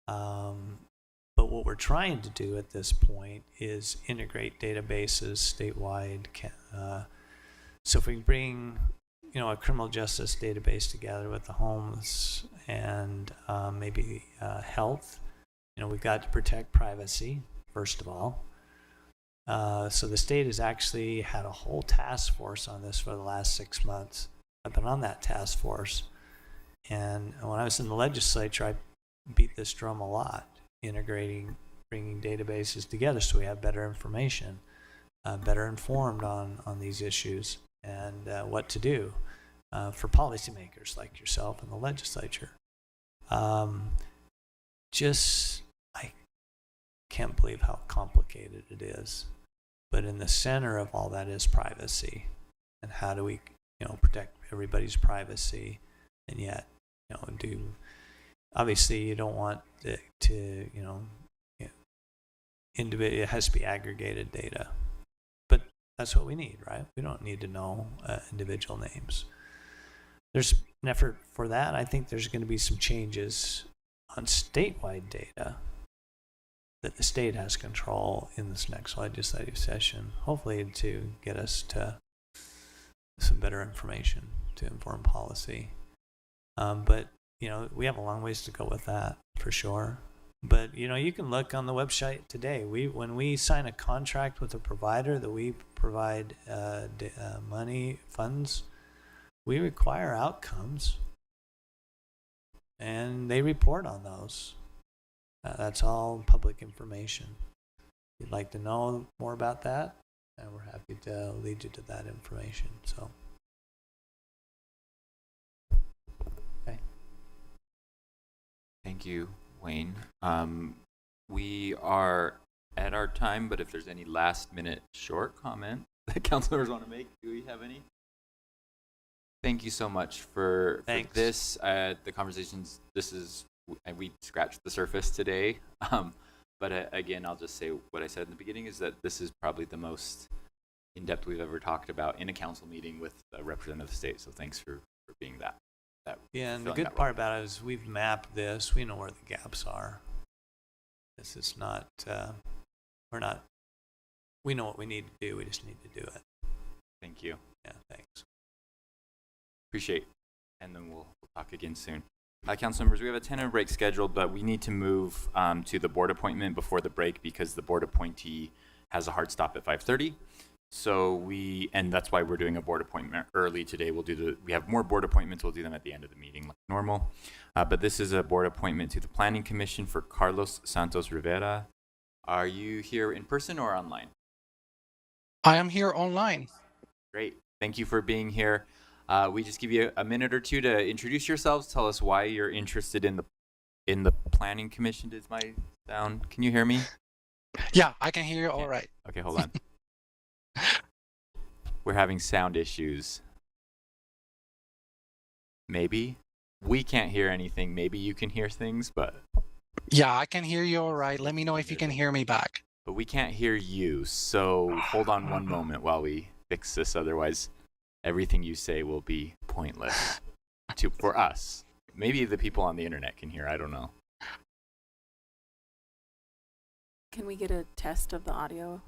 But what we're trying to do at this point is integrate databases statewide. So if we bring a criminal justice database together with the homeless and maybe health, we've got to protect privacy, first of all. So the state has actually had a whole task force on this for the last 6 months. I've been on that task force. And when I was in the legislature, I beat this drum a lot, bringing databases together so we have better information, better informed on these issues and what to do for policymakers like yourself in the legislature. I can't believe how complicated it is. But in the center of all that is privacy. And how do we, protect everybody's privacy and yet, obviously you don't want it to, it has to be aggregated data. But that's what we need, right? We don't need to know individual names. There's an effort for that. I think there's going to be some changes on statewide data that the state has control in this next legislative session, hopefully to get us to some better information to inform policy. But, we have a long ways to go with that for sure. But, you can look on the website today. When we sign a contract with a provider that we provide funds, we require outcomes and they report on those. That's all public information. If you'd like to know more about that, and we're happy to lead you to that information. So, okay. Thank you, Wayne. We are at our time, but if there's any last-minute short comment that council members want to make, do we have any? Thank you so much for this. The conversations. We scratched the surface today, but again, I'll just say what I said in the beginning is that this is probably the most in-depth we've ever talked about in a council meeting with a representative of the state. So thanks for being that. Yeah, and the good part about it is we've mapped this. We know where the gaps are. This is not, we're not we know what we need to do. We just need to do it. Thank you. Yeah, thanks. Appreciate. And then we'll talk again soon. Council members, we have a 10-minute break scheduled, but we need to move to the board appointment before the break because the board appointee has a hard stop at 5:30. So and that's why we're doing a board appointment early today. We have more board appointments. We'll do them at the end of the meeting like normal. But this is a board appointment to the Planning Commission for Carlos Santos Rivera. Are you here in person or online? I am here online. Great. Thank you for being here. We just give you a minute or two to introduce yourselves. Tell us why you're interested in the Planning Commission. Does my sound? Can you hear me? Yeah, I can hear you all right. Okay, hold on. We're having sound issues. Maybe we can't hear anything. Maybe you can hear things, but Yeah, I can hear you all right. Let me know if you can hear me back. but we can't hear you. So hold on one moment while we fix this. Otherwise, everything you say will be pointless for us. Maybe the people on the internet can hear. I don't know. Can we get a test of the audio?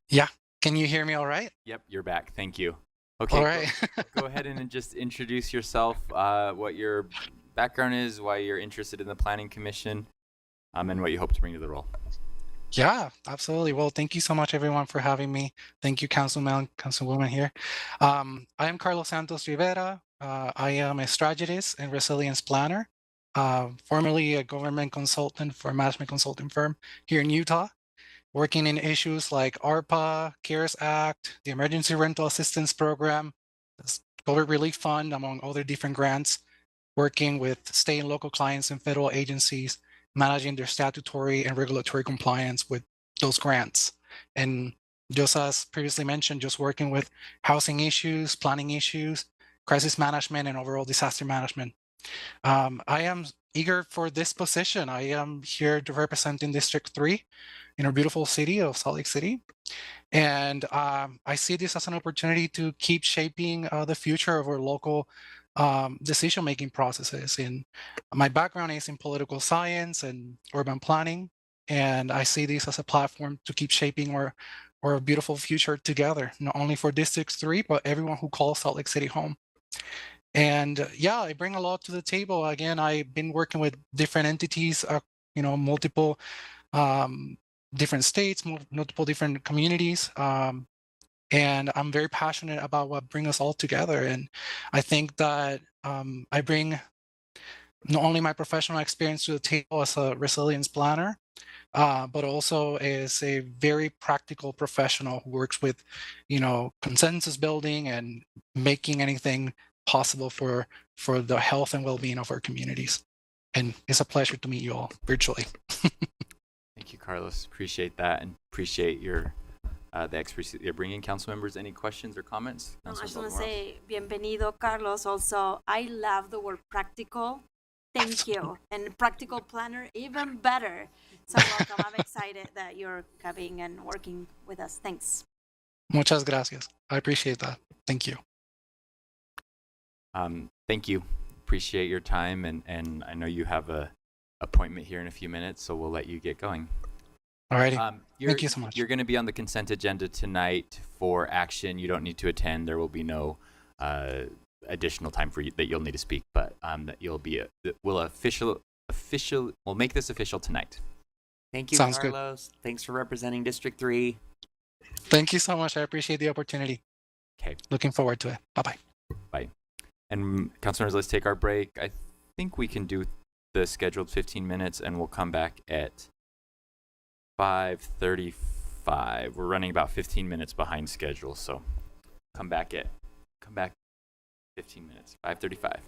Yeah, can you hear me all right? Yep, you're back. Thank you. Okay, All right. go ahead and just introduce yourself, what your background is, why you're interested in the Planning Commission, and what you hope to bring to the role. Yeah, absolutely. Well, thank you so much, everyone, for having me. Thank you, Councilman, Councilwoman here. I am Carlos Santos Rivera. I am a strategist and resilience planner, formerly a government consultant for a management consulting firm here in Utah, working in issues like ARPA, CARES Act, the Emergency Rental Assistance Program, the COVID Relief Fund, among other different grants, working with state and local clients and federal agencies, managing their statutory and regulatory compliance with those grants. And just as previously mentioned, just working with housing issues, planning issues, crisis management, and overall disaster management. I am eager for this position. I am here to represent in District 3 in our beautiful city of Salt Lake City. And I see this as an opportunity to keep shaping the future of our local decision-making processes. And my background is in political science and urban planning, and I see this as a platform to keep shaping our beautiful future together, not only for District 3, but everyone who calls Salt Lake City home. And yeah, I bring a lot to the table. Again, I've been working with different entities, multiple different states, multiple different communities. And I'm very passionate about what brings us all together. And I think that I bring not only my professional experience to the table as a resilience planner, but also as a very practical professional who works with, consensus building and making anything possible for the health and well-being of our communities. And it's a pleasure to meet you all virtually. Thank you, Carlos. Appreciate that, and appreciate your the expertise you're bringing. Council members, any questions or comments? No, I just want to say, bienvenido, Carlos. Also, I love the word practical. Thank you. And practical planner, even better. So welcome. I'm excited that you're coming and working with us. Thanks. Muchas gracias. I appreciate that. Thank you. Thank you. Appreciate your time, and I know you have a appointment here in a few minutes, so we'll let you get going. Alrighty. Thank you so much. You're going to be on the consent agenda tonight for action. You don't need to attend. There will be no additional time for you that you'll need to speak, but that you'll be we'll make this official tonight. Thank you, Sounds Carlos. Good. Thanks for representing District 3. Thank you so much. I appreciate the opportunity. Okay. Looking forward to it. Bye-bye. Bye. And councilors, let's take our break. I think we can do the scheduled 15 minutes, and we'll come back at 5:35. We're running about 15 minutes behind schedule, so come back 15 minutes. 5:35.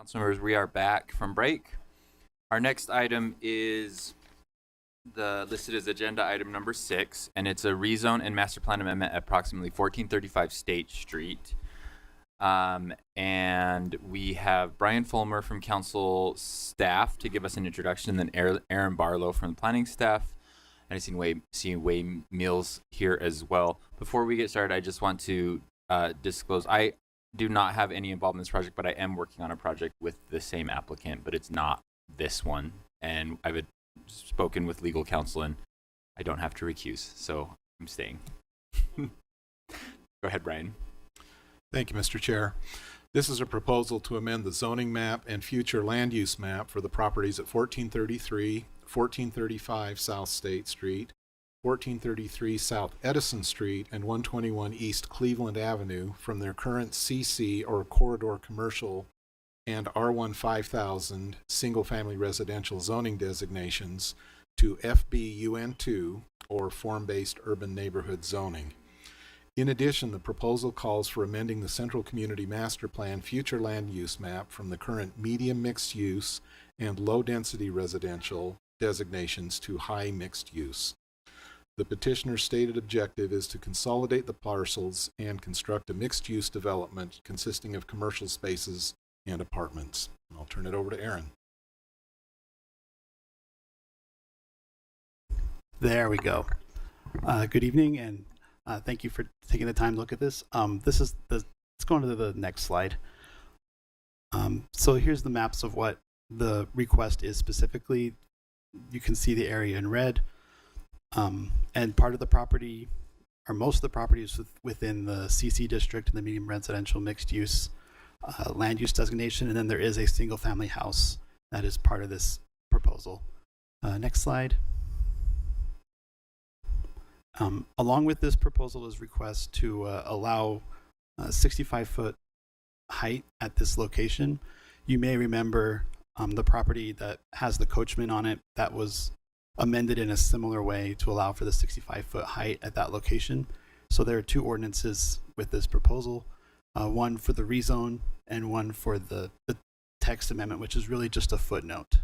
Council members, we are back from break. Our next item is listed as agenda item number 6, and it's a rezone and master plan amendment at approximately 1435 State Street. And we have Brian Fulmer from council staff to give us an introduction, and then Aaron Barlow from the planning staff. And I see Wade Mills here as well. Before we get started, I just want to disclose I do not have any involvement in this project, but I am working on a project with the same applicant, but it's not this one. And I've spoken with legal counsel, and I don't have to recuse, so I'm staying. Go ahead, Brian. Thank you, Mr. Chair. This is a proposal to amend the zoning map and future land use map for the properties at 1433, 1435 South State Street, 1433 South Edison Street, and 121 East Cleveland Avenue from their current CC or corridor commercial and R1 5000 single-family residential zoning designations to FBUN2 or form-based urban neighborhood zoning. In addition, the proposal calls for amending the Central Community Master Plan future land use map from the current medium mixed use and low density residential designations to high mixed use. The petitioner's stated objective is to consolidate the parcels and construct a mixed use development consisting of commercial spaces and apartments. I'll turn it over to Aaron. There we go. Good evening, and thank you for taking the time to look at this. Let's go on to the next slide. So here's the maps of what the request is specifically. You can see the area in red, and part of the property, or most of the property, is within the CC district and the medium residential mixed use land use designation, and then there is a single family house that is part of this proposal. Next slide. Along with this proposal is request to allow 65-foot height at this location. You may remember the property that has the coachman on it that was amended in a similar way to allow for the 65-foot height at that location. So there are two ordinances with this proposal, one for the rezone and one for the text amendment, which is really just a footnote.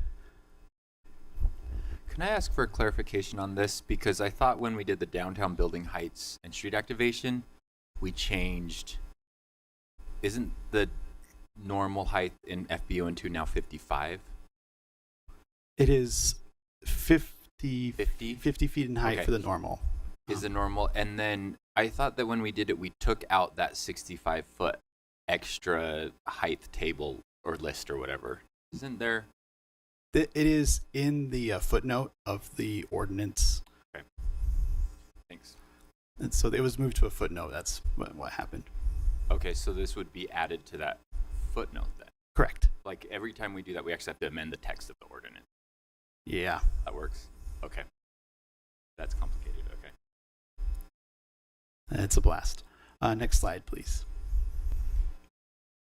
Can I ask for a clarification on this? Because I thought when we did the downtown building heights and street activation, we changed. Isn't the normal height in FBUN2 now 55? It is 50 feet in height for the normal. Is the normal. And then I thought that when we did it, we took out that 65-foot extra height table or list or whatever. Isn't there? It is in the footnote of the ordinance. Okay. Thanks. And so it was moved to a footnote. That's what happened. Okay, so this would be added to that footnote then? Correct. Like every time we do that, we actually have to amend the text of the ordinance. Yeah. That works? Okay. That's complicated. Okay. It's a blast. Next slide, please.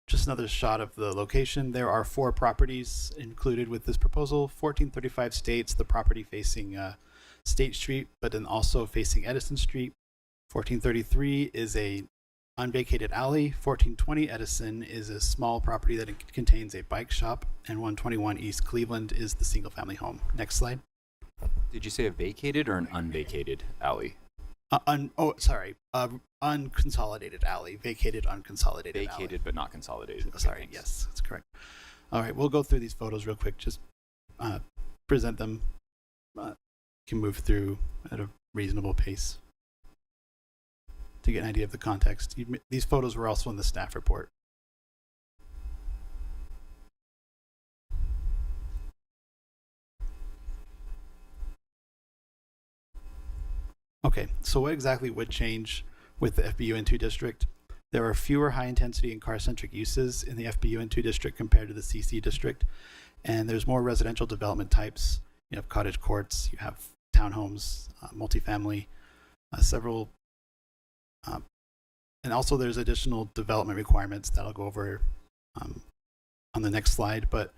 Just another shot of the location. There are 4 properties included with this proposal. 1435 State's the property facing State Street, but then also facing Edison Street. 1433 is a unvacated alley. 1420 Edison is a small property that contains a bike shop, and 121 East Cleveland is the single family home. Next slide. Did you say a vacated or an unvacated alley? Unconsolidated alley. Vacated, unconsolidated alley. Vacated but not consolidated. Okay, Sorry, thanks. yes, that's correct. All right, we'll go through these photos real quick. Just present them. Can move through at a reasonable pace to get an idea of the context. These photos were also in the staff report. Okay, so what exactly would change with the FBUN2 district? There are fewer high-intensity and car-centric uses in the FBUN2 district compared to the CC district, and there's more residential development types. You have cottage courts, you have townhomes, multifamily, several, and also there's additional development requirements that I'll go over on the next slide. But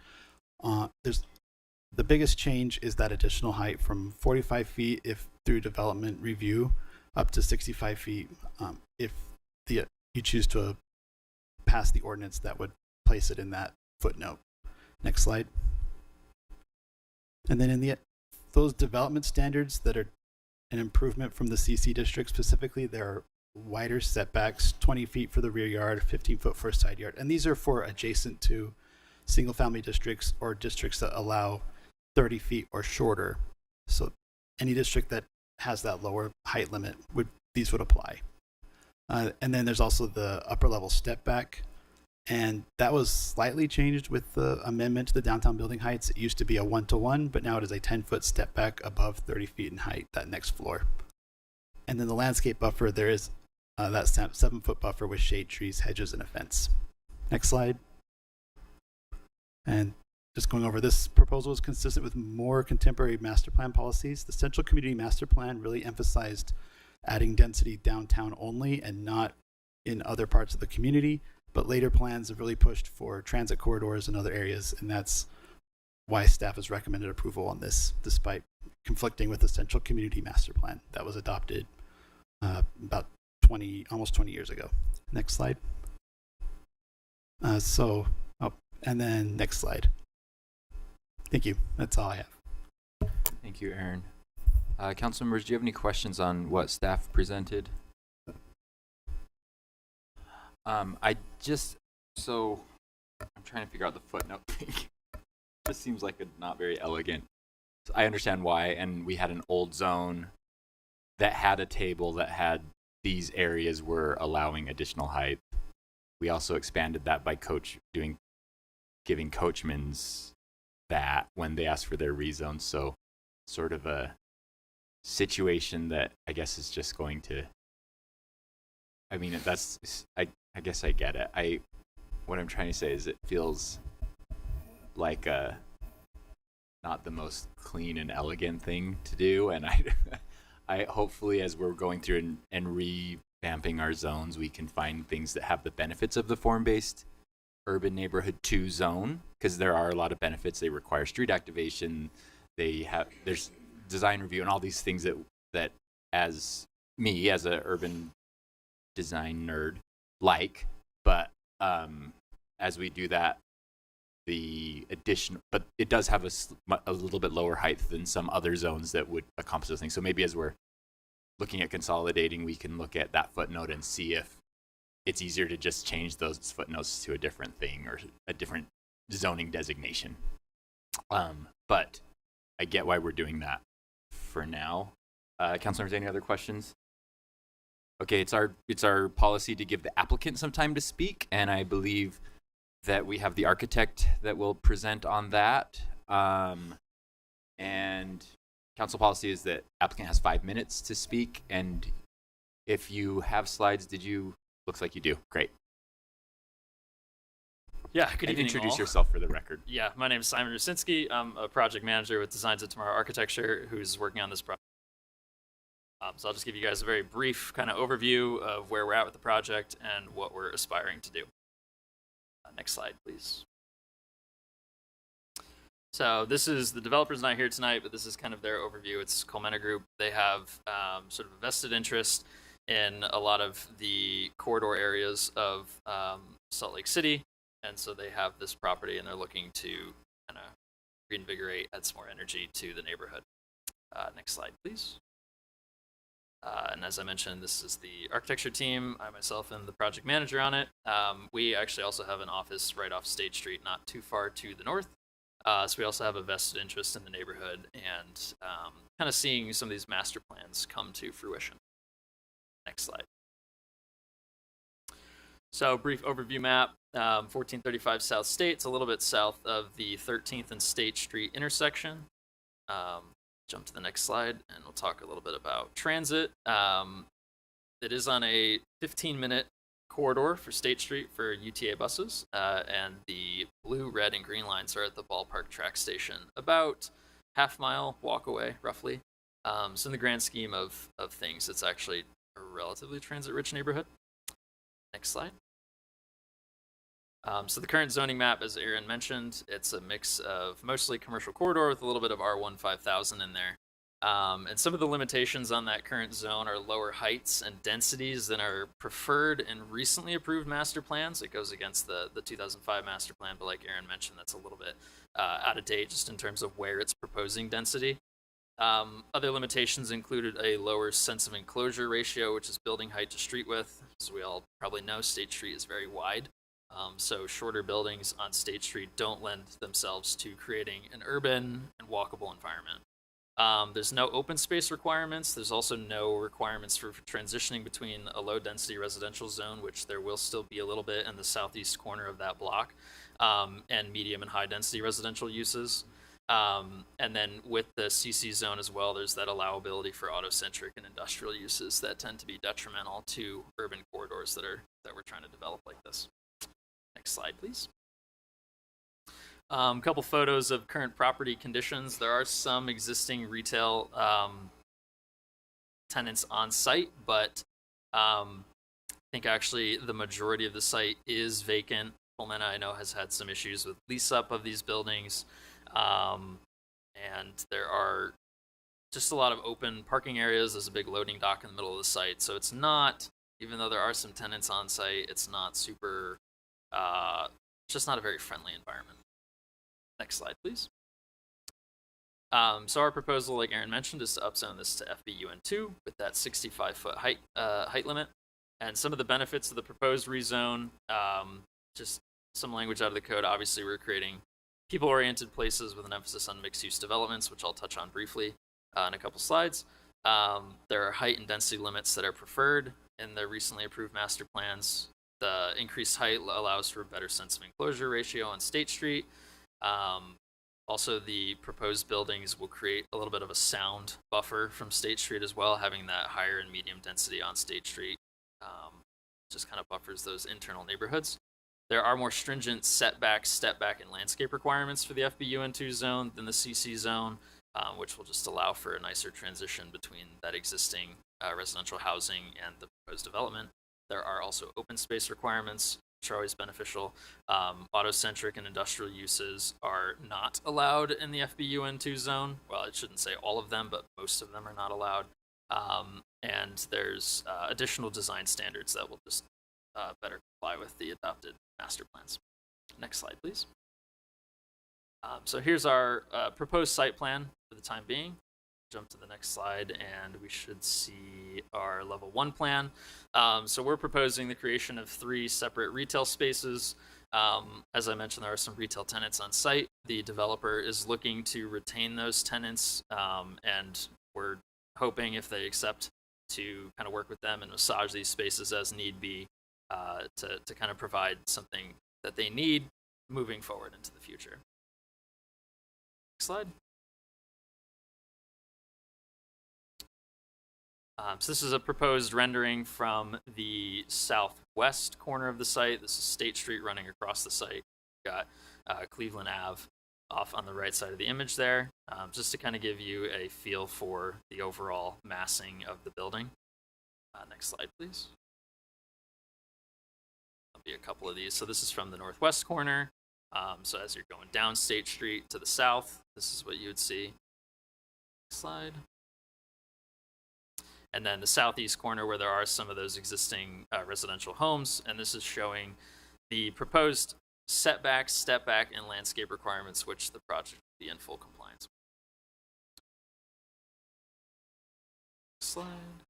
the biggest change is that additional height from 45 feet if through development review up to 65 feet if you choose to pass the ordinance that would place it in that footnote. Next slide. And then those development standards that are an improvement from the CC district specifically, there are wider setbacks, 20 feet for the rear yard, 15 foot for a side yard. And these are for adjacent to single family districts or districts that allow 30 feet or shorter. So any district that has that lower height limit, these would apply. And then there's also the upper level step back. And that was slightly changed with the amendment to the downtown building heights. It used to be a 1-to-1, but now it is a 10-foot step back above 30 feet in height, that next floor. And then the landscape buffer, there is that 7-foot buffer with shade trees, hedges, and a fence. Next slide. And just going over, this proposal is consistent with more contemporary master plan policies. The Central Community Master Plan really emphasized adding density downtown only and not in other parts of the community. But later plans have really pushed for transit corridors in other areas, and that's why staff has recommended approval on this, despite conflicting with the Central Community Master Plan that was adopted about almost 20 years ago. Next slide. And then next slide. Thank you. That's all I have. Thank you, Aaron. Council members, do you have any questions on what staff presented? I'm trying to figure out the footnote thing. This seems like a not very elegant. I understand why, and we had an old zone that had a table that had these areas were allowing additional height. We also expanded that by giving coachmans that when they asked for their rezone. So sort of a situation that I guess is just going to, I mean, I guess I get it. What I'm trying to say is it feels like not the most clean and elegant thing to do, and I hopefully as we're going through and revamping our zones, we can find things that have the benefits of the form-based urban neighborhood 2 zone, because there are a lot of benefits. They require street activation. There's design review and all these things that as me as a urban design nerd but as we do that, but it does have a little bit lower height than some other zones that would accomplish those things. So maybe as we're looking at consolidating, we can look at that footnote and see if it's easier to just change those footnotes to a different thing or a different zoning designation. But I get why we're doing that for now. Council members, any other questions? Okay, it's our policy to give the applicant some time to speak, and I believe that we have the architect that will present on that. And council policy is that applicant has 5 minutes to speak, and if you have slides, looks like you do. Great. Yeah, good evening, introduce all. yourself for the record. Yeah, my name is Simon Rusinski. I'm a project manager with Designs of Tomorrow Architecture who's working on this project. So I'll just give you guys a very brief kind of overview of where we're at with the project and what we're aspiring to do. Next slide, please. So this is, the developer's not here tonight, but this is kind of their overview. It's Colmena Group. They have sort of a vested interest in a lot of the corridor areas of Salt Lake City. And so they have this property and they're looking to kind of reinvigorate, add some more energy to the neighborhood. Next slide, please. And as I mentioned, this is the architecture team. I myself am the project manager on it. We actually also have an office right off State Street, not too far to the north. So we also have a vested interest in the neighborhood and kind of seeing some of these master plans come to fruition. Next slide. So brief overview map, 1435 South State. It's a little bit south of the 13th and State Street intersection. Jump to the next slide and we'll talk a little bit about transit. It is on a 15-minute corridor for State Street for UTA buses, and the blue, red, and green lines are at the Ballpark Track Station, about half-mile walk away, roughly. So in the grand scheme of things, it's actually a relatively transit-rich neighborhood. Next slide. So the current zoning map, as Aaron mentioned, it's a mix of mostly commercial corridor with a little bit of R1 5000 in there. And some of the limitations on that current zone are lower heights and densities than are preferred in recently approved master plans. It goes against the 2005 master plan, but like Aaron mentioned, that's a little bit out of date just in terms of where it's proposing density. Other limitations included a lower sense of enclosure ratio, which is building height to street width. As we all probably know, State Street is very wide. So shorter buildings on State Street don't lend themselves to creating an urban and walkable environment. There's no open space requirements. There's also no requirements for transitioning between a low density residential zone, which there will still be a little bit in the southeast corner of that block, and medium and high density residential uses. And then with the CC zone as well, there's that allowability for auto-centric and industrial uses that tend to be detrimental to urban corridors that we're trying to develop like this. Next slide, please. A couple photos of current property conditions. There are some existing retail tenants on site, but I think actually the majority of the site is vacant. Palmetto, I know, has had some issues with lease up of these buildings, and there are just a lot of open parking areas. There's a big loading dock in the middle of the site, so it's not, even though there are some tenants on site, it's not super, just not a very friendly environment. Next slide, please. So our proposal, like Aaron mentioned, is to upzone this to FBUN2 with that 65-foot height limit. And some of the benefits of the proposed rezone, just some language out of the code. Obviously, we're creating people-oriented places with an emphasis on mixed-use developments, which I'll touch on briefly in a couple slides. There are height and density limits that are preferred in the recently approved master plans. The increased height allows for a better sense of enclosure ratio on State Street. Also, the proposed buildings will create a little bit of a sound buffer from State Street as well, having that higher and medium density on State Street just kind of buffers those internal neighborhoods. There are more stringent setback, step back, and landscape requirements for the FBUN2 zone than the CC zone, which will just allow for a nicer transition between that existing residential housing and the proposed development. There are also open space requirements, which are always beneficial. Auto-centric and industrial uses are not allowed in the FBUN2 zone. Well, I shouldn't say all of them, but most of them are not allowed. And there's additional design standards that will just better comply with the adopted master plans. Next slide, please. So here's our proposed site plan for the time being. Jump to the next slide and we should see our level 1 plan. So we're proposing the creation of 3 separate retail spaces. As I mentioned, there are some retail tenants on site. The developer is looking to retain those tenants, and we're hoping, if they accept, to kind of work with them and massage these spaces as need be, to kind of provide something that they need moving forward into the future. Next slide. So this is a proposed rendering from the southwest corner of the site. This is State Street running across the site. We've got Cleveland Ave off on the right side of the image there, just to kind of give you a feel for the overall massing of the building. Next slide, please. There'll be a couple of these. So this is from the northwest corner. So as you're going down State Street to the south, this is what you would see. Next slide. And then the southeast corner where there are some of those existing residential homes. And this is showing the proposed setback, step back, and landscape requirements, which the project will be in full compliance with. Slide.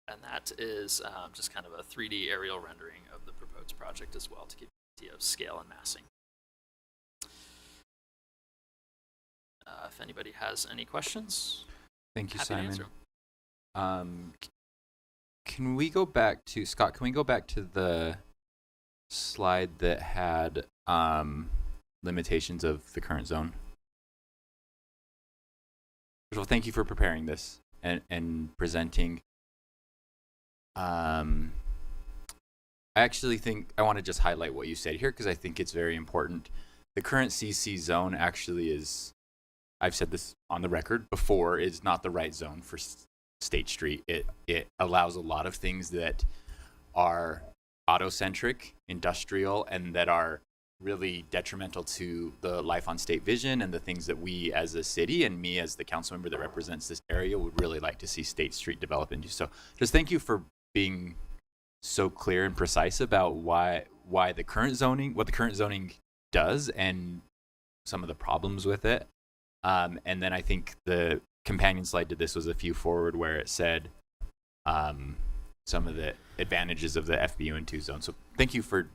And that is just kind of a 3D aerial rendering of the proposed project as well, to give you an idea of scale and massing. If anybody has any questions. Thank you, Happy to answer. Simon. Can we go back to, Scott, can we go back to the slide that had limitations of the current zone? First of all, thank you for preparing this and presenting. I actually think I want to just highlight what you said here because I think it's very important. The current CC zone actually is, I've said this on the record before, is not the right zone for State Street. It allows a lot of things that are auto-centric, industrial, and that are really detrimental to the life on state vision and the things that we as a city and me as the council member that represents this area would really like to see State Street develop into. So just thank you for being so clear and precise about why the current zoning, what the current zoning does and some of the problems with it. And then I think the companion slide to this was a few forward where it said some of the advantages of the FBUN2 zone. So thank you for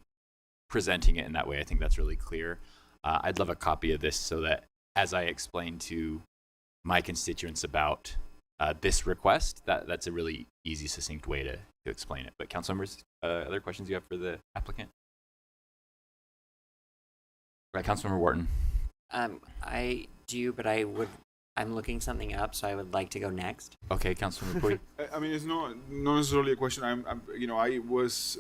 presenting it in that way. I think that's really clear. I'd love a copy of this so that as I explain to my constituents about this request, that's a really easy, succinct way to explain it. But council members, other questions you have for the applicant? Right, Councilmember Wharton. I do, but I'm looking something up, so I would like to go next. Okay, Councilmember Pui. I mean, it's not necessarily a question. I was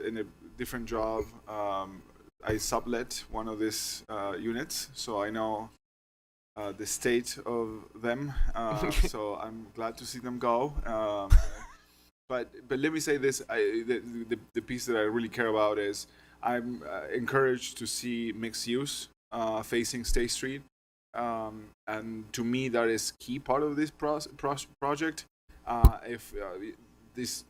in a different job. I sublet one of these units, so I know the state of them. So I'm glad to see them go. But let me say this: the piece that I really care about is I'm encouraged to see mixed use facing State Street. And to me, that is key part of this project. If this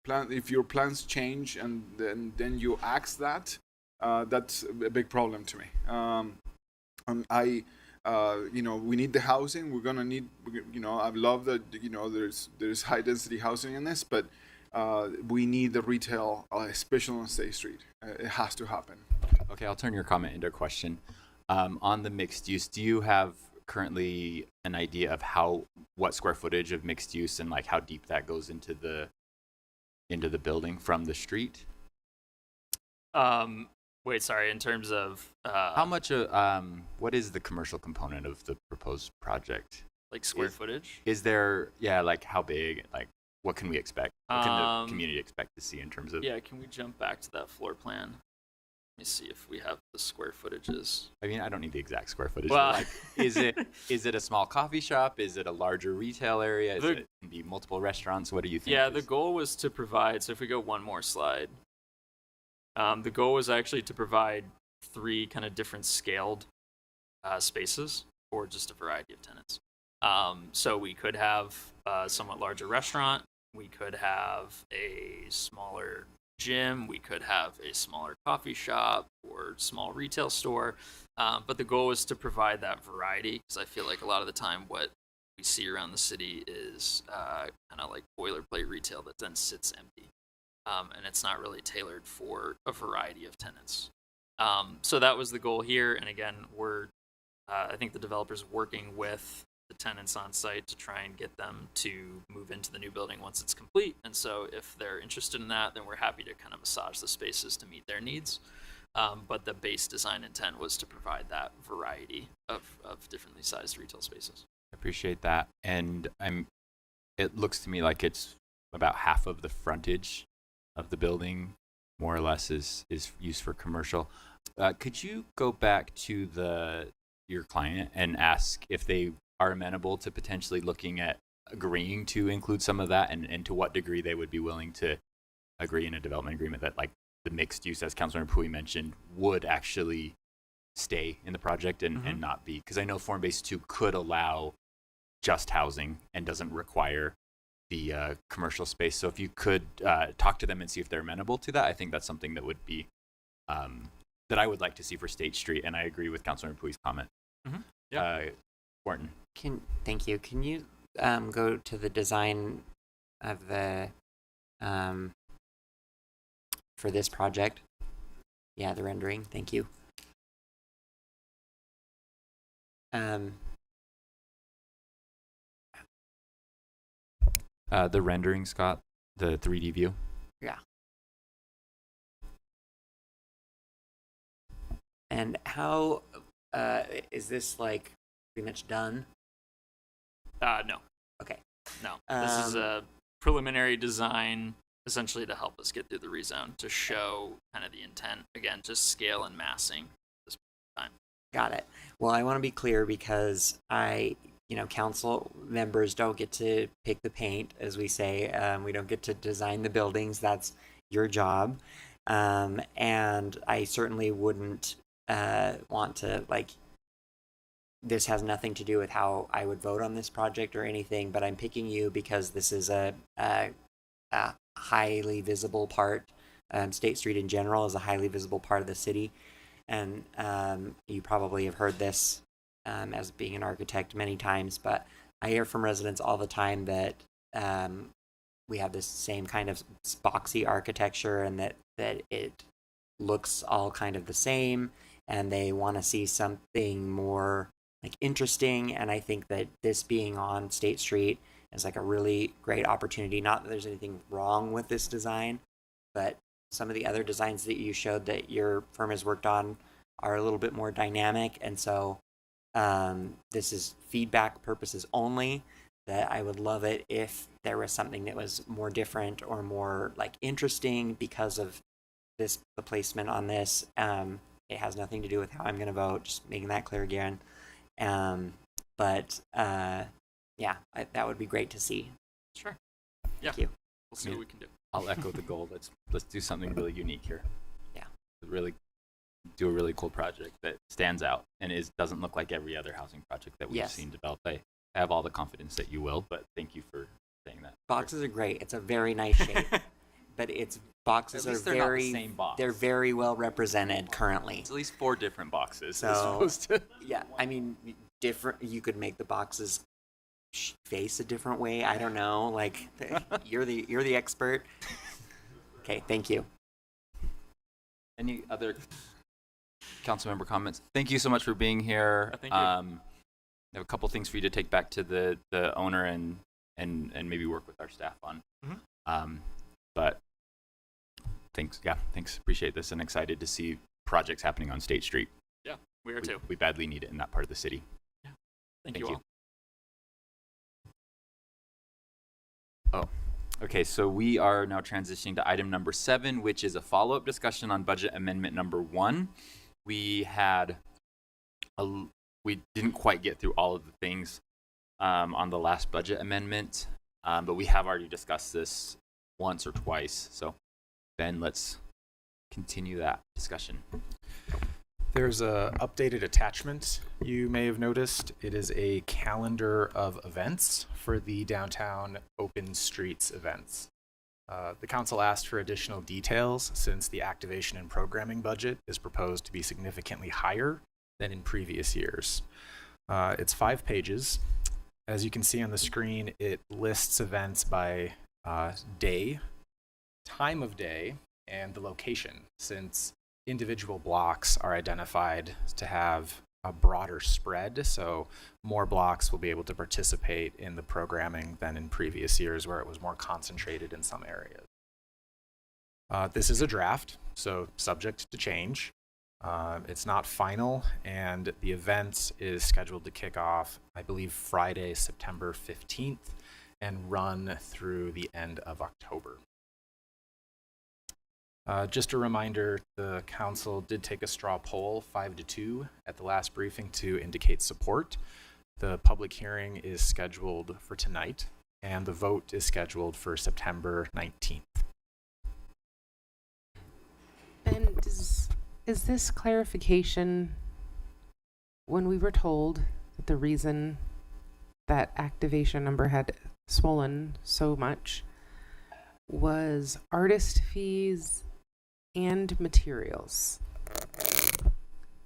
plan, if your plans change and then you axe that, that's a big problem to me. And we need the housing. We're gonna need, I love that, there's high density housing in this, but we need the retail, especially on State Street. It has to happen. Okay, I'll turn your comment into a question. On the mixed use, do you have currently an idea of what square footage of mixed use and like how deep that goes into the building from the street? Wait, sorry. In terms of how much? What is the commercial component of the proposed project? Like square footage? Is there? Yeah, like how big? Like what can we expect? What can the community expect to see in terms of? Yeah, can we jump back to that floor plan? Let me see if we have the square footages. I mean, I don't need the exact square footage. Well, but like, is it a small coffee shop? Is it a larger retail area? Is it can be multiple restaurants? What do you think? Yeah, the goal was to provide. So if we go one more slide, the goal was actually to provide 3 kind of different scaled spaces for just a variety of tenants. So we could have a somewhat larger restaurant. We could have a smaller gym, we could have a smaller coffee shop or small retail store, but the goal is to provide that variety, because I feel like a lot of the time what we see around the city is kind of like boilerplate retail that then sits empty, and it's not really tailored for a variety of tenants. So that was the goal here, and again, I think the developer's working with the tenants on site to try and get them to move into the new building once it's complete. And so if they're interested in that, then we're happy to kind of massage the spaces to meet their needs. But the base design intent was to provide that variety of differently sized retail spaces. I appreciate that. And it looks to me like it's about half of the frontage of the building, more or less, is used for commercial. Could you go back to your client and ask if they are amenable to potentially looking at agreeing to include some of that, and to what degree they would be willing to agree in a development agreement that like the mixed use, as Councilor Pui mentioned, would actually stay in the project and not be, because I know Form-Based 2 could allow just housing and doesn't require the commercial space. So if you could talk to them and see if they're amenable to that, I think that's something that would be that I would like to see for State Street, and I agree with Councilor Pui's comment. Yeah. Wharton. Thank you. Can you go to the design of the for this project? Yeah, the rendering. Thank you. The rendering, Scott, the 3D view. Yeah. And how is this like pretty much done? No. Okay. No. This is a preliminary design, essentially to help us get through the rezone, to show kind of the intent. Again, just scale and massing at this time. Got it. Well, I want to be clear because council members don't get to pick the paint, as we say. We don't get to design the buildings. That's your job. And I certainly wouldn't want to, like, this has nothing to do with how I would vote on this project or anything, but I'm picking you because this is a highly visible part. State Street in general is a highly visible part of the city. And you probably have heard this as being an architect many times, but I hear from residents all the time that we have this same kind of boxy architecture and that it looks all kind of the same, and they want to see something more like interesting. And I think that this being on State Street is like a really great opportunity. Not that there's anything wrong with this design, but some of the other designs that you showed that your firm has worked on are a little bit more dynamic. And so this is feedback purposes only, that I would love it if there was something that was more different or more like interesting because of the placement on this. It has nothing to do with how I'm going to vote, just making that clear again. But yeah, that would be great to see. Sure. Yeah. Thank you. We'll see what we can do. I'll echo the goal. Let's do something really unique here. Yeah. Really do a really cool project that stands out and doesn't look like every other housing project that we've seen developed. I have all the confidence that you will, but thank you for saying that. Boxes are great. It's a very nice shape, but boxes At are least they're not the same box. they're very well represented currently. It's at least 4 different boxes. So, as opposed to... yeah, I mean, different. You could make the boxes face a different way. I don't know. Like, you're the expert. Okay, thank you. Any other council member comments? Thank you so much for being here. Thank you. I have a couple things for you to take back to the owner and maybe work with our staff on. But thanks. Appreciate this and excited to see projects happening on State Street. Yeah, we are too. We badly need it in that part of the city. Yeah. Thank you all. Oh, okay. So we are now transitioning to item number 7, which is a follow-up discussion on budget amendment number 1. We didn't quite get through all of the things on the last budget amendment, but we have already discussed this once or twice. So, Ben, let's continue that discussion. There's a updated attachment you may have noticed. It is a calendar of events for the downtown open streets events. The council asked for additional details since the activation and programming budget is proposed to be significantly higher than in previous years. It's 5 pages. As you can see on the screen, it lists events by day, time of day, and the location, since individual blocks are identified to have a broader spread, so more blocks will be able to participate in the programming than in previous years where it was more concentrated in some areas. This is a draft, so subject to change. It's not final, and the event is scheduled to kick off, I believe, Friday, September 15th, and run through the end of October. Just a reminder, the council did take a straw poll 5-2 at the last briefing to indicate support. The public hearing is scheduled for tonight, and the vote is scheduled for September 19th. And is this clarification when we were told that the reason that activation number had swollen so much was artist fees and materials?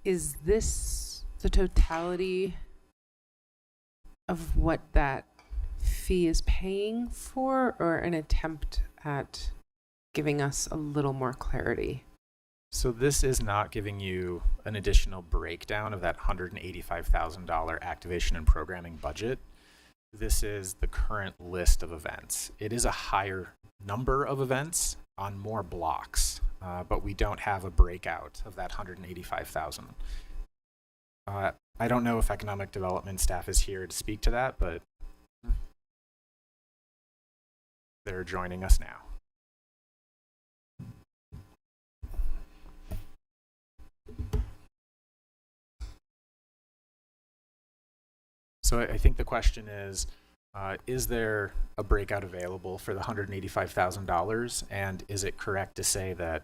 Is this the totality of what that fee is paying for, or an attempt at giving us a little more clarity? So this is not giving you an additional breakdown of that $185,000 activation and programming budget. This is the current list of events. It is a higher number of events on more blocks, but we don't have a breakout of that $185,000. I don't know if economic development staff is here to speak to that, but they're joining us now. So I think the question is there a breakout available for the $185,000? And is it correct to say that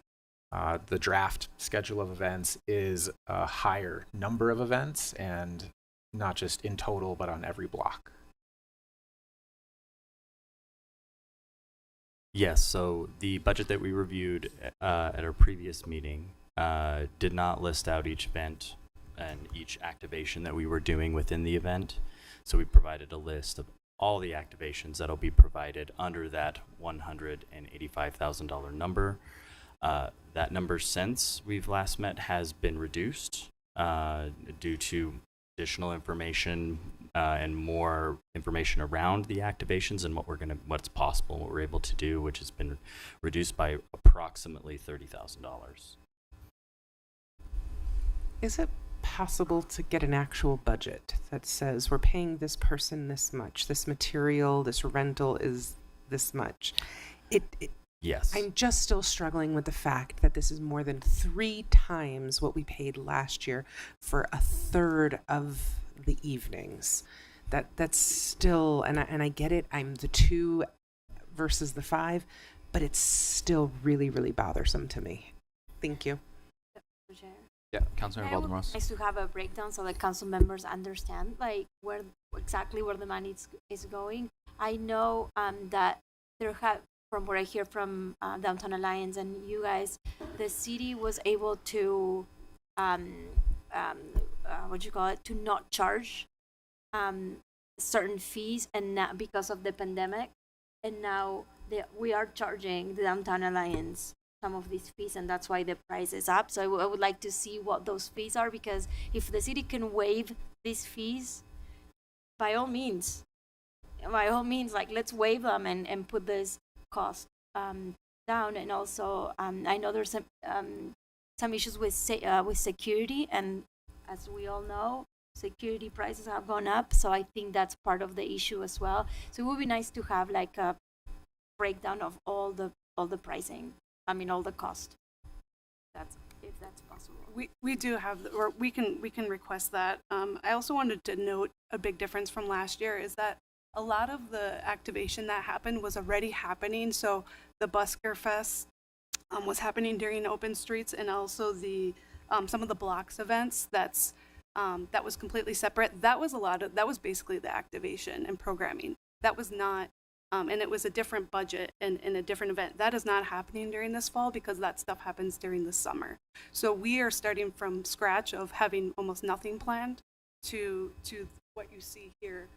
The draft schedule of events is a higher number of events, and not just in total, but on every block. Yes, so the budget that we reviewed at our previous meeting did not list out each event and each activation that we were doing within the event. So we provided a list of all the activations that'll be provided under that $185,000 number. That number since we've last met has been reduced due to additional information and more information around the activations and what's possible, what we're able to do, which has been reduced by approximately $30,000. Is it possible to get an actual budget that says we're paying this person this much, this material, this rental is this much? Yes. I'm just still struggling with the fact that this is more than 3 times what we paid last year for a third of the evenings. That's still, and I get it, I'm the 2 versus the 5, but it's still really, really bothersome to me. Thank you. Yeah, Councilmember It would be Valdemar. nice to have a breakdown so that council members understand like where exactly where the money is going. I know that there have, from what I hear from Downtown Alliance and you guys, the city was able to to not charge certain fees, and not because of the pandemic, and now we are charging the Downtown Alliance some of these fees, and that's why the price is up. So I would like to see what those fees are, because if the city can waive these fees, by all means, like let's waive them and put this cost down. And also, I know there's some issues with security, and as we all know, security prices have gone up. So I think that's part of the issue as well. So it would be nice to have like a breakdown of all the pricing. I mean, all the cost. If that's possible. We do have, or we can request that. I also wanted to note a big difference from last year is that a lot of the activation that happened was already happening. So the Busker Fest was happening during open streets, and also the some of the blocks events that was completely separate. That was basically the activation and programming. That was not. And it was a different budget and a different event. That is not happening during this fall because that stuff happens during the summer. So we are starting from scratch of having almost nothing planned to what you see here,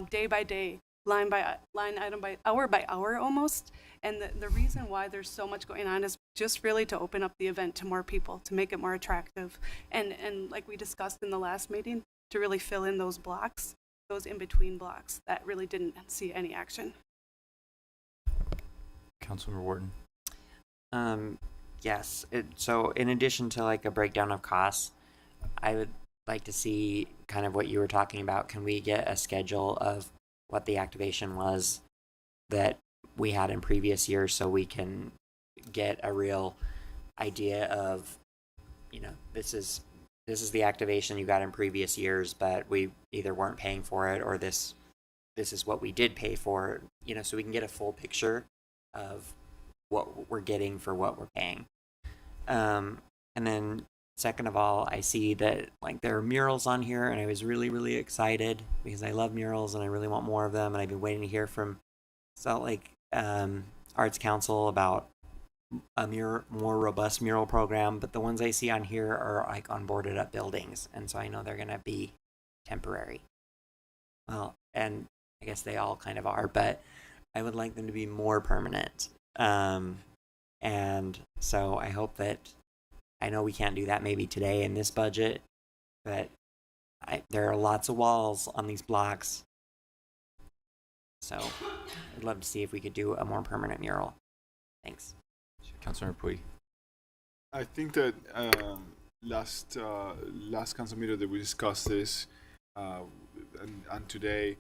day by day, line by line item by hour almost. And the reason why there's so much going on is just really to open up the event to more people, to make it more attractive. And like we discussed in the last meeting, to really fill in those blocks, those in-between blocks that really didn't see any action. Councilmember Wharton. Yes. So in addition to like a breakdown of costs, I would like to see kind of what you were talking about. Can we get a schedule of what the activation was that we had in previous years, so we can get a real idea of, this is the activation you got in previous years, but we either weren't paying for it, or this is what we did pay for, so we can get a full picture of what we're getting for what we're paying. And then second of all, I see that like there are murals on here, and I was really, really excited because I love murals and I really want more of them. And I've been waiting to hear from Salt Lake Arts Council about a more robust mural program. But the ones I see on here are like on boarded up buildings, and so I know they're gonna be temporary. Well, and I guess they all kind of are, but I would like them to be more permanent. And so I hope that, I know we can't do that maybe today in this budget, but there are lots of walls on these blocks. So I'd love to see if we could do a more permanent mural. Thanks. Councilmember Puig. I think that last council meeting that we discussed this, and today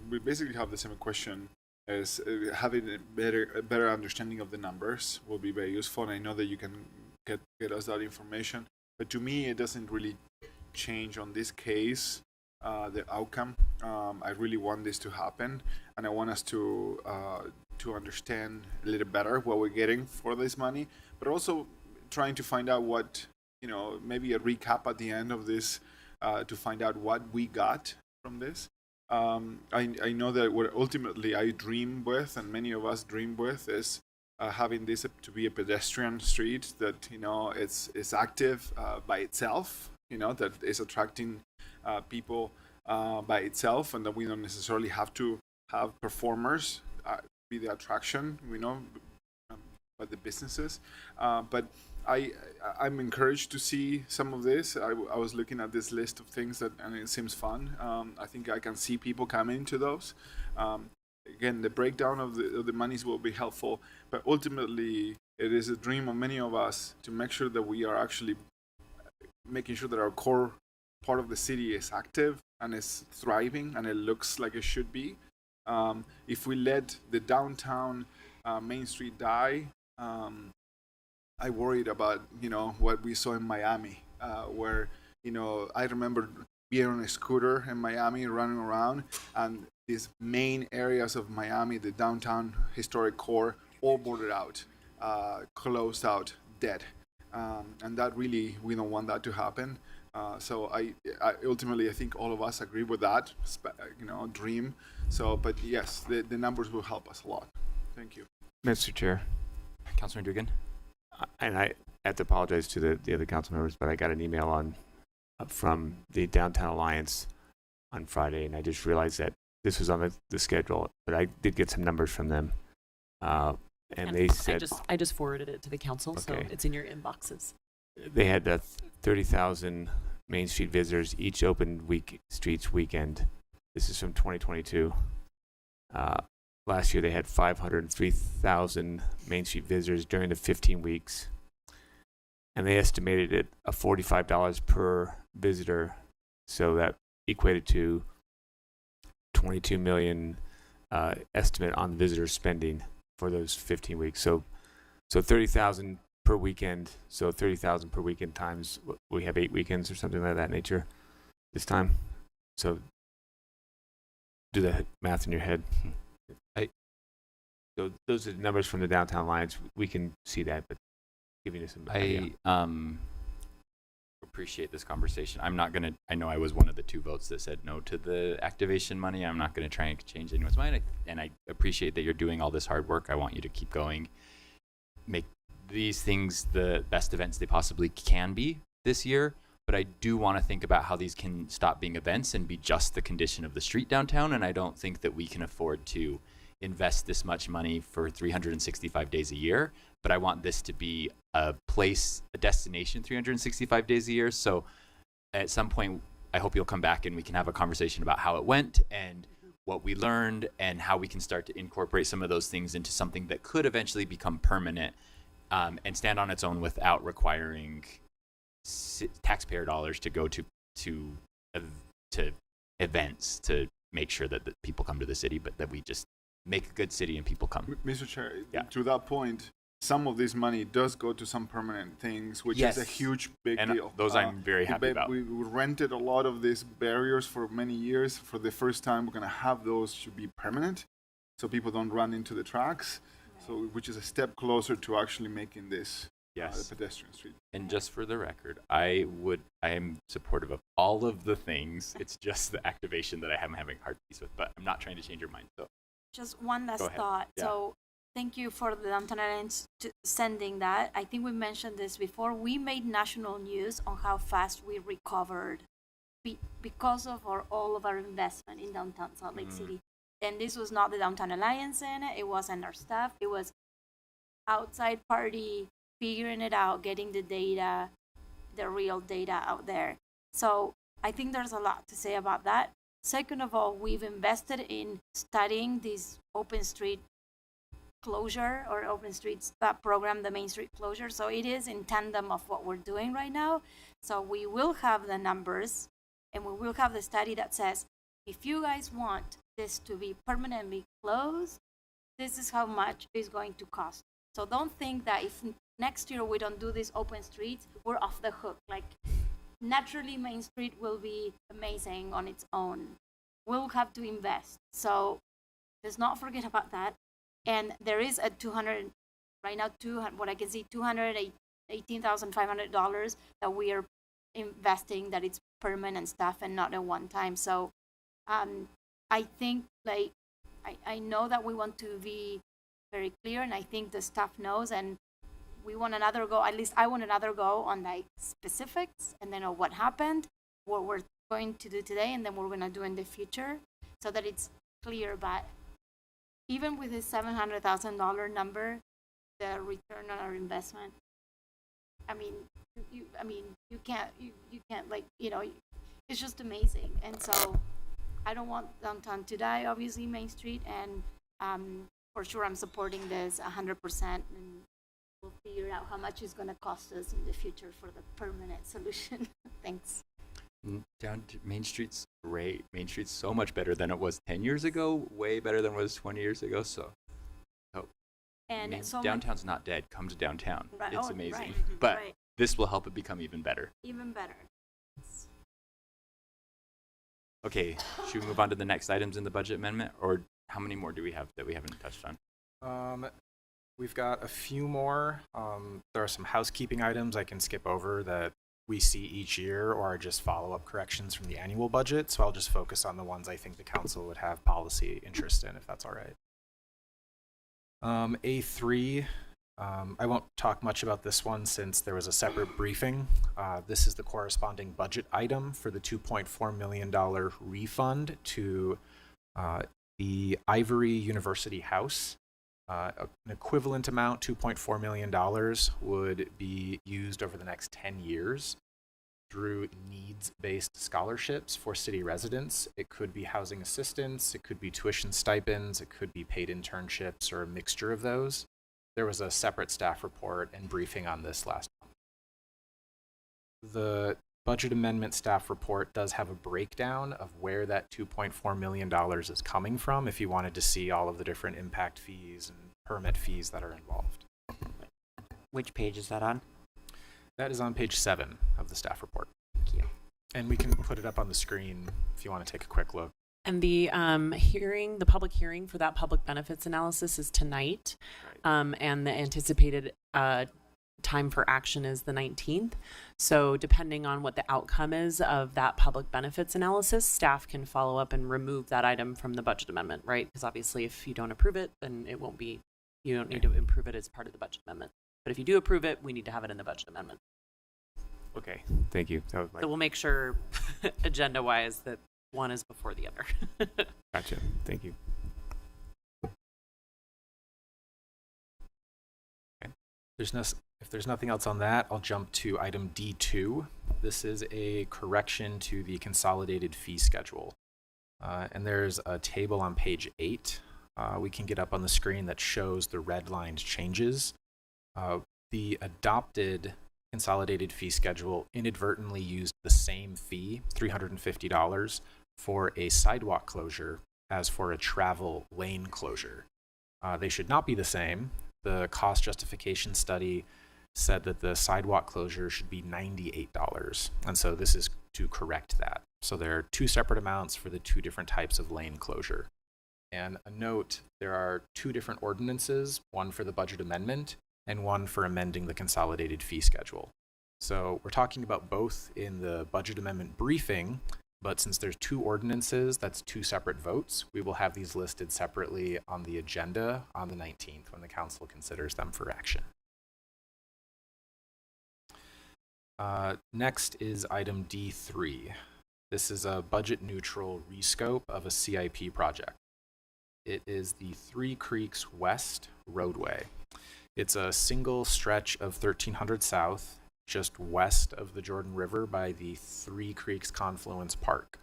we basically have the same question. As having a better understanding of the numbers will be very useful, and I know that you can get us that information. But to me, it doesn't really change on this case the outcome. I really want this to happen, and I want us to understand a little better what we're getting for this money, but also trying to find out what, maybe a recap at the end of this to find out what we got from this. I know that what ultimately I dream with, and many of us dream with, is having this to be a pedestrian street that it's active by itself, that is attracting people by itself, and that we don't necessarily have to have performers be the attraction, by the businesses. But I'm encouraged to see some of this. I was looking at this list of things and it seems fun. I think I can see people coming to those. Again, the breakdown of the monies will be helpful, but ultimately it is a dream of many of us to make sure that we are actually making sure that our core part of the city is active and is thriving and it looks like it should be. If we let the downtown Main Street die, I worried about what we saw in Miami, where I remember being on a scooter in Miami running around, and these main areas of Miami, the downtown historic core, all boarded out, closed out, dead, and that really, we don't want that to happen. So I ultimately, I think all of us agree with that, dream. So, but yes, the numbers will help us a lot. Thank you. Mr. Chair. Councilor Dugan. And I have to apologize to the other council members, but I got an email from the Downtown Alliance on Friday, and I just realized that this was on the schedule, but I did get some numbers from them. And they said... I just forwarded it to the council, so Okay. it's in your inboxes. They had 30,000 Main Street visitors each open streets weekend. This is from 2022. Last year they had 503,000 Main Street visitors during the 15 weeks. And they estimated it at $45 per visitor. So that equated to 22 million estimate on visitor spending for those 15 weeks. So 30,000 per weekend. So 30,000 per weekend times, we have 8 weekends or something like that nature this time. So do the math in your head. So those are the numbers from the Downtown Alliance. We can see that, but giving us some idea. I appreciate this conversation. I know I was one of the 2 votes that said no to the activation money. I'm not going to try and change anyone's mind. And I appreciate that you're doing all this hard work. I want you to keep going. Make these things the best events they possibly can be this year. But I do want to think about how these can stop being events and be just the condition of the street downtown. And I don't think that we can afford to invest this much money for 365 days a year, but I want this to be a destination 365 days a year. So at some point, I hope you'll come back and we can have a conversation about how it went and what we learned and how we can start to incorporate some of those things into something that could eventually become permanent and stand on its own without requiring taxpayer dollars to go to events to make sure that the people come to the city, but that we just make a good city and people come. Mr. Chair, to that point, some of this money does go to some permanent things, which is a huge, big deal. Those I'm very happy about. We rented a lot of these barriers for many years. For the first time, we're going to have those to be permanent, so people don't run into the tracks. So, which is a step closer to actually making this a pedestrian street. And just for the record, I am supportive of all of the things. It's just the activation that I am having hard peace with, but I'm not trying to change your mind. So. Just one last Go ahead. thought. Yeah. So thank you for the Downtown Alliance sending that. I think we mentioned this before. We made national news on how fast we recovered because of all of our investment in downtown Salt Lake City. And this was not the Downtown Alliance in it. It wasn't our staff. It was outside party figuring it out, getting the data, the real data out there. So I think there's a lot to say about that. Second of all, we've invested in studying this open street closure or open streets program, the Main Street closure. So it is in tandem of what we're doing right now. So we will have the numbers and we will have the study that says, if you guys want this to be permanently closed, this is how much it's going to cost. So don't think that if next year we don't do these open streets, we're off the hook. Like, naturally, Main Street will be amazing on its own. We'll have to invest. So let's not forget about that. And there is a 200, right now, what I can see, $280 $18,500 that we are investing, that it's permanent stuff and not a one time. So I think like I know that we want to be very clear, and I think the staff knows, and we want another go, at least I want another go on like specifics and then on what happened, what we're going to do today, and then what we're going to do in the future, so that it's clear. But even with this $700,000 number, the return on our investment, I mean, you can't like, you know, it's just amazing. And so I don't want downtown to die, obviously, Main Street, and for sure I'm supporting this 100%, and we'll figure out how much it's going to cost us in the future for the permanent solution. Thanks. Down to Main Street's great. Main Street's so much better than it was 10 years ago, way better than it was 20 years ago. So, And so downtown's not dead. Come to downtown. Right. It's Oh, amazing. right. But Right. this will help it become even better. Even better. Okay, should we move on to the next items in the budget amendment, or how many more do we have that we haven't touched on? We've got a few more. There are some housekeeping items I can skip over that we see each year, or are just follow-up corrections from the annual budget. So I'll just focus on the ones I think the council would have policy interest in, if that's all right. A3, I won't talk much about this one since there was a separate briefing. This is the corresponding budget item for the $2.4 million refund to the Ivory University House. An equivalent amount, $2.4 million, would be used over the next 10 years through needs-based scholarships for city residents. It could be housing assistance, it could be tuition stipends, it could be paid internships, or a mixture of those. There was a separate staff report and briefing on this last month. The budget amendment staff report does have a breakdown of where that $2.4 million is coming from, if you wanted to see all of the different impact fees and permit fees that are involved. Which page is that on? That is on page 7 of the staff report. Thank you. And we can put it up on the screen if you want to take a quick look. And the hearing, the public hearing for that public benefits analysis is tonight. And the anticipated time for action is the 19th. So depending on what the outcome is of that public benefits analysis, staff can follow up and remove that item from the budget amendment, right? Because obviously if you don't approve it, then it won't be, you don't need to approve it as part of the budget amendment. But if you do approve it, we need to have it in the budget amendment. Okay, thank you. That was So we'll make sure agenda-wise that one is before the other. Gotcha. Thank you. Okay. If there's nothing else on that, I'll jump to item D2. This is a correction to the consolidated fee schedule. And there's a table on page 8 we can get up on the screen that shows the redlined changes. The adopted consolidated fee schedule inadvertently used the same fee, $350, for a sidewalk closure as for a travel lane closure. They should not be the same. The cost justification study said that the sidewalk closure should be $98, and so this is to correct that. So there are two separate amounts for the two different types of lane closure. And a note, there are two different ordinances, one for the budget amendment and one for amending the consolidated fee schedule. So we're talking about both in the budget amendment briefing, but since there's two ordinances, that's two separate votes. We will have these listed separately on the agenda on the 19th when the council considers them for action. Next is item D3. This is a budget neutral rescope of a CIP project. It is the Three Creeks West roadway. It's a single stretch of 1300 South, just west of the Jordan River by the Three Creeks Confluence Park.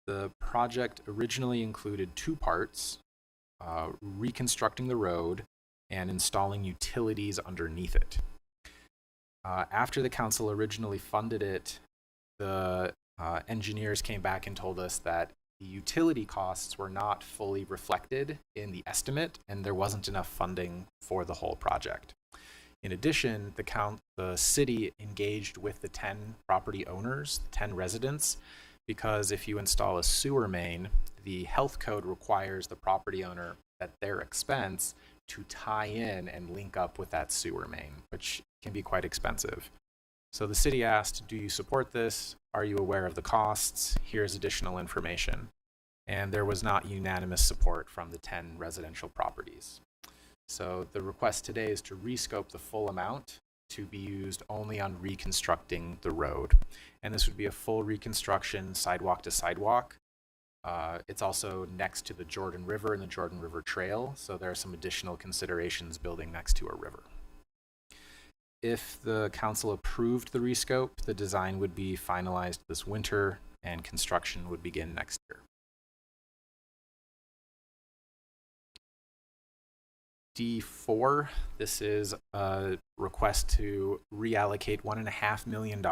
The project originally included two parts, reconstructing the road and installing utilities underneath it. After the council originally funded it, the engineers came back and told us that the utility costs were not fully reflected in the estimate, and there wasn't enough funding for the whole project. In addition, the city engaged with the 10 property owners, 10 residents, because if you install a sewer main, the health code requires the property owner at their expense to tie in and link up with that sewer main, which can be quite expensive. So the city asked, do you support this? Are you aware of the costs? Here's additional information. And there was not unanimous support from the 10 residential properties. So the request today is to rescope the full amount to be used only on reconstructing the road. And this would be a full reconstruction sidewalk to sidewalk. It's also next to the Jordan River and the Jordan River Trail, so there are some additional considerations building next to a river. If the council approved the rescope, the design would be finalized this winter and construction would begin next year. D4, this is a request to reallocate $1.5 million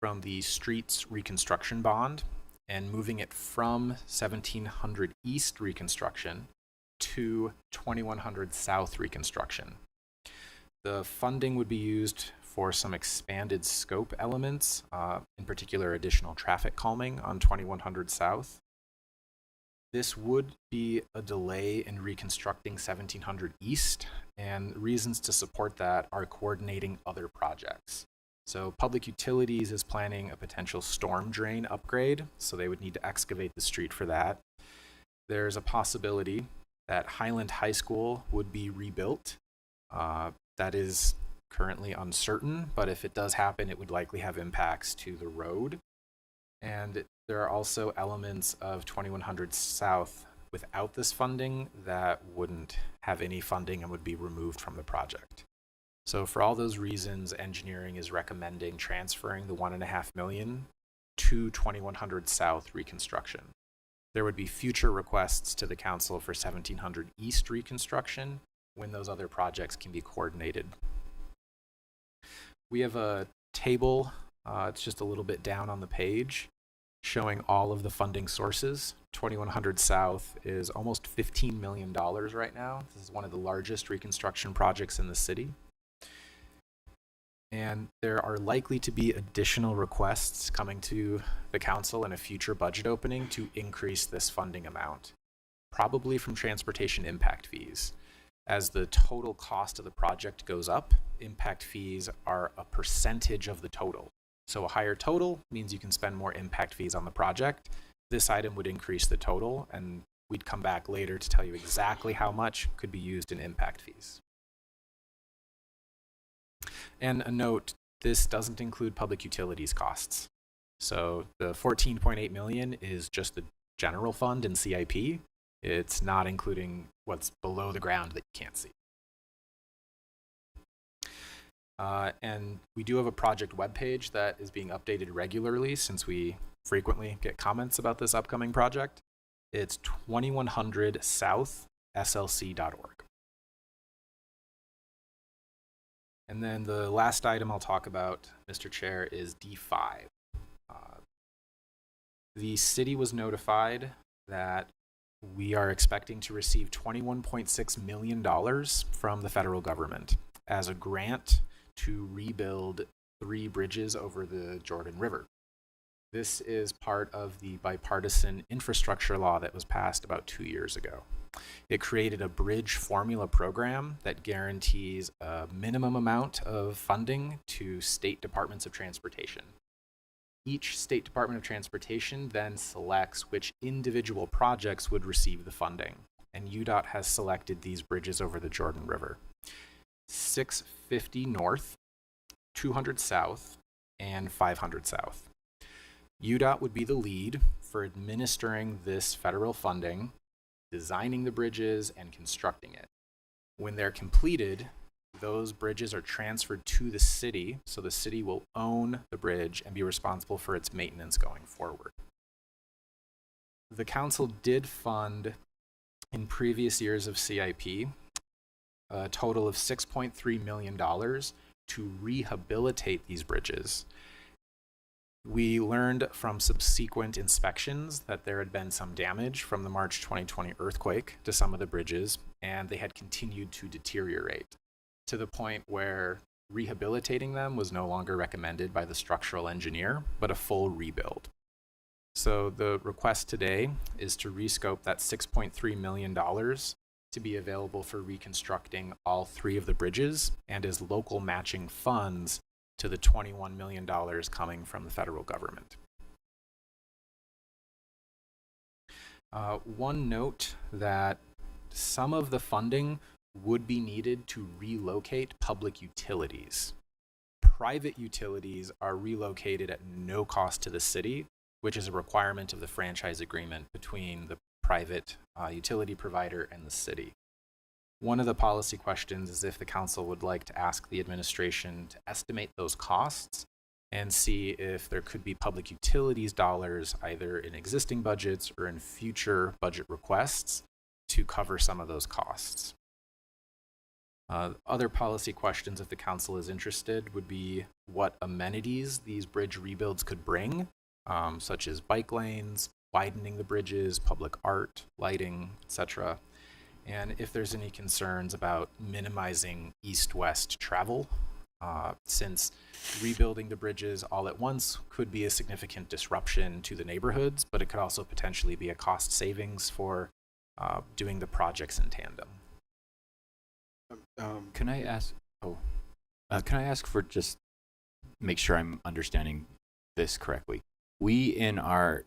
from the streets reconstruction bond and moving it from 1700 East reconstruction to 2100 South reconstruction. The funding would be used for some expanded scope elements, in particular additional traffic calming on 2100 South. This would be a delay in reconstructing 1700 East, and reasons to support that are coordinating other projects. So Public Utilities is planning a potential storm drain upgrade, so they would need to excavate the street for that. There's a possibility that Highland High School would be rebuilt. That is currently uncertain, but if it does happen, it would likely have impacts to the road. And there are also elements of 2100 South without this funding that wouldn't have any funding and would be removed from the project. So for all those reasons, engineering is recommending transferring the $1.5 million to 2100 South reconstruction. There would be future requests to the council for 1700 East reconstruction when those other projects can be coordinated. We have a table, it's just a little bit down on the page, showing all of the funding sources. 2100 South is almost $15 million right now. This is one of the largest reconstruction projects in the city. And there are likely to be additional requests coming to the council in a future budget opening to increase this funding amount, probably from transportation impact fees. As the total cost of the project goes up, impact fees are a percentage of the total. So a higher total means you can spend more impact fees on the project. This item would increase the total, and we'd come back later to tell you exactly how much could be used in impact fees. And a note, this doesn't include public utilities costs. So the $14.8 million is just the general fund in CIP. It's not including what's below the ground that you can't see. And we do have a project webpage that is being updated regularly since we frequently get comments about this upcoming project. It's 2100southslc.org. And then the last item I'll talk about, Mr. Chair, is D5. The city was notified that we are expecting to receive $21.6 million from the federal government as a grant to rebuild 3 bridges over the Jordan River. This is part of the bipartisan infrastructure law that was passed about 2 years ago. It created a bridge formula program that guarantees a minimum amount of funding to state departments of transportation. Each state department of transportation then selects which individual projects would receive the funding, and UDOT has selected these bridges over the Jordan River: 650 North, 200 South, and 500 South. UDOT would be the lead for administering this federal funding, designing the bridges, and constructing it. When they're completed, those bridges are transferred to the city, so the city will own the bridge and be responsible for its maintenance going forward. The council did fund, in previous years of CIP, a total of $6.3 million to rehabilitate these bridges. We learned from subsequent inspections that there had been some damage from the March 2020 earthquake to some of the bridges, and they had continued to deteriorate to the point where rehabilitating them was no longer recommended by the structural engineer, but a full rebuild. So the request today is to rescope that $6.3 million to be available for reconstructing all 3 of the bridges and as local matching funds to the $21 million coming from the federal government. One note that some of the funding would be needed to relocate public utilities. Private utilities are relocated at no cost to the city, which is a requirement of the franchise agreement between the private utility provider and the city. One of the policy questions is if the council would like to ask the administration to estimate those costs and see if there could be public utilities dollars either in existing budgets or in future budget requests to cover some of those costs. Other policy questions, if the council is interested, would be what amenities these bridge rebuilds could bring, such as bike lanes, widening the bridges, public art, lighting, etc. And if there's any concerns about minimizing east-west travel, since rebuilding the bridges all at once could be a significant disruption to the neighborhoods, but it could also potentially be a cost savings for doing the projects in tandem. Can I ask? Can I ask for just make sure I'm understanding this correctly? We in our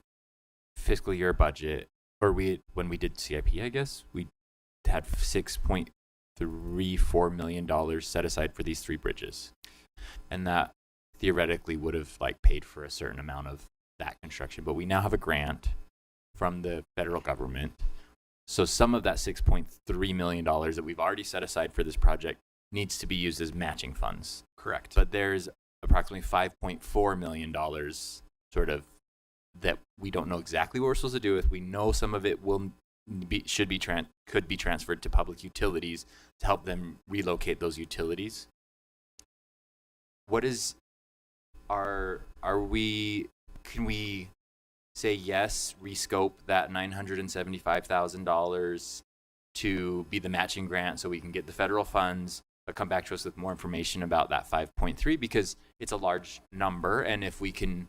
fiscal year budget, or when we did CIP, I guess we had $6.34 million set aside for these 3 bridges, and that theoretically would have paid for a certain amount of that construction. But we now have a grant from the federal government. So some of that $6.3 million that we've already set aside for this project needs to be used as matching funds. Correct. But there's approximately $5.4 million sort of that we don't know exactly what we're supposed to do with. We know some of it could be transferred to public utilities to help them relocate those utilities. What is can we say yes, rescope that $975,000 to be the matching grant so we can get the federal funds, but come back to us with more information about that 5.3 because it's a large number, and if we can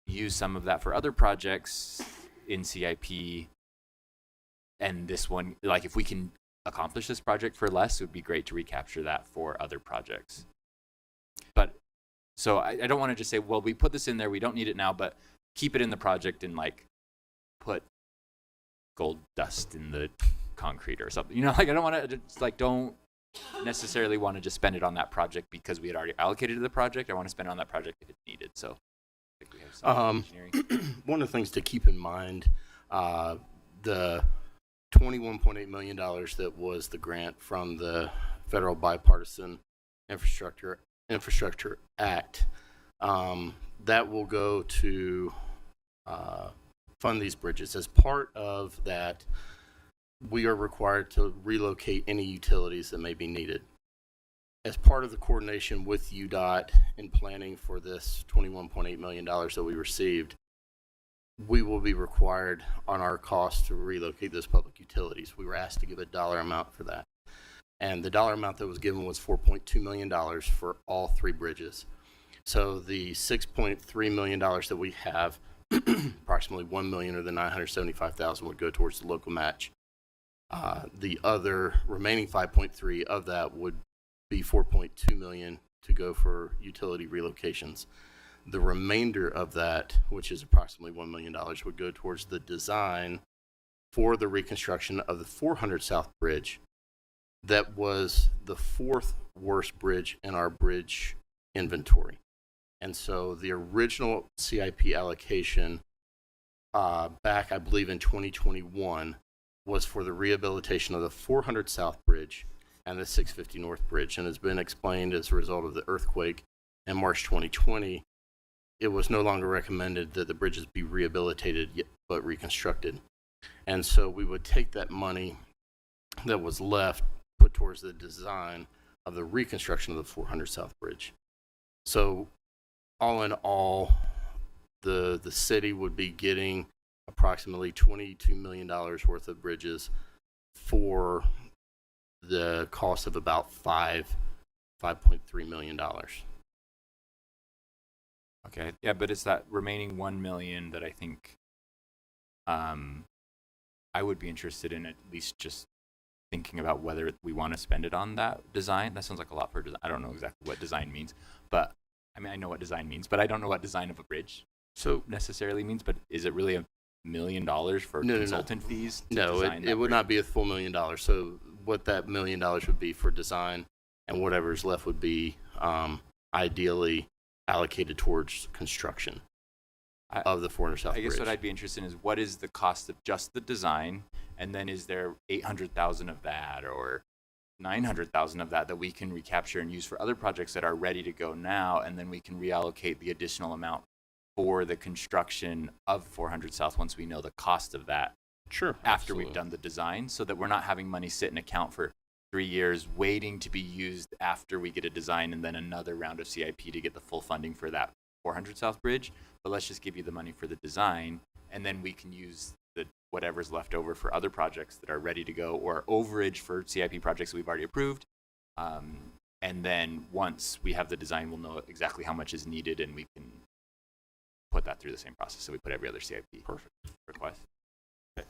use some of that for other projects in CIP, and this one, if we can accomplish this project for less, it would be great to recapture that for other projects. But so I don't want to just say, well, we put this in there, we don't need it now, but keep it in the project and put gold dust in the concrete or something. I don't want to don't necessarily want to just spend it on that project because we had already allocated to the project. I want to spend it on that project if it's needed. So I think we have some engineering. One of the things to keep in mind, the $21.8 million that was the grant from the Federal Bipartisan Infrastructure Act, that will go to fund these bridges. As part of that, we are required to relocate any utilities that may be needed. As part of the coordination with UDOT in planning for this $21.8 million that we received, we will be required on our cost to relocate those public utilities. We were asked to give a dollar amount for that. And the dollar amount that was given was $4.2 million for all 3 bridges. So the $6.3 million that we have, approximately $1 million of the $975,000 would go towards the local match. The other remaining 5.3 of that would be 4.2 million to go for utility relocations. The remainder of that, which is approximately $1 million, would go towards the design for the reconstruction of the 400 South Bridge. That was the 4th worst bridge in our bridge inventory. And so the original CIP allocation back, I believe, in 2021 was for the rehabilitation of the 400 South Bridge and the 650 North Bridge, and has been explained as a result of the earthquake in March 2020. It was no longer recommended that the bridges be rehabilitated but reconstructed. And so we would take that money that was left, put towards the design of the reconstruction of the 400 South Bridge. So all in all, the city would be getting approximately $22 million worth of bridges for the cost of about $5.3 million. Okay, yeah, but it's that remaining 1 million that I think I would be interested in at least just thinking about whether we want to spend it on that design. That sounds like a lot for design. I don't know exactly what design means, but I mean, I know what design means, but I don't know what design of a bridge So necessarily means. But is it really $1 million for No, no, no. consultant fees? To no, design it would not be a full $1 million. So what that $1 million would be for design, and whatever's left would be ideally allocated towards construction of the 400 South I guess Bridge. what I'd be interested in is what is the cost of just the design, and then is there 800,000 of that or 900,000 of that we can recapture and use for other projects that are ready to go now, and then we can reallocate the additional amount for the construction of 400 South once we know the cost of that. Sure. After we've done the design, so that we're not having money sit in account for 3 years waiting to be used after we get a design and then another round of CIP to get the full funding for that 400 South Bridge. But let's just give you the money for the design, and then we can use the whatever's left over for other projects that are ready to go, or overage for CIP projects that we've already approved. And then once we have the design, we'll know exactly how much is needed, and we can put that through the same process. So we put every other CIP request. Okay.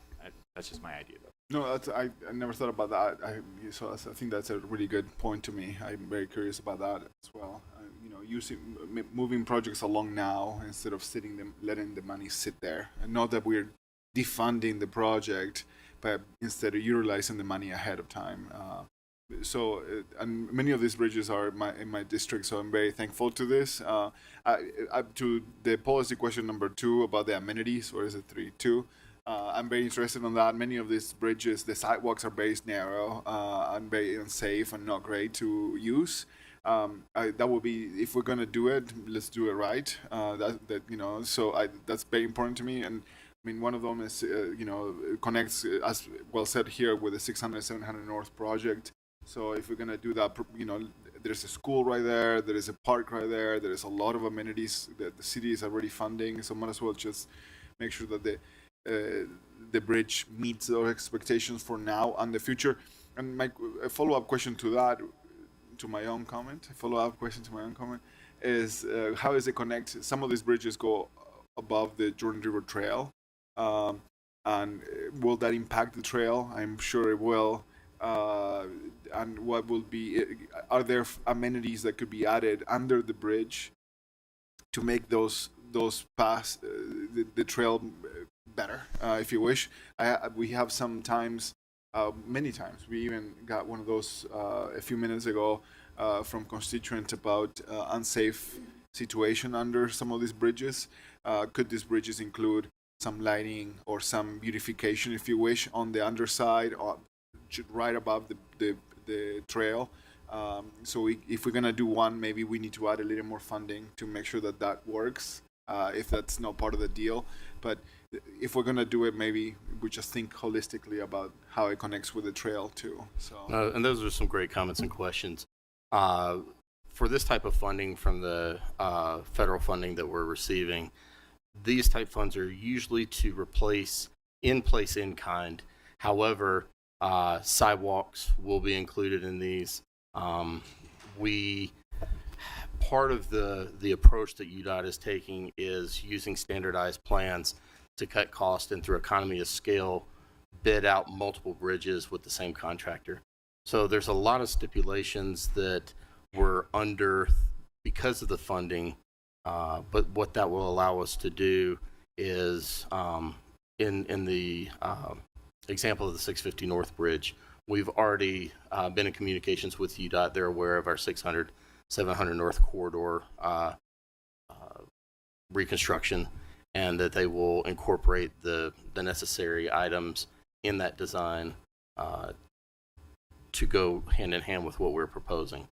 That's just my idea, though. No, I never thought about that. I think that's a really good point to me. I'm very curious about that as well. Moving projects along now instead of letting the money sit there. And not that we're defunding the project, but instead of utilizing the money ahead of time. And many of these bridges are in my district, so I'm very thankful to this. To the policy question number 2 about the amenities, or is it 3-2? I'm very interested in that. Many of these bridges, the sidewalks are very narrow and very unsafe and not great to use. That would be, if we're gonna do it, let's do it right. That's very important to me. And I mean, one of them is connects, as well said here, with the 600-700 North project. So if we're gonna do that, there's a school right there, there is a park right there, there is a lot of amenities that the city is already funding. So might as well just make sure that the bridge meets those expectations for now and the future. And my follow-up question to that, to my own comment, is how does it connect? Some of these bridges go above the Jordan River Trail, and will that impact the trail? I'm sure it will. And what will be? Are there amenities that could be added under the bridge to make those paths, the trail better, if you wish? We have sometimes, many times, we even got one of those a few minutes ago from constituents about unsafe situation under some of these bridges. Could these bridges include some lighting or some beautification, if you wish, on the underside, or right above the trail? If we're gonna do one, maybe we need to add a little more funding to make sure that works, if that's not part of the deal. But if we're gonna do it, maybe we just think holistically about how it connects with the trail too. So and those are some great comments and questions. For this type of funding from the federal funding that we're receiving, these type funds are usually to replace in kind. However, sidewalks will be included in these. Part of the approach that UDOT is taking is using standardized plans to cut cost and, through economy of scale, bid out multiple bridges with the same contractor. So there's a lot of stipulations that we're under because of the funding, but what that will allow us to do is, in the example of the 650 North Bridge, we've already been in communications with UDOT. They're aware of our 600, 700 North corridor reconstruction, and that they will incorporate the necessary items in that design to go hand in hand with what we're proposing.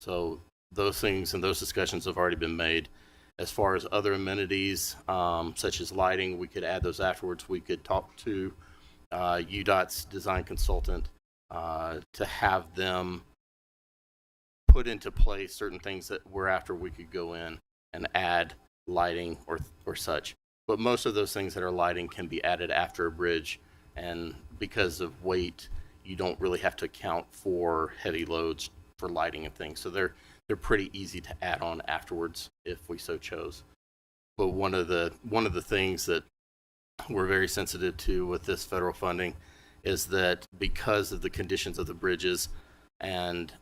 So those things and those discussions have already been made. As far as other amenities, such as lighting, we could add those afterwards. We could talk to UDOT's design consultant to have them put into place certain things that we're after. We could go in and add lighting or such. But most of those things that are lighting can be added after a bridge, and because of weight, you don't really have to account for heavy loads for lighting and things. So they're pretty easy to add on afterwards if we so chose. But one of the things that we're very sensitive to with this federal funding is that because of the conditions of the bridges and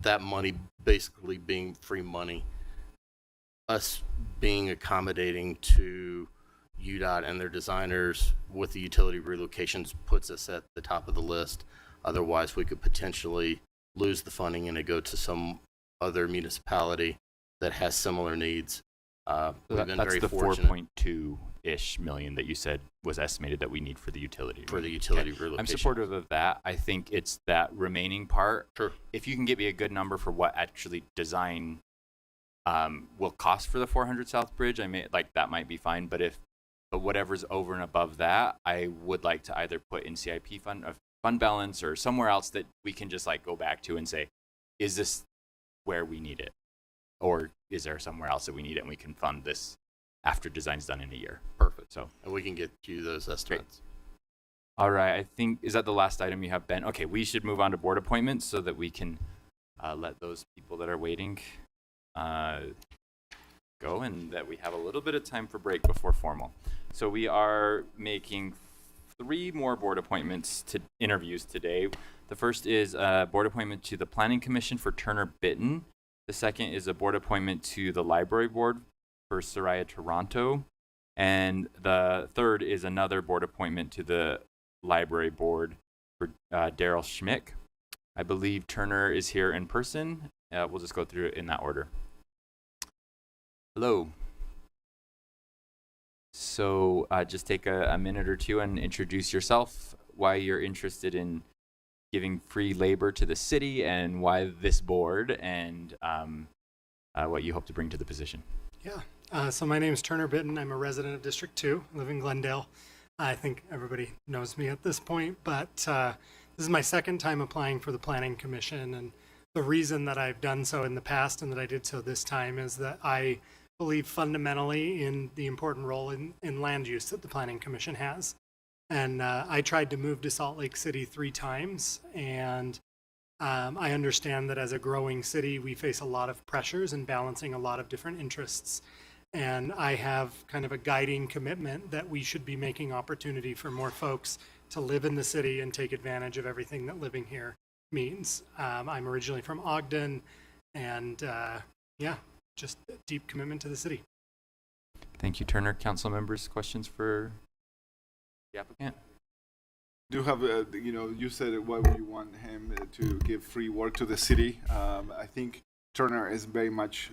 that money basically being free money, us being accommodating to UDOT and their designers with the utility relocations puts us at the top of the list. Otherwise, we could potentially lose the funding and it go to some other municipality that has similar needs. We've been That's very the fortunate 4.2-ish million that you said was estimated that we need for the utility. for the utility Okay. relocation. I'm supportive of that. I think it's that remaining part. Sure. If you can get me a good number for what actually design will cost for the 400 South Bridge, that might be fine. But whatever's over and above that, I would like to either put in CIP fund balance or somewhere else that we can just like go back to and say, is this where we need it? Or is there somewhere else that we need it and we can fund this after design's done in a year? Perfect. So, and we can get you those estimates. all right, I think, is that the last item you have, Ben? Okay, we should move on to board appointments so that we can let those people that are waiting go and that we have a little bit of time for break before formal. So we are making 3 more board appointments to interviews today. The first is a board appointment to the Planning Commission for Turner Bitten. The second is a board appointment to the Library Board for Soraya Toronto. And the third is another board appointment to the Library Board for Daryl Schmick. I believe Turner is here in person. We'll just go through it in that order. Hello. So just take a minute or two and introduce yourself, why you're interested in giving free labor to the city and why this board, and what you hope to bring to the position. Yeah. So my name is Turner Bitten. I'm a resident of District 2. I live in Glendale. I think everybody knows me at this point, but this is my second time applying for the Planning Commission. And the reason that I've done so in the past and that I did so this time is that I believe fundamentally in the important role in land use that the Planning Commission has. And I tried to move to Salt Lake City 3 times, and I understand that as a growing city, we face a lot of pressures and balancing a lot of different interests. And I have kind of a guiding commitment that we should be making opportunity for more folks to live in the city and take advantage of everything that living here means. I'm originally from Ogden, and yeah, just a deep commitment to the city. Thank you, Turner. Council members, questions for the applicant? Do have, you said why would you want him to give free work to the city? I think Turner is very much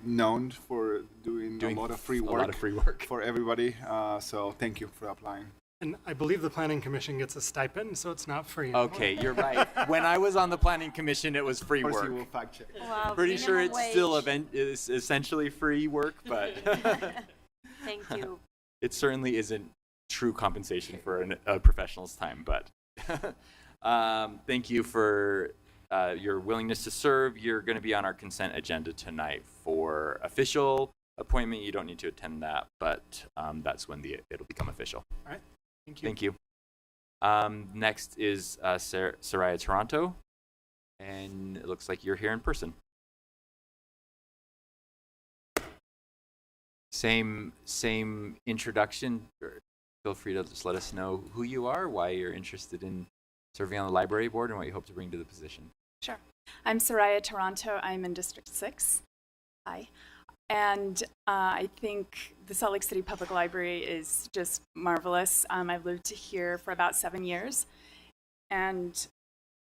known for doing a lot of free work for everybody. So thank you for applying. And I believe the Planning Commission gets a stipend, so it's not free anymore. Okay, you're right. When I was on the Planning Commission, it was free Of course work. you will fact check. Wow, Pretty sure minimum it's still wage. is essentially free work, but Thank you. it certainly isn't true compensation for a professional's time. But thank you for your willingness to serve. You're going to be on our consent agenda tonight for official appointment. You don't need to attend that, but that's when it'll become official. All right. Thank you. Thank you. Next is Soraya Toronto, and it looks like you're here in person. Same introduction. Feel free to just let us know who you are, why you're interested in serving on the library board, and what you hope to bring to the position. Sure. I'm Soraya Toronto. I'm in District 6. Hi. And I think the Salt Lake City Public Library is just marvelous. I've lived here for about 7 years. And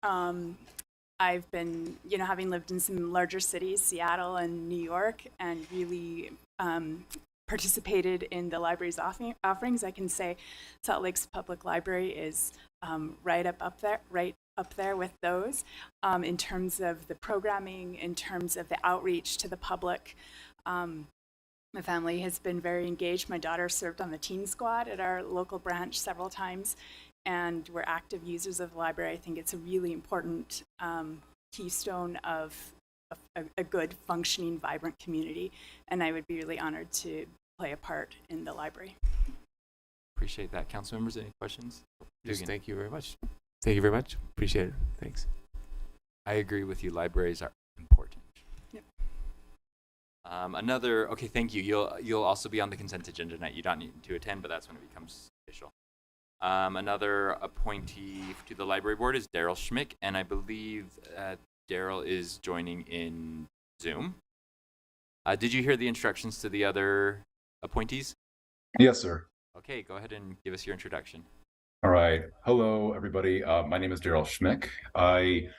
I've been, having lived in some larger cities, Seattle and New York, and really participated in the library's offerings, I can say Salt Lake's Public Library is right up there with those in terms of the programming, in terms of the outreach to the public. My family has been very engaged. My daughter served on the teen squad at our local branch several times, and we're active users of the library. I think it's a really important keystone of a good, functioning, vibrant community, and I would be really honored to play a part in the library. Appreciate that. Council members, any questions? Just thank you very much. Thank you very much. Appreciate it. Thanks. I agree with you. Libraries are important. Yep. Okay, thank you. You'll also be on the consent agenda tonight. You don't need to attend, but that's when it becomes official. Another appointee to the library board is Daryl Schmick, and I believe Daryl is joining in Zoom. Did you hear the instructions to the other appointees? Yes, sir. Okay, go ahead and give us your introduction. All right. Hello, everybody. My name is Daryl Schmick. I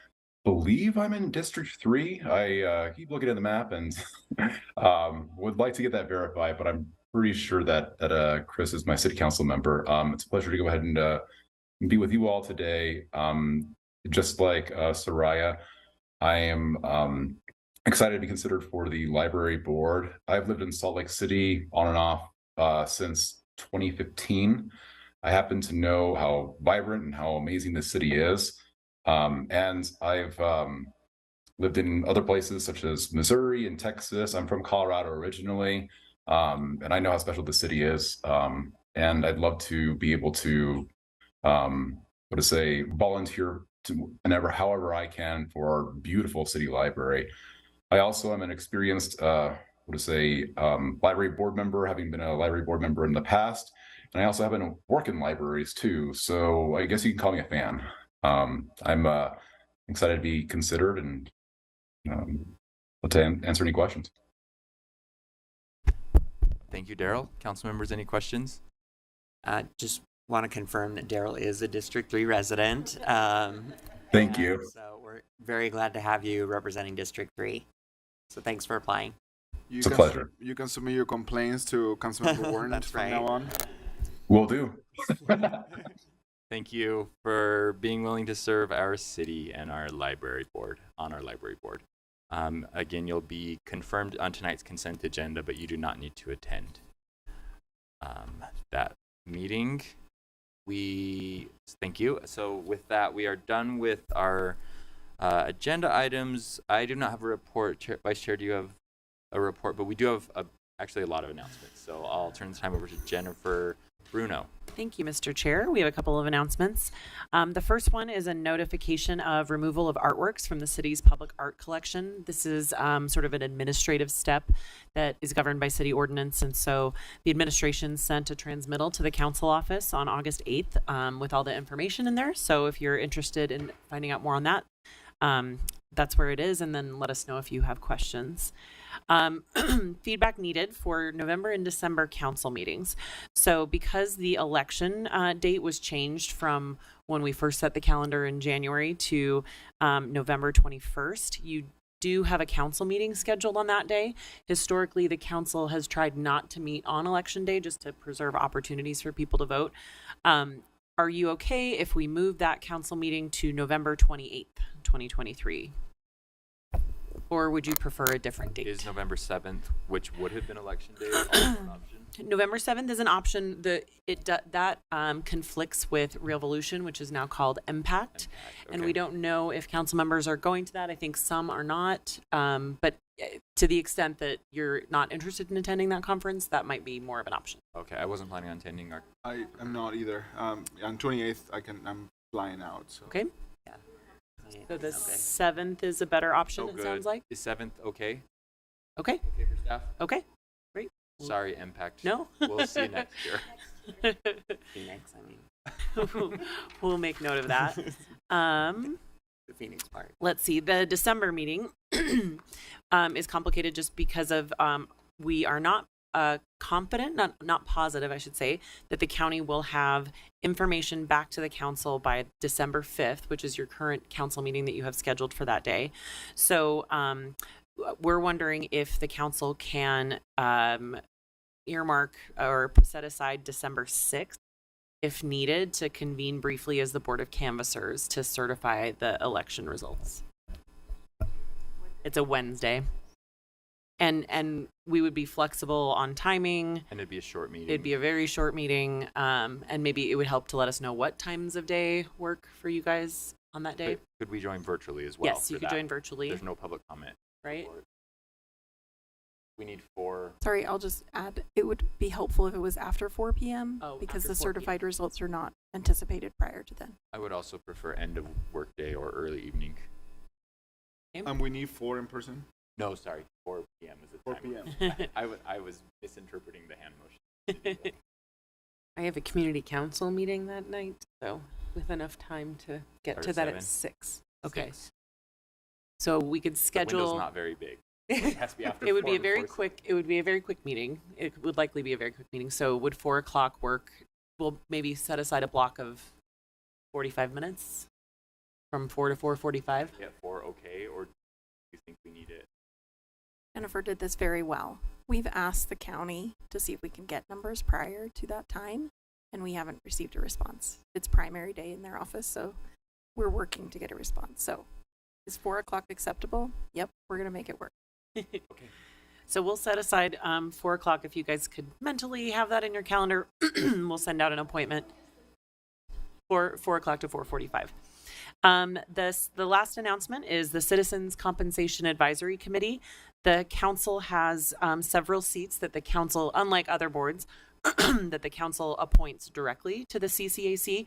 believe I'm in District 3. I keep looking at the map and would like to get that verified, but I'm pretty sure that Chris is my city council member. It's a pleasure to go ahead and be with you all today. Just like Soraya, I am excited to be considered for the library board. I've lived in Salt Lake City on and off since 2015. I happen to know how vibrant and how amazing this city is. And I've lived in other places such as Missouri and Texas. I'm from Colorado originally, and I know how special the city is. And I'd love to be able to, volunteer to however I can for our beautiful city library. I also am an experienced, library board member, having been a library board member in the past. And I also happen to work in libraries too. So I guess you can call me a fan. I'm excited to be considered and to answer any questions. Thank you, Daryl. Council members, any questions? Just want to confirm that Daryl is a District 3 resident. Thank you. So we're very glad to have you representing District 3. So thanks for applying. It's a pleasure. You can submit your complaints to Councilmember Warren That's from right. now on. Will do. Thank you for being willing to serve our city and our library board, on our library board. Again, you'll be confirmed on tonight's consent agenda, but you do not need to attend that meeting. Thank you. So with that, we are done with our agenda items. I do not have a report. Vice Chair, do you have a report? But we do have actually a lot of announcements. So I'll turn the time over to Jennifer Bruno. Thank you, Mr. Chair. We have a couple of announcements. The first one is a notification of removal of artworks from the city's public art collection. This is sort of an administrative step that is governed by city ordinance. And so the administration sent a transmittal to the council office on August 8th with all the information in there. So if you're interested in finding out more on that, that's where it is. And then let us know if you have questions. Feedback needed for November and December council meetings. So because the election date was changed from when we first set the calendar in January to November 21st, you do have a council meeting scheduled on that day. Historically, the council has tried not to meet on election day just to preserve opportunities for people to vote. Are you okay if we move that council meeting to November 28th, 2023? Or would you prefer a different date? Is November 7th, which would have been election day, also an option? November 7th is an option. That conflicts with Revolution, which is now called Impact. And we don't know if council members are going to that. I think some are not. But to the extent that you're not interested in attending that conference, that might be more of an option. Okay, I wasn't planning on attending. I am not either. On 28th, I'm flying out. So. Okay. So the 7th is a better option, it sounds like? Is 7th okay? Okay. Okay for staff? Okay, great. Sorry, Impact. No? We'll see you next year. Phoenix, I mean. We'll make note of that. The Phoenix part. Let's see. The December meeting is complicated just because of we are not confident, not positive, I should say, that the county will have information back to the council by December 5th, which is your current council meeting that you have scheduled for that day. So we're wondering if the council can earmark or set aside December 6th, if needed, to convene briefly as the Board of Canvassers to certify the election results. It's a Wednesday. And we would be flexible on timing. And it'd be a short meeting. It'd be a very short meeting. And maybe it would help to let us know what times of day work for you guys on that day. Could we join virtually as well? Yes, you could join virtually. There's no public comment. Right. We need 4. Sorry, I'll just add, it would be helpful if it was after 4 p.m. because after the 4 certified results are not anticipated prior to then. I would also prefer end of work day or early evening. We need 4 in person. No, sorry, 4 p.m. is the 4 time. p.m. I was misinterpreting the hand motion. I have a community council meeting that night, so with enough time to get Start to at that 7. at 6. Okay. 6. So we could The schedule. window's not very big. It has to be after It would 4 be a very before quick. It would be a very quick meeting. It would likely be a very quick meeting. So would 4 o'clock work? We'll maybe set aside a block of 45 minutes from 4 to 4:45. Get 4 okay, or do you think we need it? Jennifer did this very well. We've asked the county to see if we can get numbers prior to that time, and we haven't received a response. It's primary day in their office, so we're working to get a response. So is 4 o'clock acceptable? Yep, we're going to make it work. Okay. So we'll set aside 4 o'clock if you guys could mentally have that in your calendar. We'll send out an appointment for 4 o'clock to 4:45. The last announcement is the Citizens Compensation Advisory Committee. The council has several seats that the council, unlike other boards, that the council appoints directly to the CCAC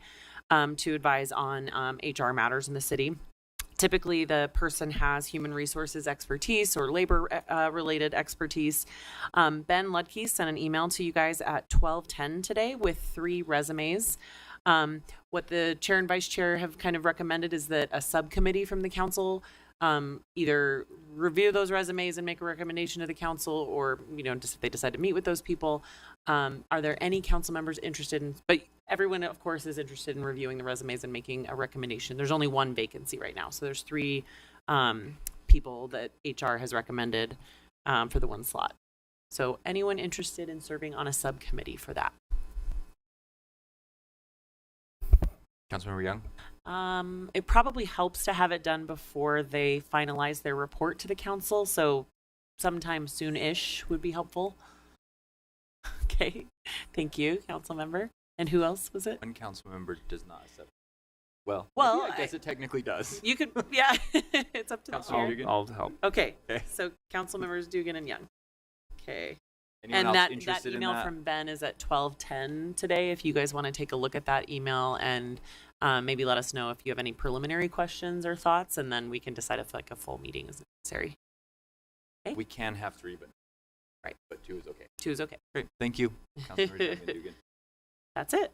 to advise on HR matters in the city. Typically, the person has human resources expertise or labor related expertise. Ben Ludke sent an email to you guys at 12:10 today with 3 resumes. What the chair and vice chair have kind of recommended is that a subcommittee from the council either review those resumes and make a recommendation to the council, or just if they decide to meet with those people. Are there any council members interested in? But everyone, of course, is interested in reviewing the resumes and making a recommendation. There's only 1 vacancy right now, so there's 3 people that HR has recommended for the 1 slot. So anyone interested in serving on a subcommittee for that? Councilmember Young? It probably helps to have it done before they finalize their report to the council, so sometime soon-ish would be helpful. Okay, thank you, council member. And who else was it? 1 council member does not accept. Well, Well, maybe I guess it technically does. You could, yeah, it's up to the Councilmember chair. Dugan? I'll help. Okay, Okay. so council members Dugan and Young. Okay. Anyone And else that interested in email that? from Ben is at 12:10 today. If you guys want to take a look at that email and maybe let us know if you have any preliminary questions or thoughts, and then we can decide if like a full meeting is necessary. We can have 3, but right, but 2 is okay. 2 is okay. Great, thank you, Councilmember Young and Dugan. That's it.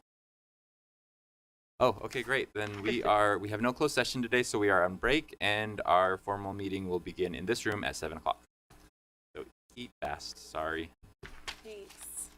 Oh, okay, great. Then we have no closed session today, so we are on break, and our formal meeting will begin in this room at 7 o'clock. So eat fast. Sorry. Thanks.